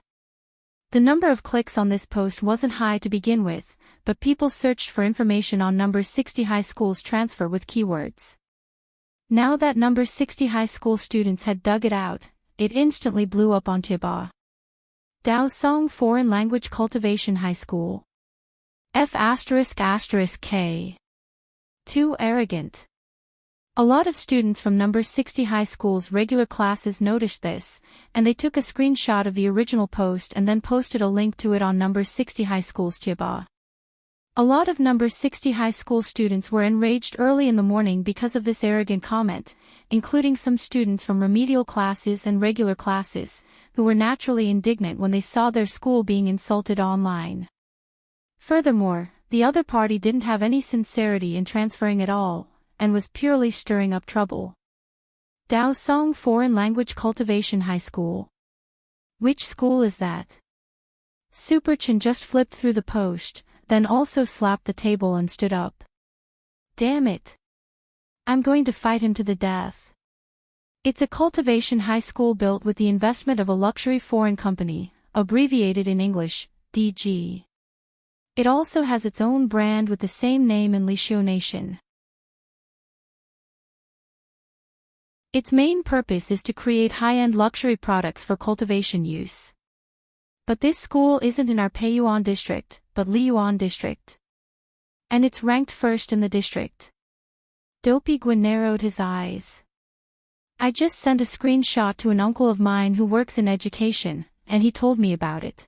The number of clicks on this post wasn't high to begin with, but people searched for information on number 60 high school's transfer with keywords. Now that number 60 high school students had dug it out, it instantly blew up on Chiba. Daosong Foreign Language Cultivation High School. F***K. Too arrogant. A lot of students from number 60 high school's regular classes noticed this, and they took a screenshot of the original post and then posted a link to it on number 60 high school's Chiba. A lot of number 60 high school students were enraged early in the morning because of this arrogant comment, including some students from remedial classes and regular classes, who were naturally indignant when they saw their school being insulted online. Furthermore, the other party didn't have any sincerity in transferring at all, and was purely stirring up trouble. Daosong Foreign Language Cultivation High School. Which school is that? Super Chin just flipped through the post, then also slapped the table and stood up. Damn it. I'm going to fight him to the death. It's a cultivation high school built with the investment of a luxury foreign company, abbreviated in English, DG. It also has its own brand with the same name in Lishio Nation. Its main purpose is to create high-end luxury products for cultivation use. But this school isn't in our Peiyuan district, but Liyuan district. And it's ranked first in the district. Dopey Gwyn narrowed his eyes. I just sent a screenshot to an uncle of mine who works in education, and he told me about it.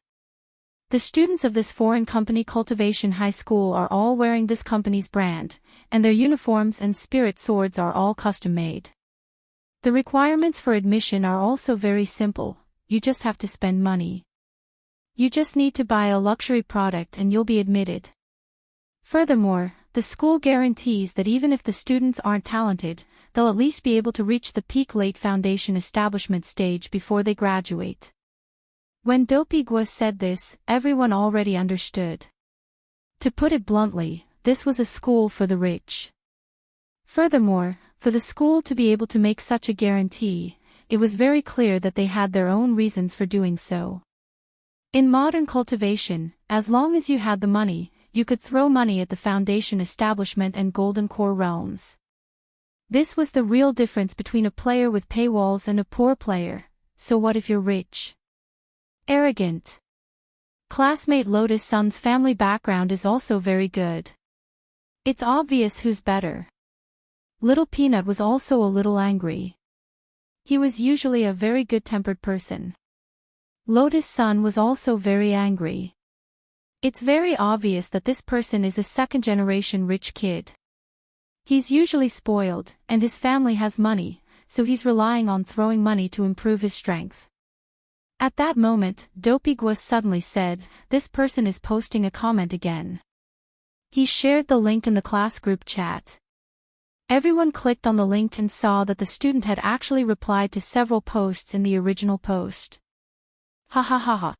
The students of this foreign company cultivation high school are all wearing this company's brand, and their uniforms and spirit swords are all custom-made. The requirements for admission are also very simple, you just have to spend money. You just need to buy a luxury product and you'll be admitted. Furthermore, the school guarantees that even if the students aren't talented, they'll at least be able to reach the peak late foundation establishment stage before they graduate. When Dopey Gua said this, everyone already understood. To put it bluntly, this was a school for the rich. Furthermore, for the school to be able to make such a guarantee, it was very clear that they had their own reasons for doing so. In modern cultivation, as long as you had the money, you could throw money at the foundation establishment and golden core realms. This was the real difference between a player with paywalls and a poor player, so what if you're rich? Arrogant. Classmate Lotus Sun's family background is also very good. It's obvious who's better. Little Peanut was also a little angry. He was usually a very good-tempered person. Lotus Sun was also very angry. It's very obvious that this person is a second-generation rich kid. He's usually spoiled, and his family has money, so he's relying on throwing money to improve his strength. At that moment, Dopey suddenly said, "This person is posting a comment again." He shared the link in the class group chat. Everyone clicked on the link and saw that the student had actually replied to several posts in the original post. Ha ha ha ha.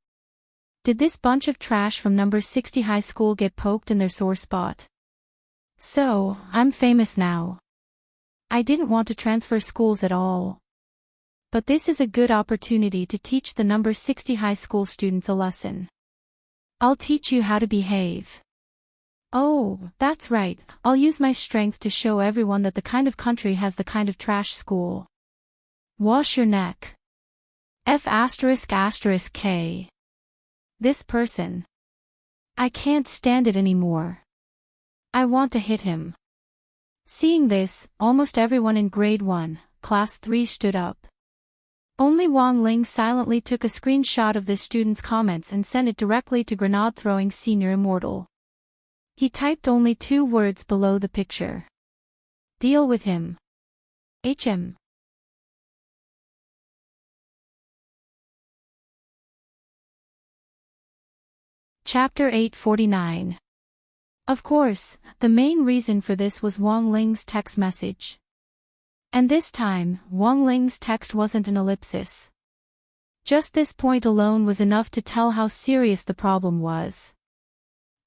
Did this bunch of trash from number 60 high school get poked in their sore spot? So, I'm famous now. I didn't want to transfer schools at all. But this is a good opportunity to teach the number 60 high school students a lesson. I'll teach you how to behave. Oh, that's right, I'll use my strength to show everyone that the kind of country has the kind of trash school. Wash your neck. F***K. This person. I can't stand it anymore. I want to hit him. Seeing this, almost everyone in grade 1, class 3 stood up. Only Wang Ling silently took a screenshot of this student's comments and sent it directly to Grenade-throwing Senior Immortal. He typed only 2 words below the picture. Deal with him. HM. Chapter 849. Of course, the main reason for this was Wang Ling's text message. And this time, Wang Ling's text wasn't an ellipsis. Just this point alone was enough to tell how serious the problem was.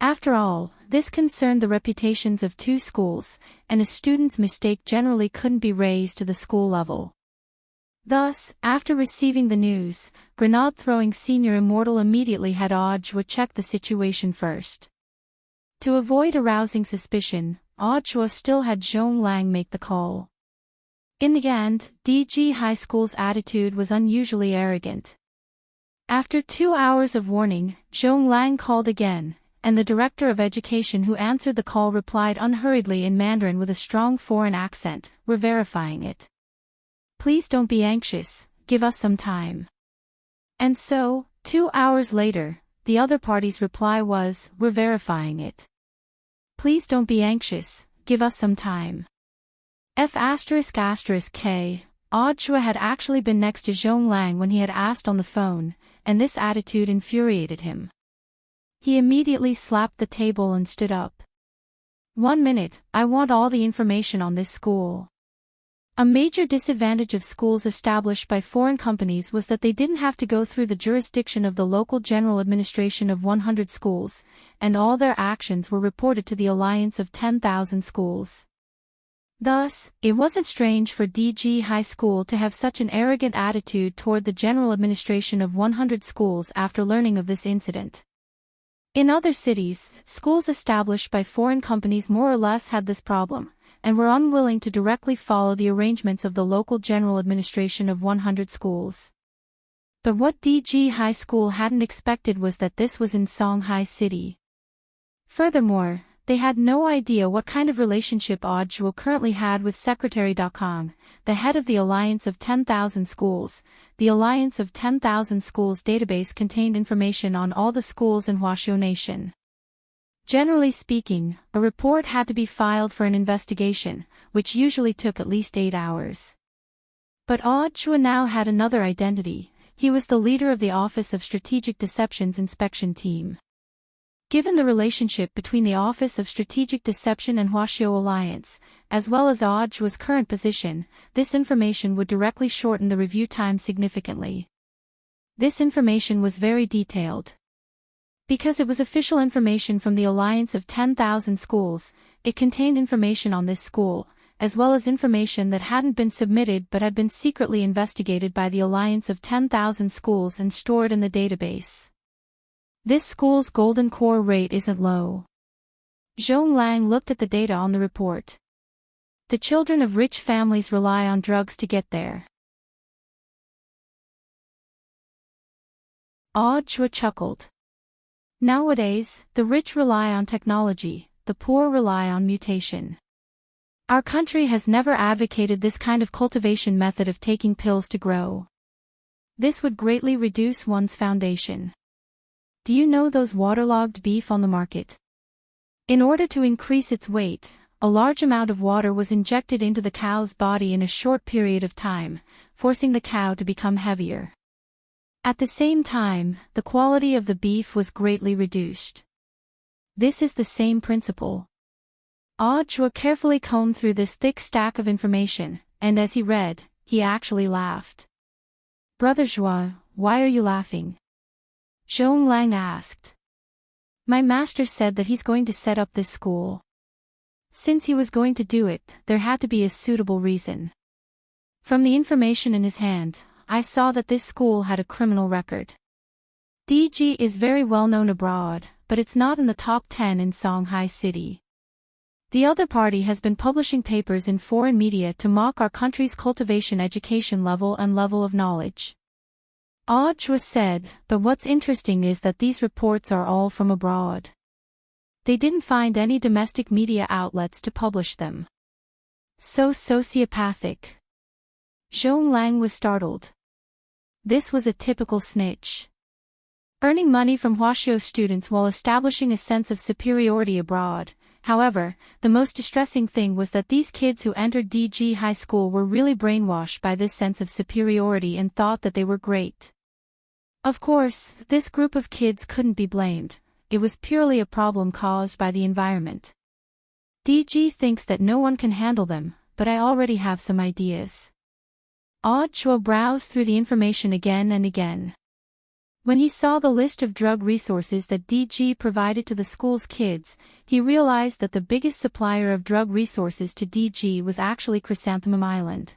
After all, this concerned the reputations of 2 schools, and a student's mistake generally couldn't be raised to the school level. Thus, after receiving the news, Grenade-throwing Senior Immortal immediately had Audiobook check the situation first. To avoid arousing suspicion, Audiobook still had Zhong Lang make the call. In the end, DG High School's attitude was unusually arrogant. After 2 hours of warning, Zhong Lang called again, and the director of education who answered the call replied unhurriedly in Mandarin with a strong foreign accent, "We're verifying it. Please don't be anxious, give us some time." And so, 2 hours later, the other party's reply was, "We're verifying it. Please don't be anxious, give us some time." F***K. Audiobook had actually been next to Zhong Lang when he had asked on the phone, and this attitude infuriated him. He immediately slapped the table and stood up. "1 minute, I want all the information on this school." A major disadvantage of schools established by foreign companies was that they didn't have to go through the jurisdiction of the local general administration of 100 schools, and all their actions were reported to the Alliance of 10,000 schools. Thus, it wasn't strange for DG High School to have such an arrogant attitude toward the general administration of 100 schools after learning of this incident. In other cities, schools established by foreign companies more or less had this problem, and were unwilling to directly follow the arrangements of the local general administration of 100 schools. But what DG High School hadn't expected was that this was in Songhai City. Furthermore, they had no idea what kind of relationship Audiobook currently had with Secretary Kong, the head of the Alliance of 10,000 Schools. The Alliance of 10,000 Schools database contained information on all the schools in Huaxiu Nation. Generally speaking, a report had to be filed for an investigation, which usually took at least 8 hours. But Audiobook now had another identity. He was the leader of the Office of Strategic Deception's inspection team. Given the relationship between the Office of Strategic Deception and Huaxiu Alliance, as well as Audiobook's current position, this information would directly shorten the review time significantly. This information was very detailed. Because it was official information from the Alliance of 10,000 Schools, it contained information on this school, as well as information that hadn't been submitted but had been secretly investigated by the Alliance of 10,000 Schools and stored in the database. This school's golden core rate isn't low. Zhong Lang looked at the data on the report. The children of rich families rely on drugs to get there. Audiobook chuckled. Nowadays, the rich rely on technology, the poor rely on mutation. Our country has never advocated this kind of cultivation method of taking pills to grow. This would greatly reduce one's foundation. Do you know those waterlogged beef on the market? In order to increase its weight, a large amount of water was injected into the cow's body in a short period of time, forcing the cow to become heavier. At the same time, the quality of the beef was greatly reduced. This is the same principle. Audiobook carefully combed through this thick stack of information, and as he read, he actually laughed. "Brother Joie, why are you laughing?" Zhong Lang asked. "My master said that he's going to set up this school. Since he was going to do it, there had to be a suitable reason. From the information in his hand, I saw that this school had a criminal record. DG is very well known abroad, but it's not in the top 10 in Shanghai City. The other party has been publishing papers in foreign media to mock our country's cultivation education level and level of knowledge." Audiobook said, "But what's interesting is that these reports are all from abroad. They didn't find any domestic media outlets to publish them. So sociopathic." Zhong Lang was startled. This was a typical snitch. Earning money from Huaxiao students while establishing a sense of superiority abroad. However, the most distressing thing was that these kids who entered DG High School were really brainwashed by this sense of superiority and thought that they were great. Of course, this group of kids couldn't be blamed. It was purely a problem caused by the environment. DG thinks that no one can handle them, but I already have some ideas. Audiobook browsed through the information again and again. When he saw the list of drug resources that DG provided to the school's kids, he realized that the biggest supplier of drug resources to DG was actually Chrysanthemum Island.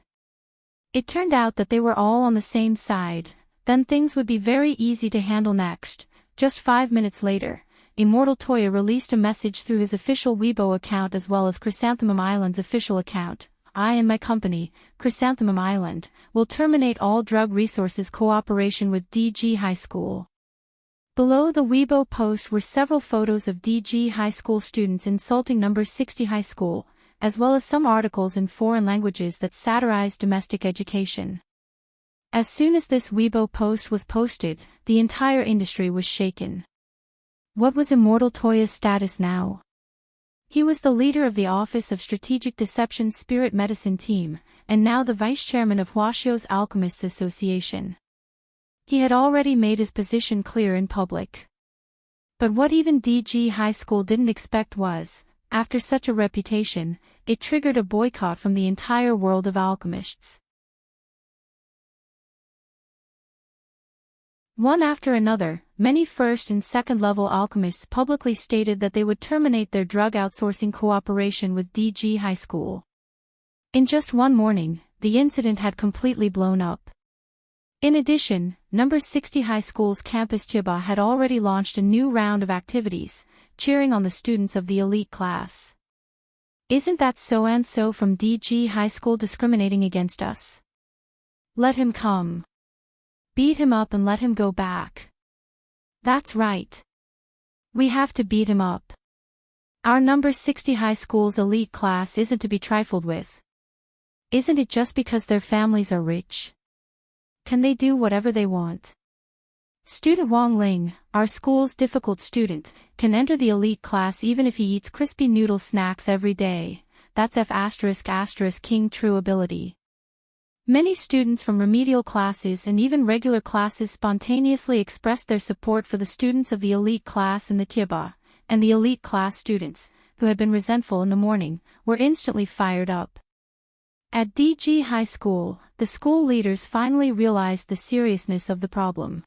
It turned out that they were all on the same side. Then things would be very easy to handle next. Just 5 minutes later, Immortal Toya released a message through his official Weibo account as well as Chrysanthemum Island's official account. "I and my company, Chrysanthemum Island, will terminate all drug resources cooperation with DG High School." Below the Weibo post were several photos of DG High School students insulting number 60 High School, as well as some articles in foreign languages that satirized domestic education. As soon as this Weibo post was posted, the entire industry was shaken. What was Immortal Toya's status now? He was the leader of the Office of Strategic Deception's Spirit Medicine team, and now the vice-chairman of Huaxiao's Alchemists Association. He had already made his position clear in public. But what even DG High School didn't expect was, after such a reputation, it triggered a boycott from the entire world of alchemists. One after another, many first and second-level alchemists publicly stated that they would terminate their drug outsourcing cooperation with DG High School. In just one morning, the incident had completely blown up. In addition, number 60 High School's campus Chiba had already launched a new round of activities, cheering on the students of the elite class. "Isn't that so-and-so from DG High School discriminating against us? Let him come. Beat him up and let him go back. That's right. We have to beat him up. Our number 60 High School's elite class isn't to be trifled with. Isn't it just because their families are rich? Can they do whatever they want? Student Wang Ling, our school's difficult student, can enter the elite class even if he eats crispy noodle snacks every day. That's F*** King true ability." Many students from remedial classes and even regular classes spontaneously expressed their support for the students of the elite class in the Tieba, and the elite class students, who had been resentful in the morning, were instantly fired up. At DG High School, the school leaders finally realized the seriousness of the problem.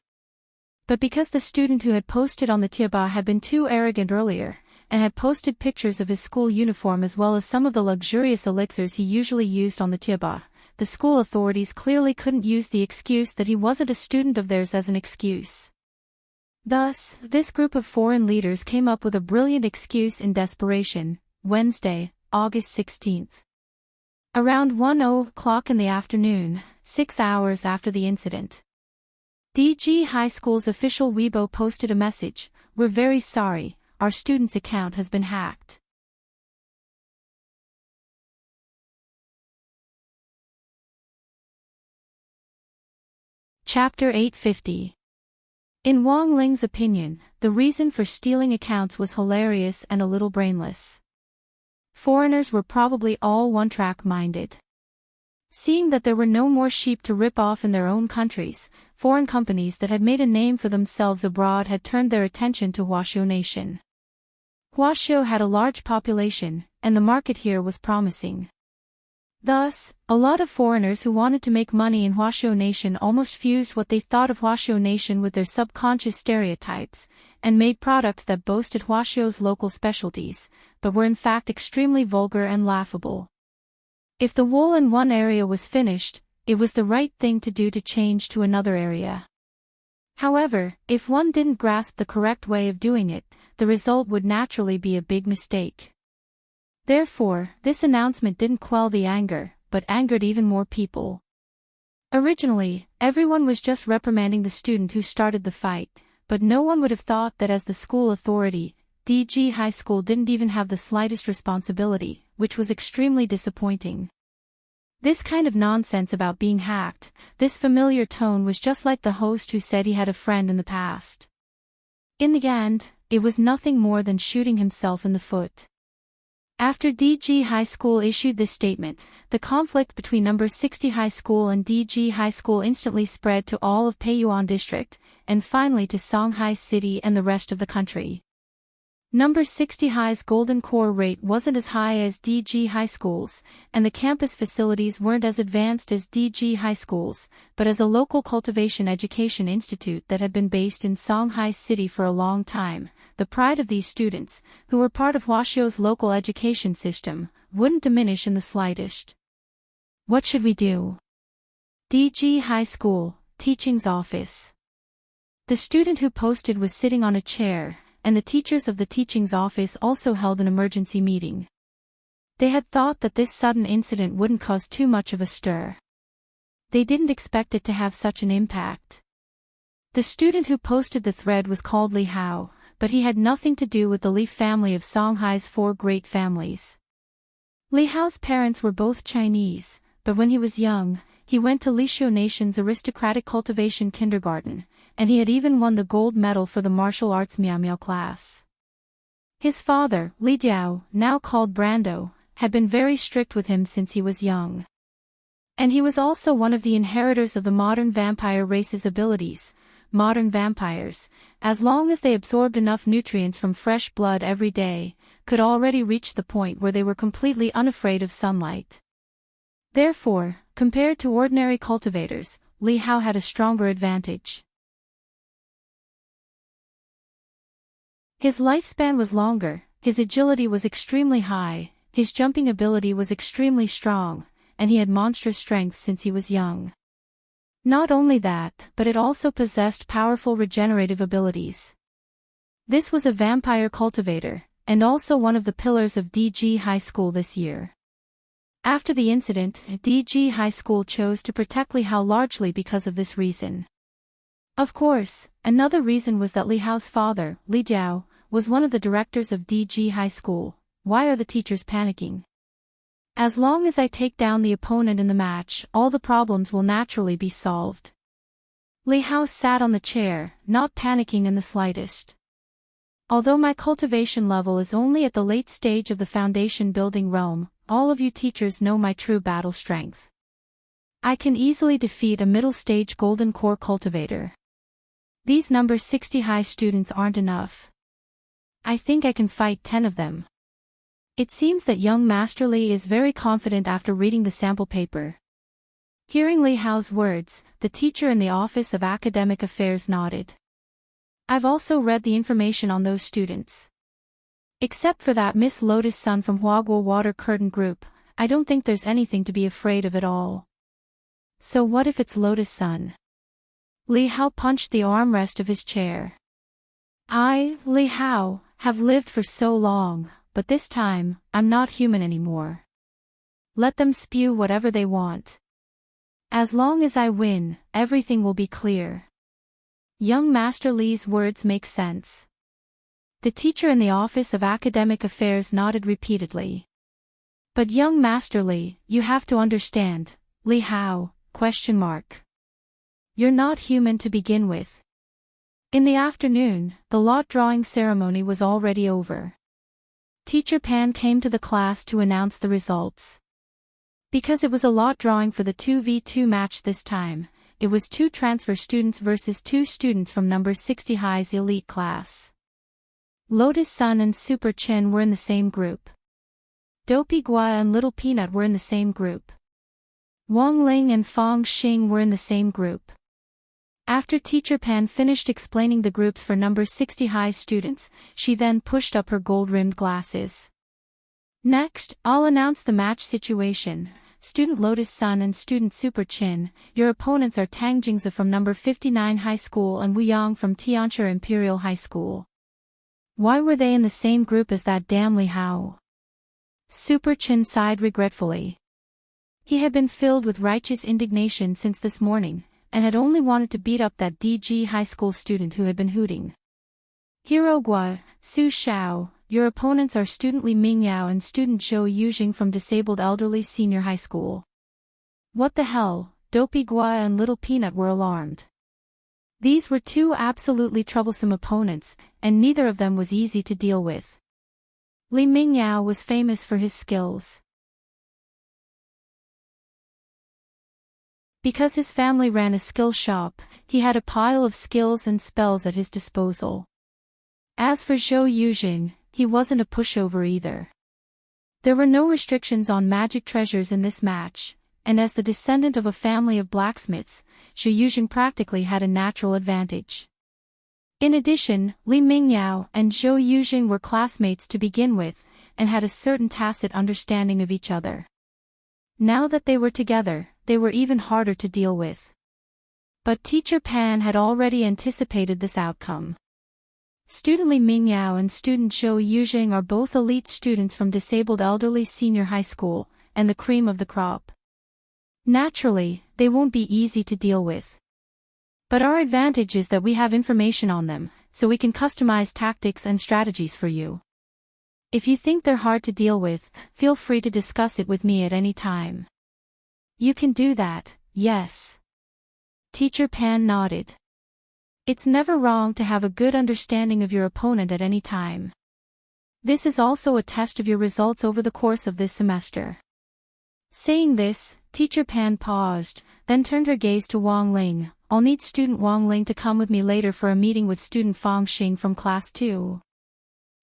But because the student who had posted on the Tieba had been too arrogant earlier, and had posted pictures of his school uniform as well as some of the luxurious elixirs he usually used on the Tieba, the school authorities clearly couldn't use the excuse that he wasn't a student of theirs as an excuse. Thus, this group of foreign leaders came up with a brilliant excuse in desperation. Wednesday, August 16th. Around 1:00 in the afternoon, 6 hours after the incident. DG High School's official Weibo posted a message, "We're very sorry, our student's account has been hacked." Chapter 850. In Wang Ling's opinion, the reason for stealing accounts was hilarious and a little brainless. Foreigners were probably all one-track minded. Seeing that there were no more sheep to rip off in their own countries, foreign companies that had made a name for themselves abroad had turned their attention to Huaxiu Nation. Huaxiu had a large population, and the market here was promising. Thus, a lot of foreigners who wanted to make money in Huaxiu Nation almost fused what they thought of Huaxiu Nation with their subconscious stereotypes, and made products that boasted Huaxiu's local specialties, but were in fact extremely vulgar and laughable. If the wool in one area was finished, it was the right thing to do to change to another area. However, if one didn't grasp the correct way of doing it, the result would naturally be a big mistake. Therefore, this announcement didn't quell the anger, but angered even more people. Originally, everyone was just reprimanding the student who started the fight, but no one would have thought that as the school authority, DG High School didn't even have the slightest responsibility, which was extremely disappointing. This kind of nonsense about being hacked, this familiar tone was just like the host who said he had a friend in the past. In the end, it was nothing more than shooting himself in the foot. After DG High School issued this statement, the conflict between No. 60 High School and DG High School instantly spread to all of Peiyuan District, and finally to Songhai City and the rest of the country. No. 60 High's golden core rate wasn't as high as DG High School's, and the campus facilities weren't as advanced as DG High School's, but as a local cultivation education institute that had been based in Songhai City for a long time, the pride of these students, who were part of Huaxiu's local education system, wouldn't diminish in the slightest. What should we do? DG High School, Teaching's Office. The student who posted was sitting on a chair, and the teachers of the teaching's office also held an emergency meeting. They had thought that this sudden incident wouldn't cause too much of a stir. They didn't expect it to have such an impact. The student who posted the thread was called Li Hao, but he had nothing to do with the Li family of Songhai's 4 great families. Li Hao's parents were both Chinese, but when he was young, he went to Huaxiu Nation's aristocratic cultivation kindergarten, and he had even won the gold medal for the martial arts Miao Miao class. His father, Li Diao, now called Brando, had been very strict with him since he was young. And he was also one of the inheritors of the modern vampire race's abilities. Modern vampires, as long as they absorbed enough nutrients from fresh blood every day, could already reach the point where they were completely unafraid of sunlight. Therefore, compared to ordinary cultivators, Li Hao had a stronger advantage. His lifespan was longer, his agility was extremely high, his jumping ability was extremely strong, and he had monstrous strength since he was young. Not only that, but it also possessed powerful regenerative abilities. This was a vampire cultivator, and also one of the pillars of DG High School this year. After the incident, DG High School chose to protect Li Hao largely because of this reason. Of course, another reason was that Li Hao's father, Li Jiao, was one of the directors of DG High School. Why are the teachers panicking? As long as I take down the opponent in the match, all the problems will naturally be solved. Li Hao sat on the chair, not panicking in the slightest. Although my cultivation level is only at the late stage of the foundation building realm, all of you teachers know my true battle strength. I can easily defeat a middle stage golden core cultivator. These No. 60 high students aren't enough. I think I can fight 10 of them. It seems that young Master Li is very confident after reading the sample paper. Hearing Li Hao's words, the teacher in the Office of Academic Affairs nodded. I've also read the information on those students. Except for that Miss Lotus Sun from Huaguo Water Curtain Group, I don't think there's anything to be afraid of at all. So what if it's Lotus Sun? Li Hao punched the armrest of his chair. I, Li Hao, have lived for so long, but this time, I'm not human anymore. Let them spew whatever they want. As long as I win, everything will be clear. Young Master Li's words make sense. The teacher in the Office of Academic Affairs nodded repeatedly. But young Master Li, you have to understand, Li Hao, ? You're not human to begin with. In the afternoon, the lot drawing ceremony was already over. Teacher Pan came to the class to announce the results. Because it was a lot drawing for the 2v2 match this time, it was 2 transfer students versus 2 students from number 60 High's elite class. Lotus Sun and Super Chin were in the same group. Dopey Gua and Little Peanut were in the same group. Wang Ling and Fong Xing were in the same group. After Teacher Pan finished explaining the groups for number 60 High students, she then pushed up her gold-rimmed glasses. Next, I'll announce the match situation. Student Lotus Sun and Student Super Chin, your opponents are Tang Jingzi from number 59 High School and Wu Yang from Tianchi Imperial High School. Why were they in the same group as that damn Li Hao? Super Chin sighed regretfully. He had been filled with righteous indignation since this morning, and had only wanted to beat up that DG High School student who had been hooting. Hero Gua, Su Xiao, your opponents are Student Li Mingyao and Student Zhou Yujing from Disabled Elderly Senior High School. What the hell? Dopey Gua and Little Peanut were alarmed. These were 2 absolutely troublesome opponents, and neither of them was easy to deal with. Li Mingyao was famous for his skills. Because his family ran a skill shop, he had a pile of skills and spells at his disposal. As for Zhou Yujing, he wasn't a pushover either. There were no restrictions on magic treasures in this match, and as the descendant of a family of blacksmiths, Zhou Yujing practically had a natural advantage. In addition, Li Mingyao and Zhou Yujing were classmates to begin with, and had a certain tacit understanding of each other. Now that they were together, they were even harder to deal with. But Teacher Pan had already anticipated this outcome. Student Li Mingyao and Student Zhou Yujing are both elite students from Disabled Elderly Senior High School, and the cream of the crop. Naturally, they won't be easy to deal with. But our advantage is that we have information on them, so we can customize tactics and strategies for you. If you think they're hard to deal with, feel free to discuss it with me at any time. You can do that, yes. Teacher Pan nodded. It's never wrong to have a good understanding of your opponent at any time. This is also a test of your results over the course of this semester. Saying this, Teacher Pan paused, then turned her gaze to Wang Ling. I'll need Student Wang Ling to come with me later for a meeting with Student Fong Xing from Class 2.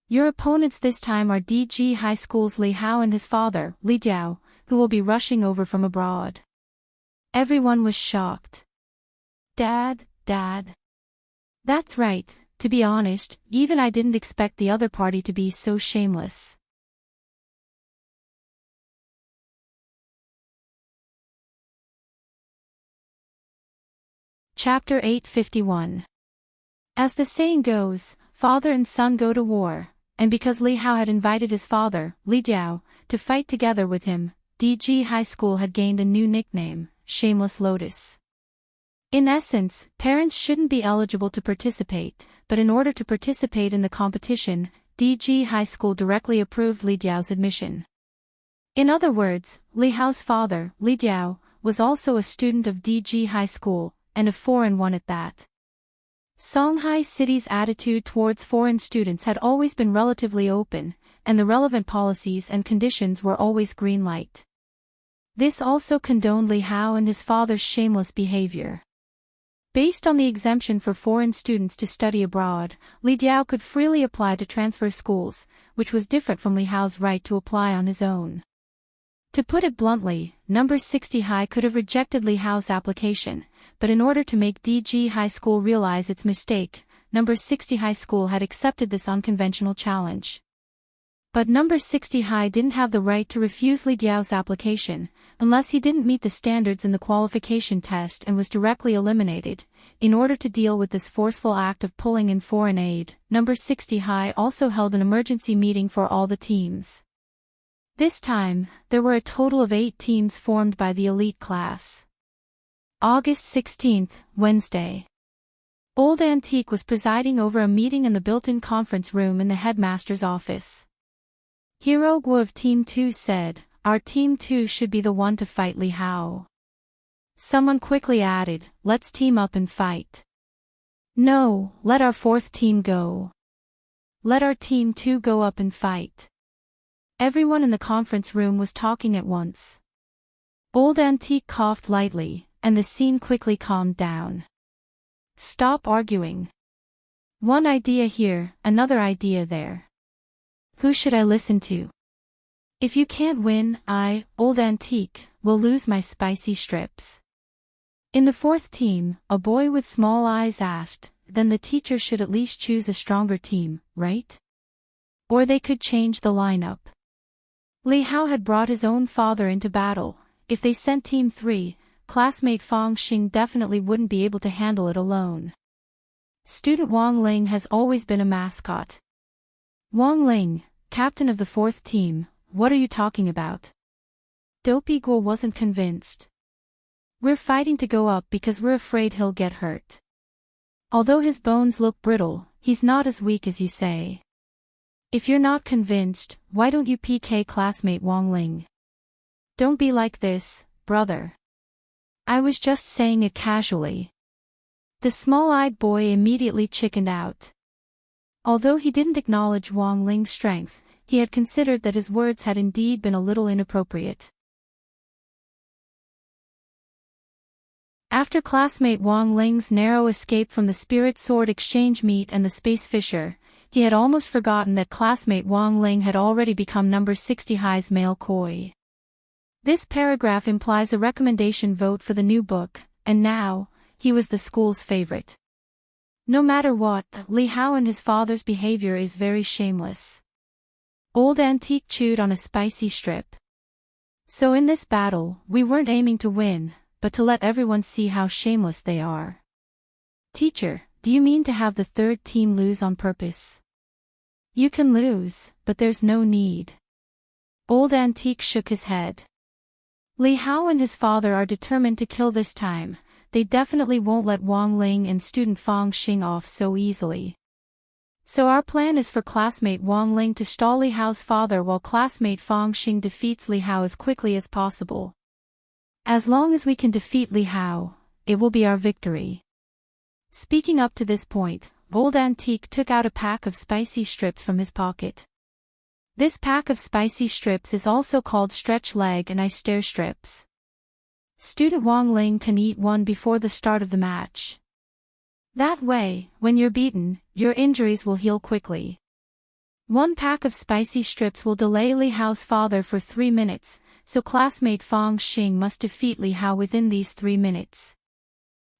Your opponents this time are DG High School's Li Hao and his father, Li Jiao, who will be rushing over from abroad. Everyone was shocked. Dad. That's right, to be honest, even I didn't expect the other party to be so shameless. Chapter 851. As the saying goes, father and son go to war, and because Li Hao had invited his father, Li Jiao, to fight together with him, DG High School had gained a new nickname, Shameless Lotus. In essence, parents shouldn't be eligible to participate, but in order to participate in the competition, DG High School directly approved Li Jiao's admission. In other words, Li Hao's father, Li Jiao, was also a student of DG High School, and a foreign one at that. Songhai City's attitude towards foreign students had always been relatively open, and the relevant policies and conditions were always green light. This also condoned Li Hao and his father's shameless behavior. Based on the exemption for foreign students to study abroad, Li Jiao could freely apply to transfer schools, which was different from Li Hao's right to apply on his own. To put it bluntly, number 60 High could have rejected Li Hao's application, but in order to make DG High School realize its mistake, number 60 High School had accepted this unconventional challenge. But number 60 High didn't have the right to refuse Li Jiao's application, unless he didn't meet the standards in the qualification test and was directly eliminated. In order to deal with this forceful act of pulling in foreign aid, number 60 High also held an emergency meeting for all the teams. This time, there were a total of 8 teams formed by the elite class. August 16th, Wednesday. Old Antique was presiding over a meeting in the built-in conference room in the headmaster's office. Hero Guo of Team 2 said, "Our Team 2 should be the one to fight Li Hao." Someone quickly added, "Let's team up and fight." "No, let our fourth team go. Let our Team 2 go up and fight." Everyone in the conference room was talking at once. Old Antique coughed lightly, and the scene quickly calmed down. "Stop arguing. One idea here, another idea there. Who should I listen to? If you can't win, I, Old Antique, will lose my spicy strips." In the fourth team, a boy with small eyes asked, "Then the teacher should at least choose a stronger team, right? Or they could change the lineup." Li Hao had brought his own father into battle. If they sent Team 3, classmate Fang Xing definitely wouldn't be able to handle it alone. Student Wang Ling has always been a mascot. "Wang Ling, captain of the fourth team, what are you talking about?" Dopey Guo wasn't convinced. "We're fighting to go up because we're afraid he'll get hurt. Although his bones look brittle, he's not as weak as you say. If you're not convinced, why don't you PK classmate Wang Ling?" "Don't be like this, brother. I was just saying it casually." The small-eyed boy immediately chickened out. Although he didn't acknowledge Wang Ling's strength, he had considered that his words had indeed been a little inappropriate. After classmate Wang Ling's narrow escape from the Spirit Sword Exchange meet and the Space Fisher, he had almost forgotten that classmate Wang Ling had already become number 60 High's male koi. This paragraph implies a recommendation vote for the new book, and now, he was the school's favorite. No matter what, Li Hao and his father's behavior is very shameless. Old Antique chewed on a spicy strip. "So in this battle, we weren't aiming to win, but to let everyone see how shameless they are." "Teacher, do you mean to have the third team lose on purpose?" "You can lose, but there's no need." Old Antique shook his head. Li Hao and his father are determined to kill this time. They definitely won't let Wang Ling and student Fang Xing off so easily. So our plan is for classmate Wang Ling to stall Li Hao's father while classmate Fang Xing defeats Li Hao as quickly as possible. As long as we can defeat Li Hao, it will be our victory. Speaking up to this point, Old Antique took out a pack of spicy strips from his pocket. This pack of spicy strips is also called stretch leg and eye stare strips. Student Wang Ling can eat one before the start of the match. That way, when you're beaten, your injuries will heal quickly. One pack of spicy strips will delay Li Hao's father for 3 minutes, so classmate Fang Xing must defeat Li Hao within these 3 minutes.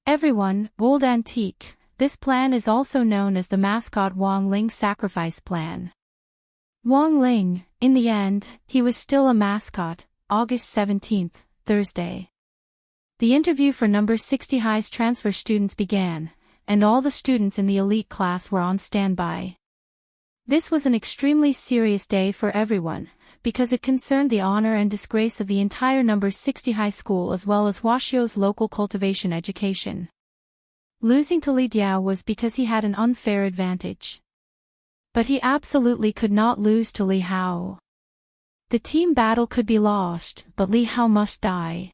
Everyone, Old Antique, this plan is also known as the mascot Wang Ling sacrifice plan. Wang Ling, in the end, he was still a mascot. August 17, Thursday. The interview for number 60 High's transfer students began, and all the students in the elite class were on standby. This was an extremely serious day for everyone, because it concerned the honor and disgrace of the entire number 60 High School as well as Huaxiu's local cultivation education. Losing to Li Diao was because he had an unfair advantage. But he absolutely could not lose to Li Hao. The team battle could be lost, but Li Hao must die.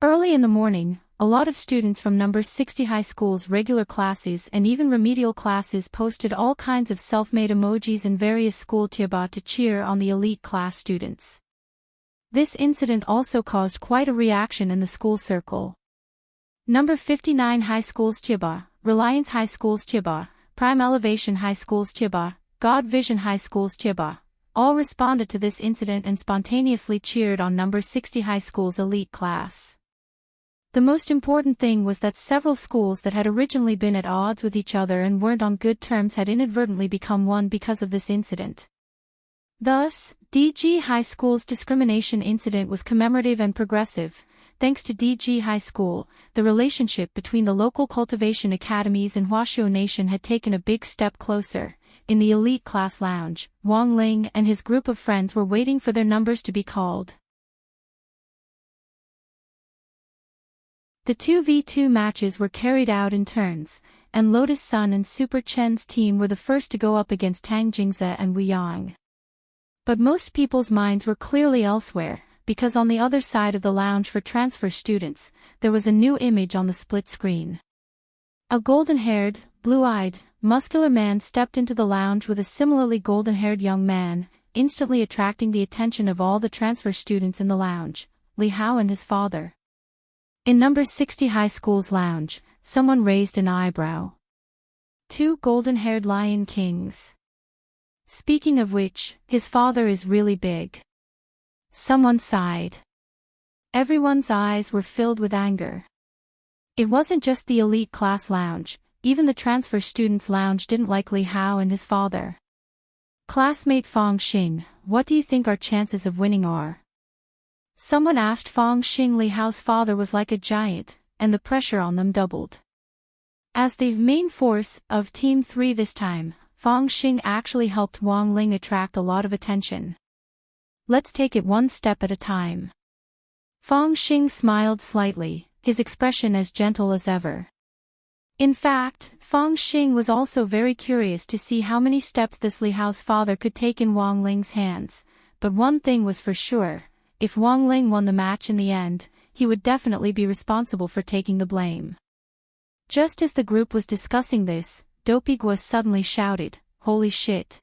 Early in the morning, a lot of students from number 60 High School's regular classes and even remedial classes posted all kinds of self-made emojis in various school tiaba to cheer on the elite class students. This incident also caused quite a reaction in the school circle. Number 59 High School's tiaba, Reliance High School's tiaba, Prime Elevation High School's tiaba, God Vision High School's tiaba, all responded to this incident and spontaneously cheered on number 60 High School's elite class. The most important thing was that several schools that had originally been at odds with each other and weren't on good terms had inadvertently become one because of this incident. Thus, DG High School's discrimination incident was commemorative and progressive. Thanks to DG High School, the relationship between the local cultivation academies and Huaxiu Nation had taken a big step closer. In the elite class lounge, Wang Ling and his group of friends were waiting for their numbers to be called. The 2v2 matches were carried out in turns, and Lotus Sun and Super Chen's team were the first to go up against Tang Jingze and Wu Yang. But most people's minds were clearly elsewhere, because on the other side of the lounge for transfer students, there was a new image on the split screen. A golden-haired, blue-eyed, muscular man stepped into the lounge with a similarly golden-haired young man, instantly attracting the attention of all the transfer students in the lounge, Li Hao and his father. In number 60 high school's lounge, someone raised an eyebrow. Two golden-haired lion kings. Speaking of which, his father is really big. Someone sighed. Everyone's eyes were filled with anger. It wasn't just the elite class lounge, even the transfer students' lounge didn't like Li Hao and his father. Classmate Fong Xing, what do you think our chances of winning are? Someone asked Fong Xing. Li Hao's father was like a giant, and the pressure on them doubled. As the main force of Team 3 this time, Fong Xing actually helped Wang Ling attract a lot of attention. Let's take it one step at a time. Fong Xing smiled slightly, his expression as gentle as ever. In fact, Fong Xing was also very curious to see how many steps this Li Hao's father could take in Wang Ling's hands, but one thing was for sure, if Wang Ling won the match in the end, he would definitely be responsible for taking the blame. Just as the group was discussing this, Dopey Gua suddenly shouted, "Holy shit!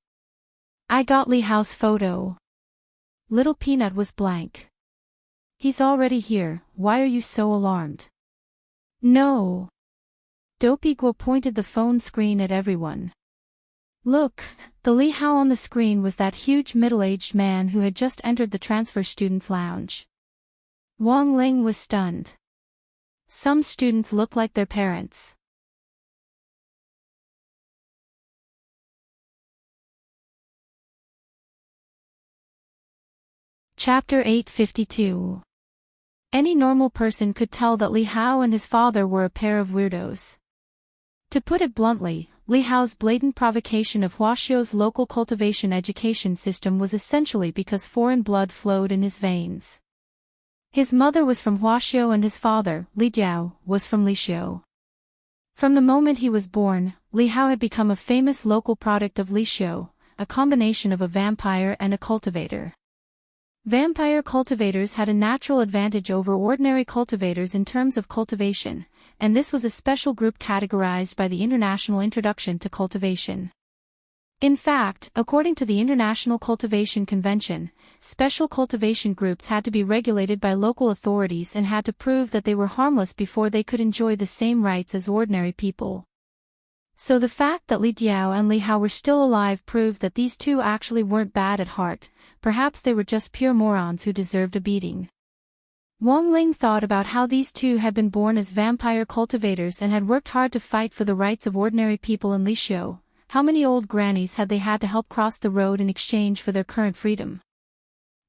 I got Li Hao's photo." Little Peanut was blank. "He's already here, why are you so alarmed?" "No." Dopey Gua pointed the phone screen at everyone. Look, the Li Hao on the screen was that huge middle-aged man who had just entered the transfer students' lounge. Wang Ling was stunned. Some students looked like their parents. Chapter 852. Any normal person could tell that Li Hao and his father were a pair of weirdos. To put it bluntly, Li Hao's blatant provocation of Huaxiu's local cultivation education system was essentially because foreign blood flowed in his veins. His mother was from Huaxiu and his father, Li Jiao, was from Lixiu. From the moment he was born, Li Hao had become a famous local product of Lixiu, a combination of a vampire and a cultivator. Vampire cultivators had a natural advantage over ordinary cultivators in terms of cultivation, and this was a special group categorized by the International Introduction to Cultivation. In fact, according to the International Cultivation Convention, special cultivation groups had to be regulated by local authorities and had to prove that they were harmless before they could enjoy the same rights as ordinary people. So the fact that Li Jiao and Li Hao were still alive proved that these two actually weren't bad at heart, perhaps they were just pure morons who deserved a beating. Wang Ling thought about how these two had been born as vampire cultivators and had worked hard to fight for the rights of ordinary people in Lixiu. How many old grannies had they had to help cross the road in exchange for their current freedom?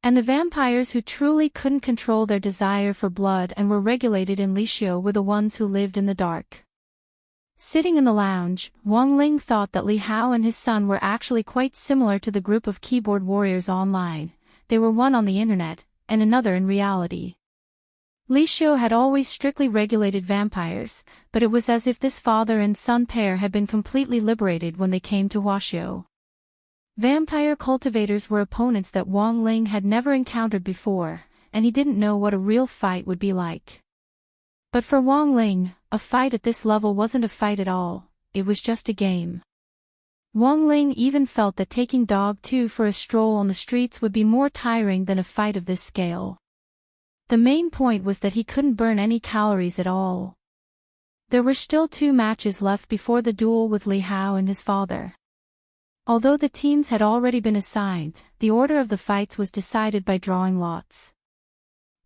And the vampires who truly couldn't control their desire for blood and were regulated in Lixiu were the ones who lived in the dark. Sitting in the lounge, Wang Ling thought that Li Hao and his son were actually quite similar to the group of keyboard warriors online. They were one on the internet, and another in reality. Lixiu had always strictly regulated vampires, but it was as if this father and son pair had been completely liberated when they came to Huaxiu. Vampire cultivators were opponents that Wang Ling had never encountered before, and he didn't know what a real fight would be like. But for Wang Ling, a fight at this level wasn't a fight at all, it was just a game. Wang Ling even felt that taking Dog 2 for a stroll on the streets would be more tiring than a fight of this scale. The main point was that he couldn't burn any calories at all. There were still 2 matches left before the duel with Li Hao and his father. Although the teams had already been assigned, the order of the fights was decided by drawing lots.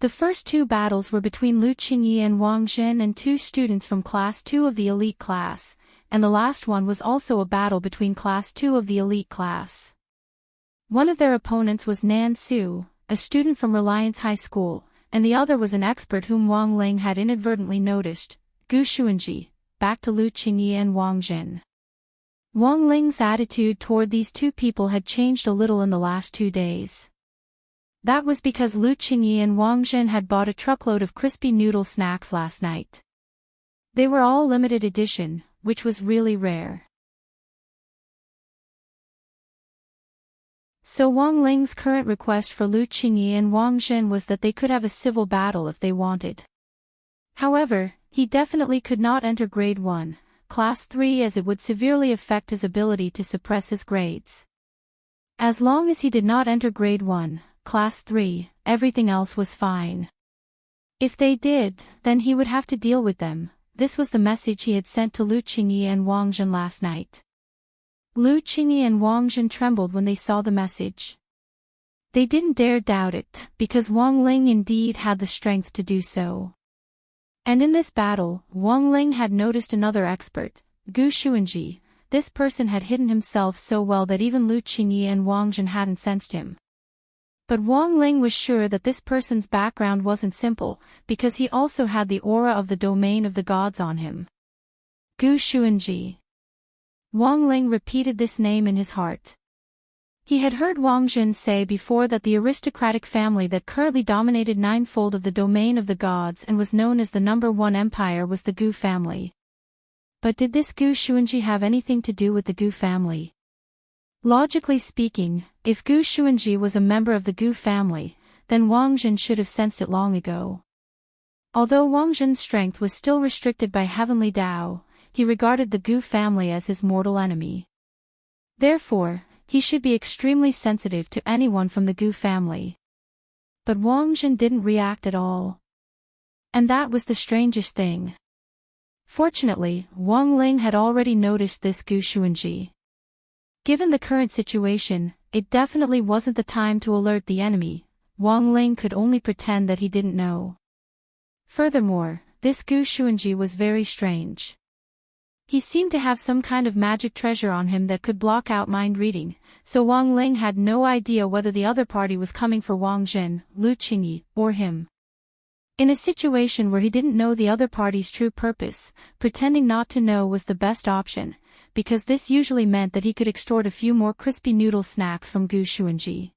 The first 2 battles were between Lu Qingyi and Wang Zhen and 2 students from Class 2 of the elite class, and the last one was also a battle between Class 2 of the elite class. One of their opponents was Nan Su, a student from Reliance High School, and the other was an expert whom Wang Ling had inadvertently noticed, Gu Xuanji, back to Lu Qingyi and Wang Zhen. Wang Ling's attitude toward these 2 people had changed a little in the last 2 days. That was because Lu Qingyi and Wang Zhen had bought a truckload of crispy noodle snacks last night. They were all limited edition, which was really rare. So Wang Ling's current request for Lu Qingyi and Wang Zhen was that they could have a civil battle if they wanted. However, he definitely could not enter grade 1, class 3, as it would severely affect his ability to suppress his grades. As long as he did not enter grade 1, class 3, everything else was fine. If they did, then he would have to deal with them. This was the message he had sent to Lu Qingyi and Wang Zhen last night. Lu Qingyi and Wang Zhen trembled when they saw the message. They didn't dare doubt it, because Wang Ling indeed had the strength to do so. And in this battle, Wang Ling had noticed another expert, Gu Xuanji. This person had hidden himself so well that even Lu Qingyi and Wang Zhen hadn't sensed him. But Wang Ling was sure that this person's background wasn't simple, because he also had the aura of the domain of the gods on him. Gu Xuanji. Wang Ling repeated this name in his heart. He had heard Wang Zhen say before that the aristocratic family that currently dominated ninefold of the domain of the gods and was known as the #1 empire was the Gu family. But did this Gu Xuanji have anything to do with the Gu family? Logically speaking, if Gu Xuanji was a member of the Gu family, then Wang Zhen should have sensed it long ago. Although Wang Zhen's strength was still restricted by heavenly Tao, he regarded the Gu family as his mortal enemy. Therefore, he should be extremely sensitive to anyone from the Gu family. But Wang Zhen didn't react at all. And that was the strangest thing. Fortunately, Wang Ling had already noticed this Gu Xuanji. Given the current situation, it definitely wasn't the time to alert the enemy. Wang Ling could only pretend that he didn't know. Furthermore, this Gu Xuanji was very strange. He seemed to have some kind of magic treasure on him that could block out mind reading, so Wang Ling had no idea whether the other party was coming for Wang Zhen, Lu Qingyi, or him. In a situation where he didn't know the other party's true purpose, pretending not to know was the best option, because this usually meant that he could extort a few more crispy noodle snacks from Gu Xuanji.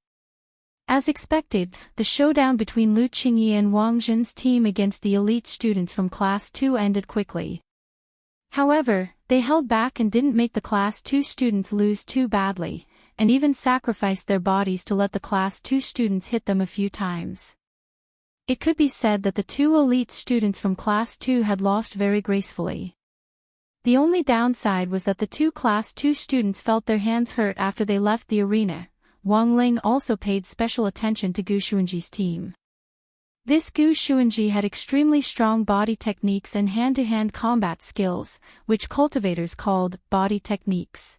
As expected, the showdown between Lu Qingyi and Wang Zhen's team against the elite students from Class 2 ended quickly. However, they held back and didn't make the Class 2 students lose too badly, and even sacrificed their bodies to let the Class 2 students hit them a few times. It could be said that the two elite students from Class 2 had lost very gracefully. The only downside was that the two Class 2 students felt their hands hurt after they left the arena. Wang Ling also paid special attention to Gu Xuanji's team. This Gu Xuanji had extremely strong body techniques and hand-to-hand combat skills, which cultivators called body techniques.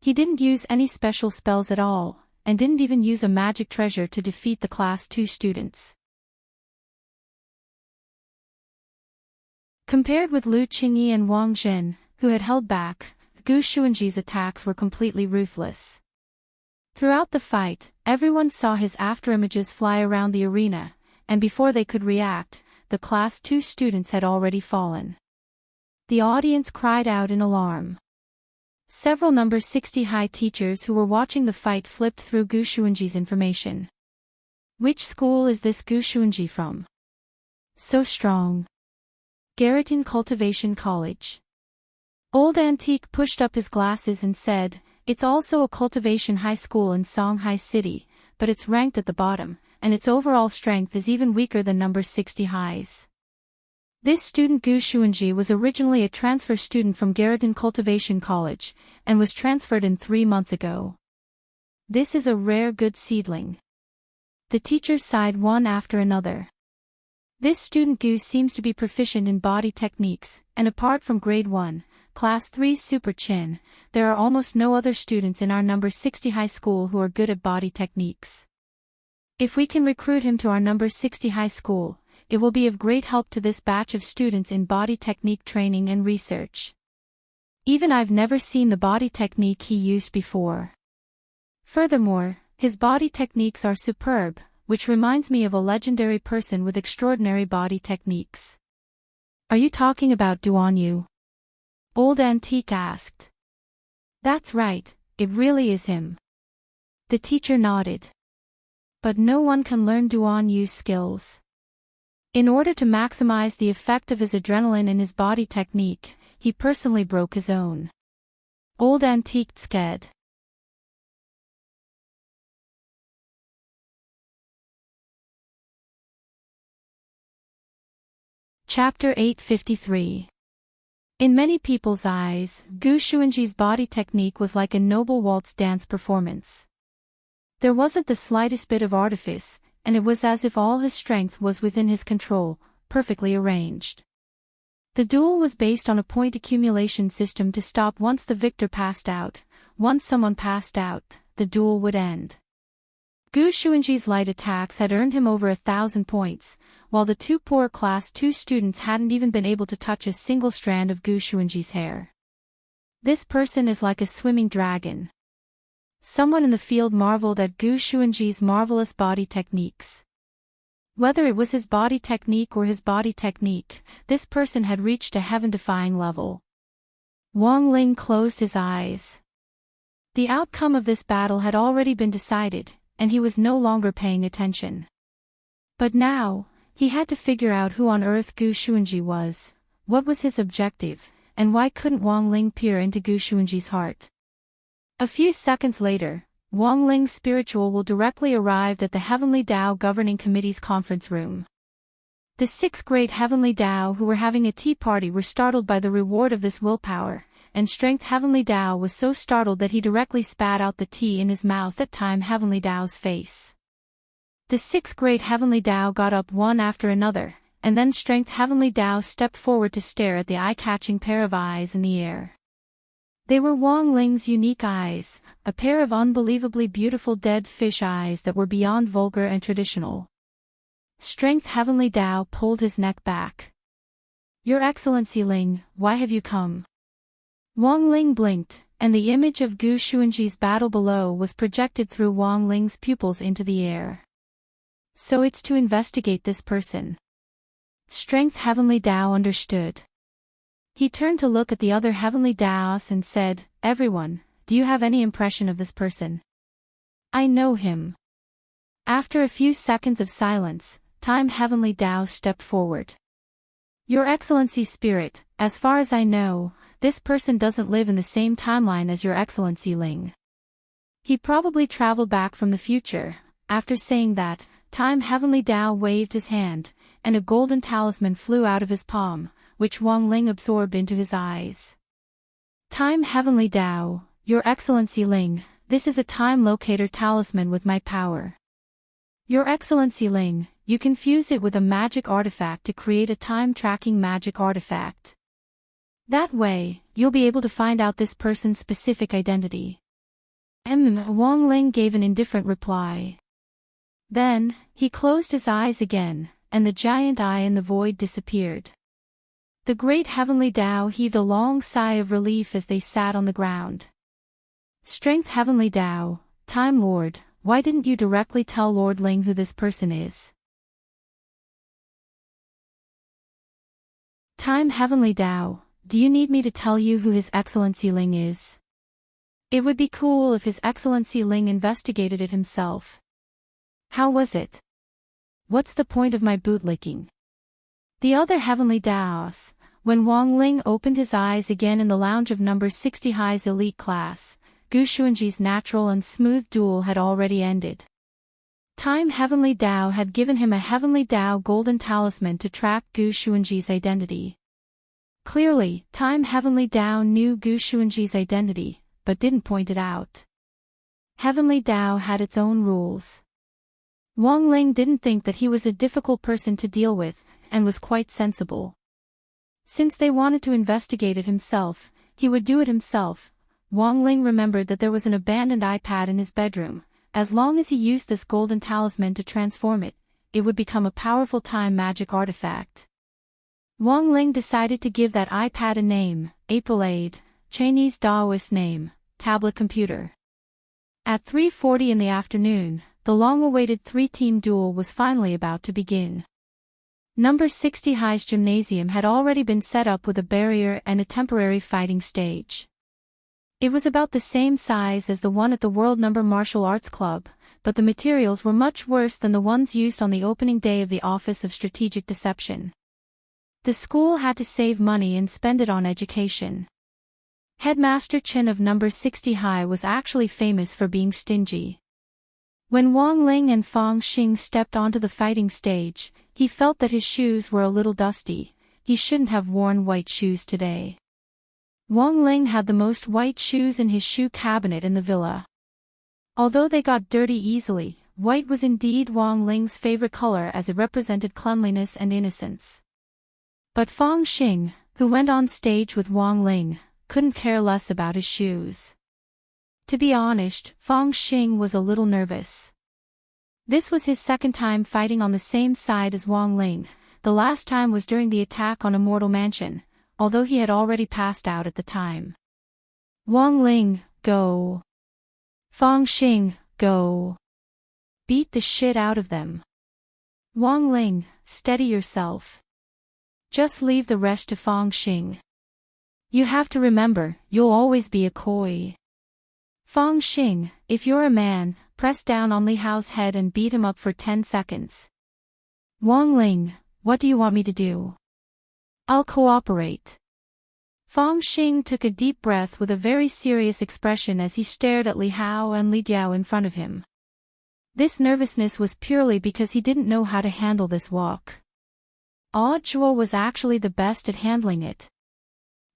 He didn't use any special spells at all, and didn't even use a magic treasure to defeat the Class 2 students. Compared with Lu Qingyi and Wang Zhen, who had held back, Gu Xuanji's attacks were completely ruthless. Throughout the fight, everyone saw his afterimages fly around the arena, and before they could react, the Class 2 students had already fallen. The audience cried out in alarm. Several number 60 high teachers who were watching the fight flipped through Gu Xuanji's information. Which school is this Gu Xuanji from? So strong. Garreton Cultivation College. Old Antique pushed up his glasses and said, "It's also a cultivation high school in Songhai City, but it's ranked at the bottom, and its overall strength is even weaker than number 60 highs." This student Gu Xuanji was originally a transfer student from Garreton Cultivation College, and was transferred in 3 months ago. This is a rare good seedling. The teachers sighed one after another. This student Gu seems to be proficient in body techniques, and apart from grade 1, Class 3 Super Chin, there are almost no other students in our number 60 high school who are good at body techniques. If we can recruit him to our number 60 high school, it will be of great help to this batch of students in body technique training and research. Even I've never seen the body technique he used before. Furthermore, his body techniques are superb, which reminds me of a legendary person with extraordinary body techniques. Are you talking about Duan Yu? Old Antique asked. That's right, it really is him. The teacher nodded. But no one can learn Duan Yu's skills. In order to maximize the effect of his adrenaline in his body technique, he personally broke his own old antiqued sked. Chapter 853. In many people's eyes, Gu Xuanji's body technique was like a noble waltz dance performance. There wasn't the slightest bit of artifice, and it was as if all his strength was within his control, perfectly arranged. The duel was based on a point accumulation system to stop once the victor passed out. Once someone passed out, the duel would end. Gu Xuanji's light attacks had earned him over 1,000 points, while the two poor Class 2 students hadn't even been able to touch a single strand of Gu Xuanji's hair. This person is like a swimming dragon. Someone in the field marveled at Gu Xuanji's marvelous body techniques. Whether it was his body technique or his body technique, this person had reached a heaven-defying level. Wang Ling closed his eyes. The outcome of this battle had already been decided, and he was no longer paying attention. But now, he had to figure out who on earth Gu Xuanji was, what was his objective, and why couldn't Wang Ling peer into Gu Xuanji's heart. A few seconds later, Wang Ling's spiritual will directly arrived at the Heavenly Tao Governing Committee's conference room. The 6 great Heavenly Tao who were having a tea party were startled by the reward of this willpower, and Strength Heavenly Tao was so startled that he directly spat out the tea in his mouth at Time Heavenly Tao's face. The 6 great Heavenly Tao got up one after another, and then Strength Heavenly Tao stepped forward to stare at the eye-catching pair of eyes in the air. They were Wang Ling's unique eyes, a pair of unbelievably beautiful dead fish eyes that were beyond vulgar and traditional. Strength Heavenly Tao pulled his neck back. "Your Excellency Ling, why have you come?" Wang Ling blinked, and the image of Gu Xuanji's battle below was projected through Wang Ling's pupils into the air. "So it's to investigate this person." Strength Heavenly Tao understood. He turned to look at the other Heavenly Taos and said, "Everyone, do you have any impression of this person?" "I know him." After a few seconds of silence, Time Heavenly Tao stepped forward. "Your Excellency Spirit, as far as I know, this person doesn't live in the same timeline as Your Excellency Ling. He probably traveled back from the future." After saying that, Time Heavenly Tao waved his hand, and a golden talisman flew out of his palm, which Wang Ling absorbed into his eyes. "Time Heavenly Tao, Your Excellency Ling, this is a time locator talisman with my power. Your Excellency Ling, you can fuse it with a magic artifact to create a time-tracking magic artifact. That way, you'll be able to find out this person's specific identity." Wang Ling gave an indifferent reply. Then, he closed his eyes again, and the giant eye in the void disappeared. The great Heavenly Tao heaved a long sigh of relief as they sat on the ground. "Strength Heavenly Tao, Time Lord, why didn't you directly tell Lord Ling who this person is?" "Time Heavenly Tao, do you need me to tell you who His Excellency Ling is? It would be cool if His Excellency Ling investigated it himself. How was it? What's the point of my bootlicking?" The other Heavenly Taos, when Wang Ling opened his eyes again in the lounge of number 60 High's elite class, Gu Xuanji's natural and smooth duel had already ended. Time Heavenly Tao had given him a Heavenly Tao golden talisman to track Gu Xuanji's identity. Clearly, Time Heavenly Tao knew Gu Xuanji's identity, but didn't point it out. Heavenly Tao had its own rules. Wang Ling didn't think that he was a difficult person to deal with, and was quite sensible. Since they wanted to investigate it himself, he would do it himself. Wang Ling remembered that there was an abandoned iPad in his bedroom. As long as he used this golden talisman to transform it, it would become a powerful time magic artifact. Wang Ling decided to give that iPad a name, April Aid, Chinese Taoist name, tablet computer. At 3:40 in the afternoon, the long-awaited 3-team duel was finally about to begin. Number 60 High's gymnasium had already been set up with a barrier and a temporary fighting stage. It was about the same size as the one at the World Number Martial Arts Club, but the materials were much worse than the ones used on the opening day of the Office of Strategic Deception. The school had to save money and spend it on education. Headmaster Chen of number 60 High was actually famous for being stingy. When Wang Ling and Fang Xing stepped onto the fighting stage, he felt that his shoes were a little dusty. He shouldn't have worn white shoes today. Wang Ling had the most white shoes in his shoe cabinet in the villa. Although they got dirty easily, white was indeed Wang Ling's favorite color as it represented cleanliness and innocence. But Fang Xing, who went on stage with Wang Ling, couldn't care less about his shoes. To be honest, Fang Xing was a little nervous. This was his second time fighting on the same side as Wang Ling. The last time was during the attack on Immortal Mansion, although he had already passed out at the time. Wang Ling, go. Fang Xing, go. Beat the shit out of them. Wang Ling, steady yourself. Just leave the rest to Fang Xing. You have to remember, you'll always be a koi. Fang Xing, if you're a man, press down on Li Hao's head and beat him up for 10 seconds. Wang Ling, what do you want me to do? I'll cooperate. Fang Xing took a deep breath with a very serious expression as he stared at Li Hao and Li Jiao in front of him. This nervousness was purely because he didn't know how to handle this walk. Zhuo was actually the best at handling it.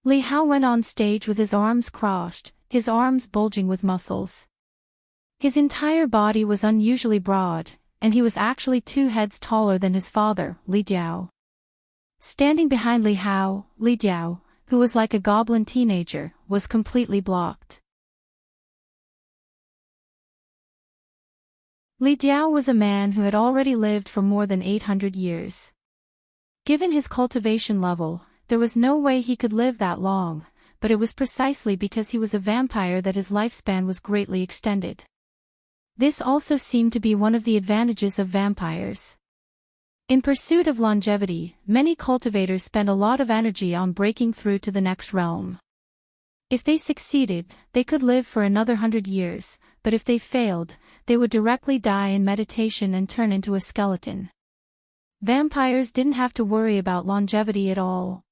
Li Hao went on stage with his arms crossed, his arms bulging with muscles. His entire body was unusually broad, and he was actually 2 heads taller than his father, Li Jiao. Standing behind Li Hao, Li Jiao, who was like a goblin teenager, was completely blocked. Li Jiao was a man who had already lived for more than 800 years. Given his cultivation level, there was no way he could live that long, but it was precisely because he was a vampire that his lifespan was greatly extended. This also seemed to be one of the advantages of vampires. In pursuit of longevity, many cultivators spend a lot of energy on breaking through to the next realm. If they succeeded, they could live for another 100 years, but if they failed, they would directly die in meditation and turn into a skeleton. Vampires didn't have to worry about longevity at all.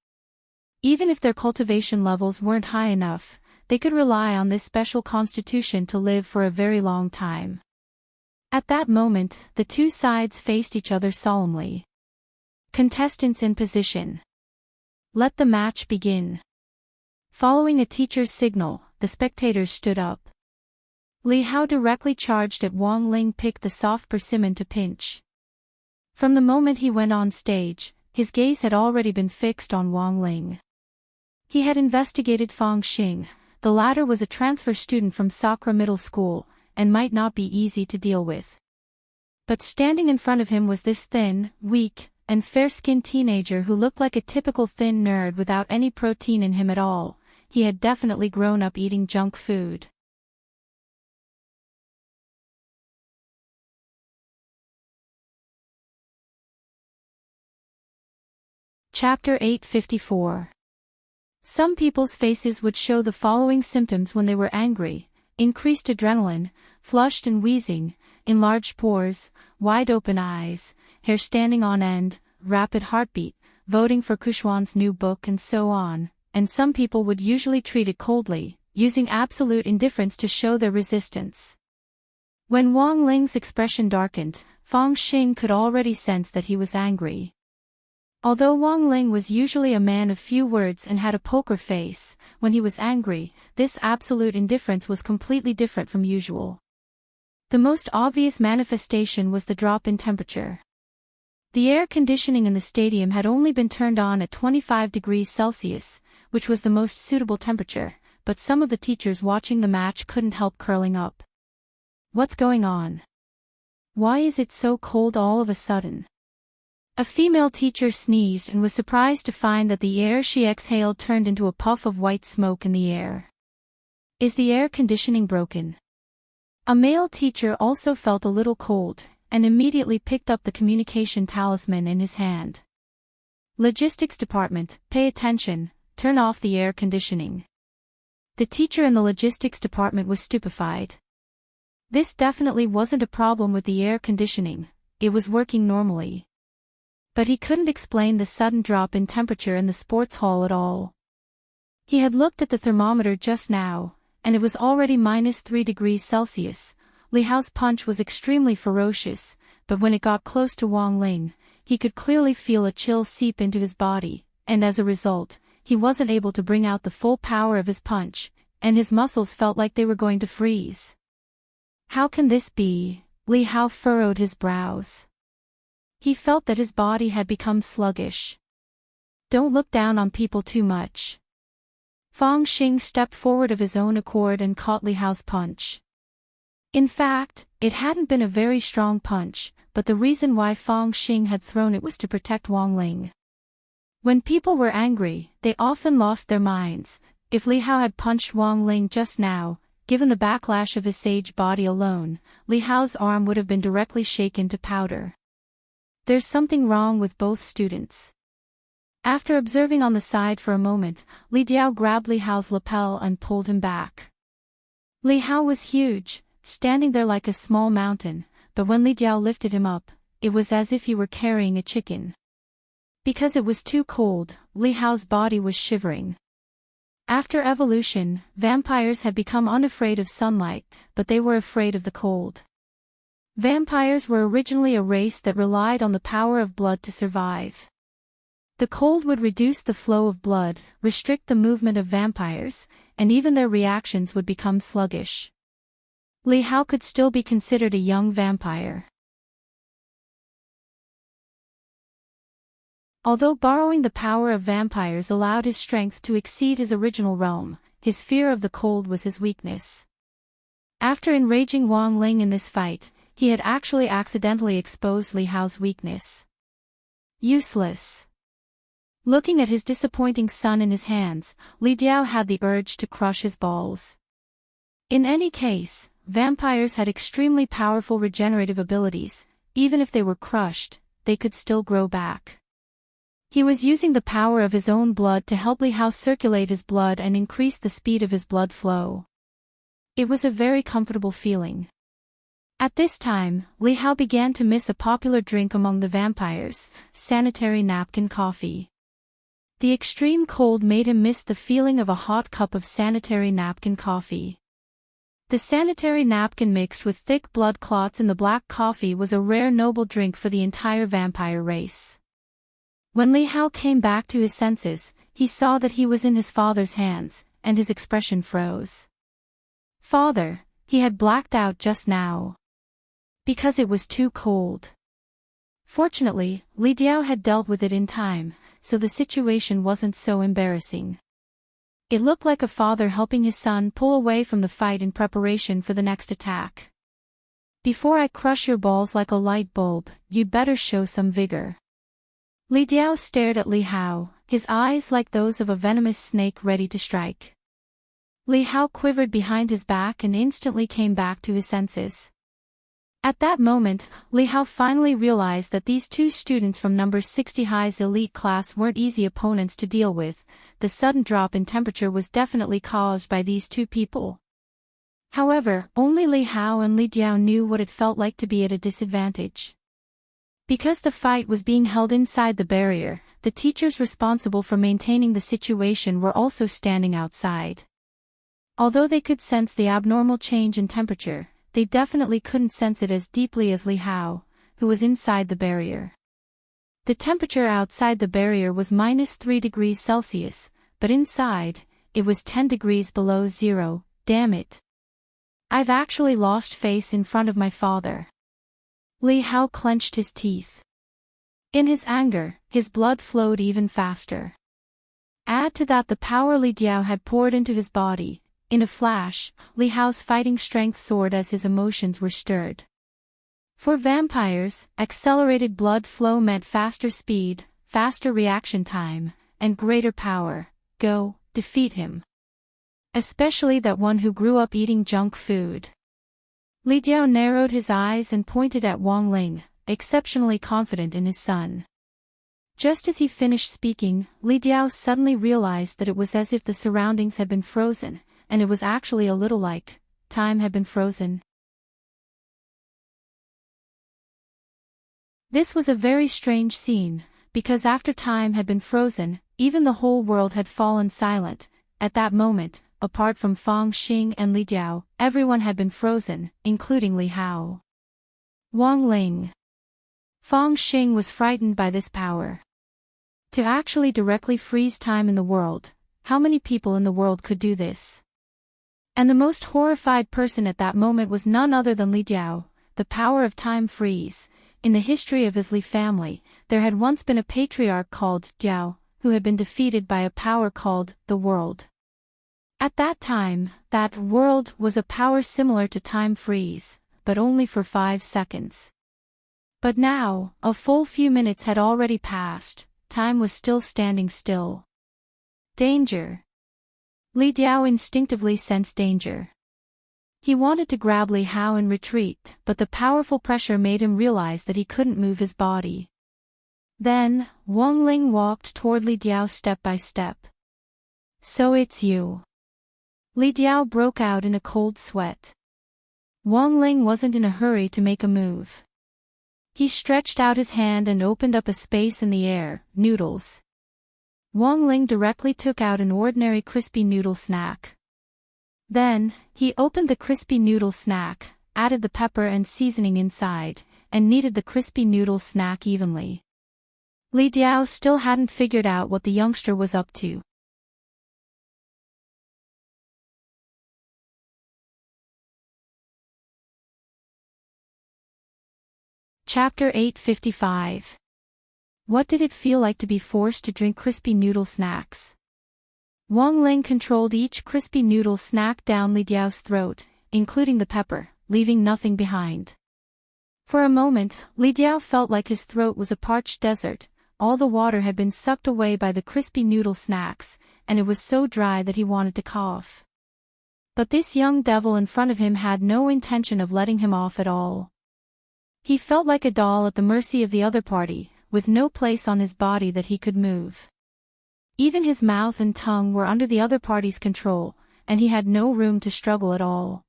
Even if their cultivation levels weren't high enough, they could rely on this special constitution to live for a very long time. At that moment, the 2 sides faced each other solemnly. Contestants in position. Let the match begin. Following a teacher's signal, the spectators stood up. Li Hao directly charged at Wang Ling, picked the soft persimmon to pinch. From the moment he went on stage, his gaze had already been fixed on Wang Ling. He had investigated Fang Xing. The latter was a transfer student from Sakura Middle School, and might not be easy to deal with. But standing in front of him was this thin, weak, and fair-skinned teenager who looked like a typical thin nerd without any protein in him at all. He had definitely grown up eating junk food. Chapter 854. Some people's faces would show the following symptoms when they were angry: increased adrenaline, flushed and wheezing, enlarged pores, wide open eyes, hair standing on end, rapid heartbeat, voting for Kuxuan's new book, and so on. And some people would usually treat it coldly, using absolute indifference to show their resistance. When Wang Ling's expression darkened, Fang Xing could already sense that he was angry. Although Wang Ling was usually a man of few words and had a poker face, when he was angry, this absolute indifference was completely different from usual. The most obvious manifestation was the drop in temperature. The air conditioning in the stadium had only been turned on at 25 degrees Celsius, which was the most suitable temperature, but some of the teachers watching the match couldn't help curling up. What's going on? Why is it so cold all of a sudden? A female teacher sneezed and was surprised to find that the air she exhaled turned into a puff of white smoke in the air. Is the air conditioning broken? A male teacher also felt a little cold, and immediately picked up the communication talisman in his hand. Logistics department, pay attention, turn off the air conditioning. The teacher in the logistics department was stupefied. This definitely wasn't a problem with the air conditioning, it was working normally. But he couldn't explain the sudden drop in temperature in the sports hall at all. He had looked at the thermometer just now, and it was already -3 degrees Celsius. Li Hao's punch was extremely ferocious, but when it got close to Wang Ling, he could clearly feel a chill seep into his body, and as a result, he wasn't able to bring out the full power of his punch, and his muscles felt like they were going to freeze. How can this be? Li Hao furrowed his brows. He felt that his body had become sluggish. Don't look down on people too much. Fang Xing stepped forward of his own accord and caught Li Hao's punch. In fact, it hadn't been a very strong punch, but the reason why Fang Xing had thrown it was to protect Wang Ling. When people were angry, they often lost their minds. If Li Hao had punched Wang Ling just now, given the backlash of his sage body alone, Li Hao's arm would have been directly shaken to powder. There's something wrong with both students. After observing on the side for a moment, Li Diao grabbed Li Hao's lapel and pulled him back. Li Hao was huge, standing there like a small mountain, but when Li Diao lifted him up, it was as if he were carrying a chicken. Because it was too cold, Li Hao's body was shivering. After evolution, vampires had become unafraid of sunlight, but they were afraid of the cold. Vampires were originally a race that relied on the power of blood to survive. The cold would reduce the flow of blood, restrict the movement of vampires, and even their reactions would become sluggish. Li Hao could still be considered a young vampire. Although borrowing the power of vampires allowed his strength to exceed his original realm, his fear of the cold was his weakness. After enraging Wang Ling in this fight, he had actually accidentally exposed Li Hao's weakness. Useless. Looking at his disappointing son in his hands, Li Diao had the urge to crush his balls. In any case, vampires had extremely powerful regenerative abilities. Even if they were crushed, they could still grow back. He was using the power of his own blood to help Li Hao circulate his blood and increase the speed of his blood flow. It was a very comfortable feeling. At this time, Li Hao began to miss a popular drink among the vampires, sanitary napkin coffee. The extreme cold made him miss the feeling of a hot cup of sanitary napkin coffee. The sanitary napkin mixed with thick blood clots in the black coffee was a rare noble drink for the entire vampire race. When Li Hao came back to his senses, he saw that he was in his father's hands, and his expression froze. Father, he had blacked out just now. Because it was too cold. Fortunately, Li Diao had dealt with it in time, so the situation wasn't so embarrassing. It looked like a father helping his son pull away from the fight in preparation for the next attack. Before I crush your balls like a light bulb, you'd better show some vigor. Li Diao stared at Li Hao, his eyes like those of a venomous snake ready to strike. Li Hao quivered behind his back and instantly came back to his senses. At that moment, Li Hao finally realized that these two students from number 60 High's elite class weren't easy opponents to deal with. The sudden drop in temperature was definitely caused by these two people. However, only Li Hao and Li Diao knew what it felt like to be at a disadvantage. Because the fight was being held inside the barrier, the teachers responsible for maintaining the situation were also standing outside. Although they could sense the abnormal change in temperature, they definitely couldn't sense it as deeply as Li Hao, who was inside the barrier. The temperature outside the barrier was -3 degrees Celsius, but inside, it was 10 degrees below zero. Damn it. I've actually lost face in front of my father. Li Hao clenched his teeth. In his anger, his blood flowed even faster. Add to that the power Li Diao had poured into his body. In a flash, Li Hao's fighting strength soared as his emotions were stirred. For vampires, accelerated blood flow meant faster speed, faster reaction time, and greater power. Go, defeat him. Especially that one who grew up eating junk food. Li Diao narrowed his eyes and pointed at Wang Ling, exceptionally confident in his son. Just as he finished speaking, Li Diao suddenly realized that it was as if the surroundings had been frozen, and it was actually a little like time had been frozen. This was a very strange scene, because after time had been frozen, even the whole world had fallen silent. At that moment, apart from Fang Xing and Li Diao, everyone had been frozen, including Li Hao. Wang Ling. Fang Xing was frightened by this power. To actually directly freeze time in the world, how many people in the world could do this? And the most horrified person at that moment was none other than Li Diao, the power of time freeze. In the history of his Li family, there had once been a patriarch called Diao, who had been defeated by a power called the world. At that time, that world was a power similar to time freeze, but only for 5 seconds. But now, a full few minutes had already passed, time was still standing still. Danger. Li Diao instinctively sensed danger. He wanted to grab Li Hao and retreat, but the powerful pressure made him realize that he couldn't move his body. Then, Wang Ling walked toward Li Diao step by step. So it's you. Li Diao broke out in a cold sweat. Wang Ling wasn't in a hurry to make a move. He stretched out his hand and opened up a space in the air. Noodles. Wang Ling directly took out an ordinary crispy noodle snack. Then, he opened the crispy noodle snack, added the pepper and seasoning inside, and kneaded the crispy noodle snack evenly. Li Diao still hadn't figured out what the youngster was up to. Chapter 855. What did it feel like to be forced to drink crispy noodle snacks? Wang Ling controlled each crispy noodle snack down Li Diao's throat, including the pepper, leaving nothing behind. For a moment, Li Diao felt like his throat was a parched desert. All the water had been sucked away by the crispy noodle snacks, and it was so dry that he wanted to cough. But this young devil in front of him had no intention of letting him off at all. He felt like a doll at the mercy of the other party, with no place on his body that he could move. Even his mouth and tongue were under the other party's control, and he had no room to struggle at all.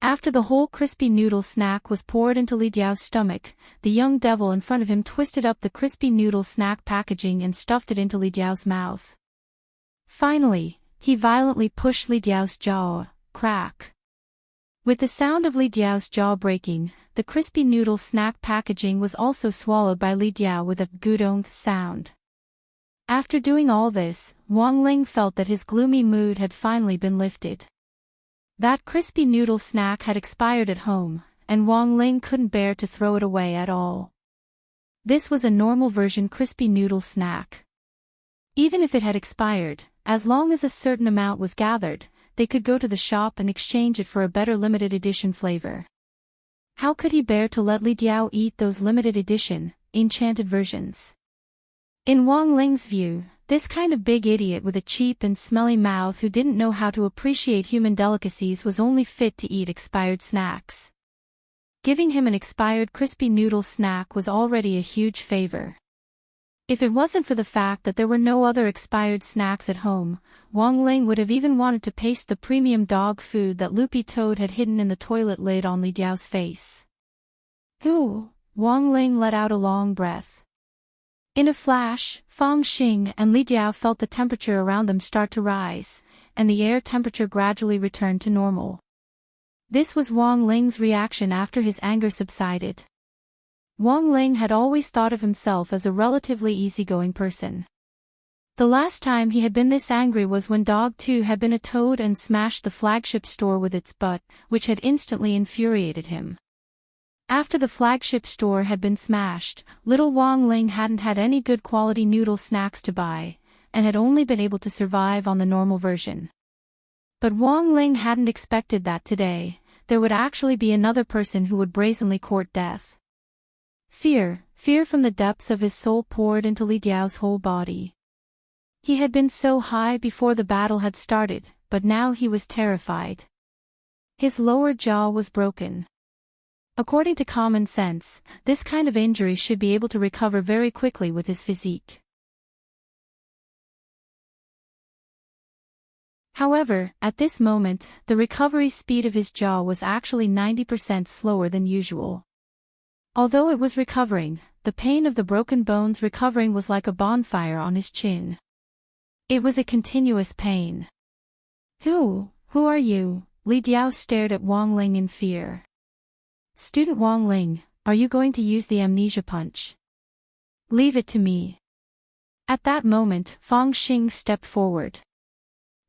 After the whole crispy noodle snack was poured into Li Diao's stomach, the young devil in front of him twisted up the crispy noodle snack packaging and stuffed it into Li Diao's mouth. Finally, he violently pushed Li Diao's jaw. Crack. With the sound of Li Diao's jaw breaking, the crispy noodle snack packaging was also swallowed by Li Diao with a gudong sound. After doing all this, Wang Ling felt that his gloomy mood had finally been lifted. That crispy noodle snack had expired at home, and Wang Ling couldn't bear to throw it away at all. This was a normal version crispy noodle snack. Even if it had expired, as long as a certain amount was gathered, they could go to the shop and exchange it for a better limited edition flavor. How could he bear to let Li Diao eat those limited edition, enchanted versions? In Wang Ling's view, this kind of big idiot with a cheap and smelly mouth who didn't know how to appreciate human delicacies was only fit to eat expired snacks. Giving him an expired crispy noodle snack was already a huge favor. If it wasn't for the fact that there were no other expired snacks at home, Wang Ling would have even wanted to paste the premium dog food that Loopy Toad had hidden in the toilet lid on Li Diao's face. Ooh! Wang Ling let out a long breath. In a flash, Fang Xing and Li Diao felt the temperature around them start to rise, and the air temperature gradually returned to normal. This was Wang Ling's reaction after his anger subsided. Wang Ling had always thought of himself as a relatively easygoing person. The last time he had been this angry was when Dog 2 had been a toad and smashed the flagship store with its butt, which had instantly infuriated him. After the flagship store had been smashed, little Wang Ling hadn't had any good quality noodle snacks to buy, and had only been able to survive on the normal version. But Wang Ling hadn't expected that today, there would actually be another person who would brazenly court death. Fear from the depths of his soul poured into Li Diao's whole body. He had been so high before the battle had started, but now he was terrified. His lower jaw was broken. According to common sense, this kind of injury should be able to recover very quickly with his physique. However, at this moment, the recovery speed of his jaw was actually 90% slower than usual. Although it was recovering, the pain of the broken bones recovering was like a bonfire on his chin. It was a continuous pain. Who are you? Li Diao stared at Wang Ling in fear. Student Wang Ling, are you going to use the amnesia punch? Leave it to me. At that moment, Fang Xing stepped forward.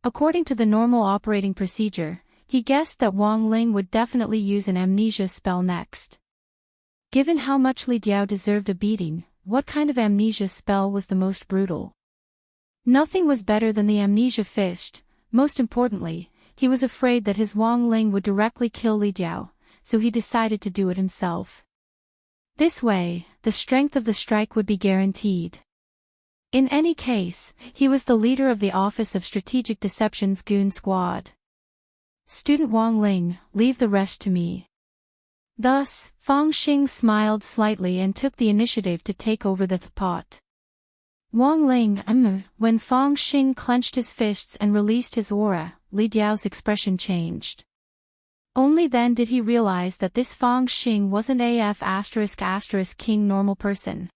According to the normal operating procedure, he guessed that Wang Ling would definitely use an amnesia spell next. Given how much Li Diao deserved a beating, what kind of amnesia spell was the most brutal? Nothing was better than the amnesia fist. Most importantly, he was afraid that his Wang Ling would directly kill Li Diao, so he decided to do it himself. This way, the strength of the strike would be guaranteed. In any case, he was the leader of the Office of Strategic Deception's Goon Squad. Student Wang Ling, leave the rest to me. Thus, Fang Xing smiled slightly and took the initiative to take over the pot. Wang Ling, When Fang Xing clenched his fists and released his aura, Li Diao's expression changed. Only then did he realize that this Fang Xing wasn't a king normal person.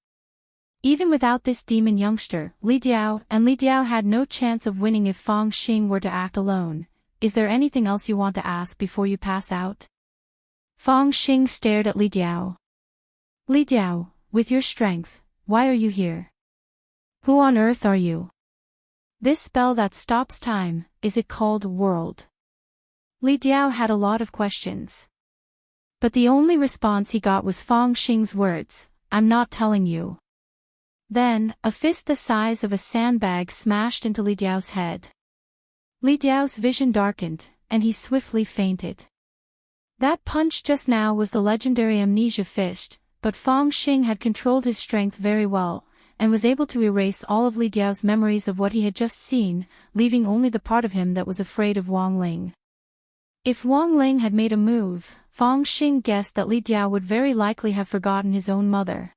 Even without this demon youngster, Li Diao had no chance of winning if Fang Xing were to act alone. Is there anything else you want to ask before you pass out? Fang Xing stared at Li Diao. Li Diao, with your strength, why are you here? Who on earth are you? This spell that stops time, is it called World? Li Diao had a lot of questions. But the only response he got was Fang Xing's words, I'm not telling you. Then, a fist the size of a sandbag smashed into Li Diao's head. Li Diao's vision darkened, and he swiftly fainted. That punch just now was the legendary amnesia fist, but Fang Xing had controlled his strength very well, and was able to erase all of Li Diao's memories of what he had just seen, leaving only the part of him that was afraid of Wang Ling. If Wang Ling had made a move, Fang Xing guessed that Li Diao would very likely have forgotten his own mother.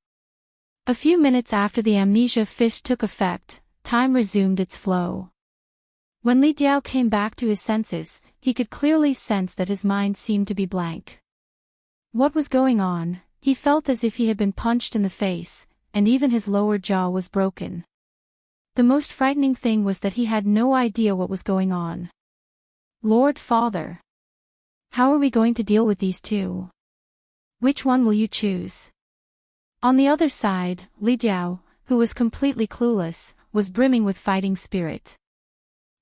A few minutes after the amnesia fist took effect, time resumed its flow. When Li Diao came back to his senses, he could clearly sense that his mind seemed to be blank. What was going on? He felt as if he had been punched in the face, and even his lower jaw was broken. The most frightening thing was that he had no idea what was going on. Lord Father. How are we going to deal with these two? Which one will you choose? On the other side, Li Diao, who was completely clueless, was brimming with fighting spirit.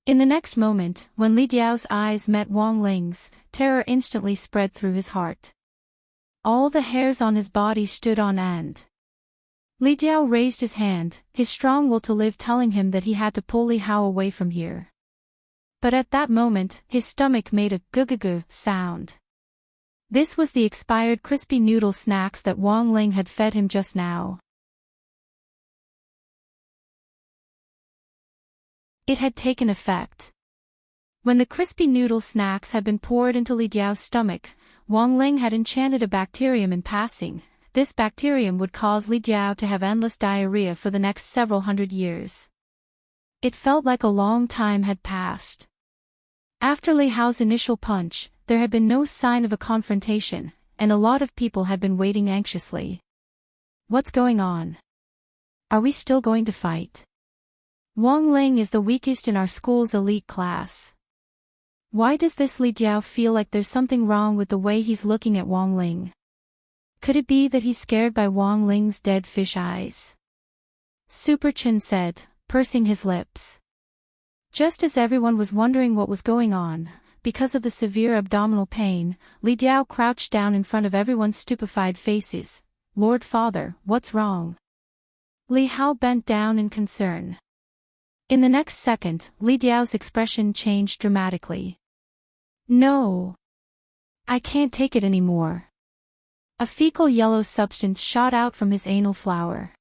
In the next moment, when Li Diao's eyes met Wang Ling's, terror instantly spread through his heart. All the hairs on his body stood on end. Li Diao raised his hand, his strong will to live telling him that he had to pull Li Hao away from here. But at that moment, his stomach made a gu-gu-gu sound. This was the expired crispy noodle snacks that Wang Ling had fed him just now. It had taken effect. When the crispy noodle snacks had been poured into Li Diao's stomach, Wang Ling had enchanted a bacterium in passing. This bacterium would cause Li Diao to have endless diarrhea for the next several hundred years. It felt like a long time had passed. After Li Hao's initial punch, there had been no sign of a confrontation, and a lot of people had been waiting anxiously. What's going on? Are we still going to fight? Wang Ling is the weakest in our school's elite class. Why does this Li Diao feel like there's something wrong with the way he's looking at Wang Ling? Could it be that he's scared by Wang Ling's dead fish eyes? Super Chen said, pursing his lips. Just as everyone was wondering what was going on, because of the severe abdominal pain, Li Diao crouched down in front of everyone's stupefied faces. Lord Father, what's wrong? Li Hao bent down in concern. In the next second, Li Diao's expression changed dramatically. No. I can't take it anymore. A fecal yellow substance shot out from his anal flower.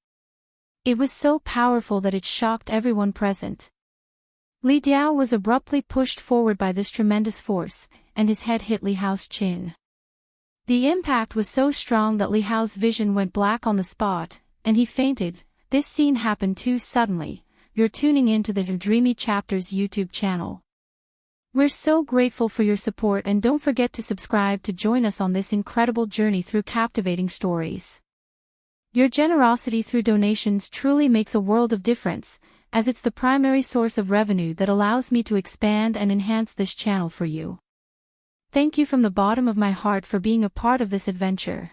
It was so powerful that it shocked everyone present. Li Diao was abruptly pushed forward by this tremendous force, and his head hit Li Hao's chin. The impact was so strong that Li Hao's vision went black on the spot, and he fainted. This scene happened too suddenly. You're tuning into the Dreamy Chapters YouTube channel. We're so grateful for your support, and don't forget to subscribe to join us on this incredible journey through captivating stories. Your generosity through donations truly makes a world of difference, as it's the primary source of revenue that allows me to expand and enhance this channel for you. Thank you from the bottom of my heart for being a part of this adventure.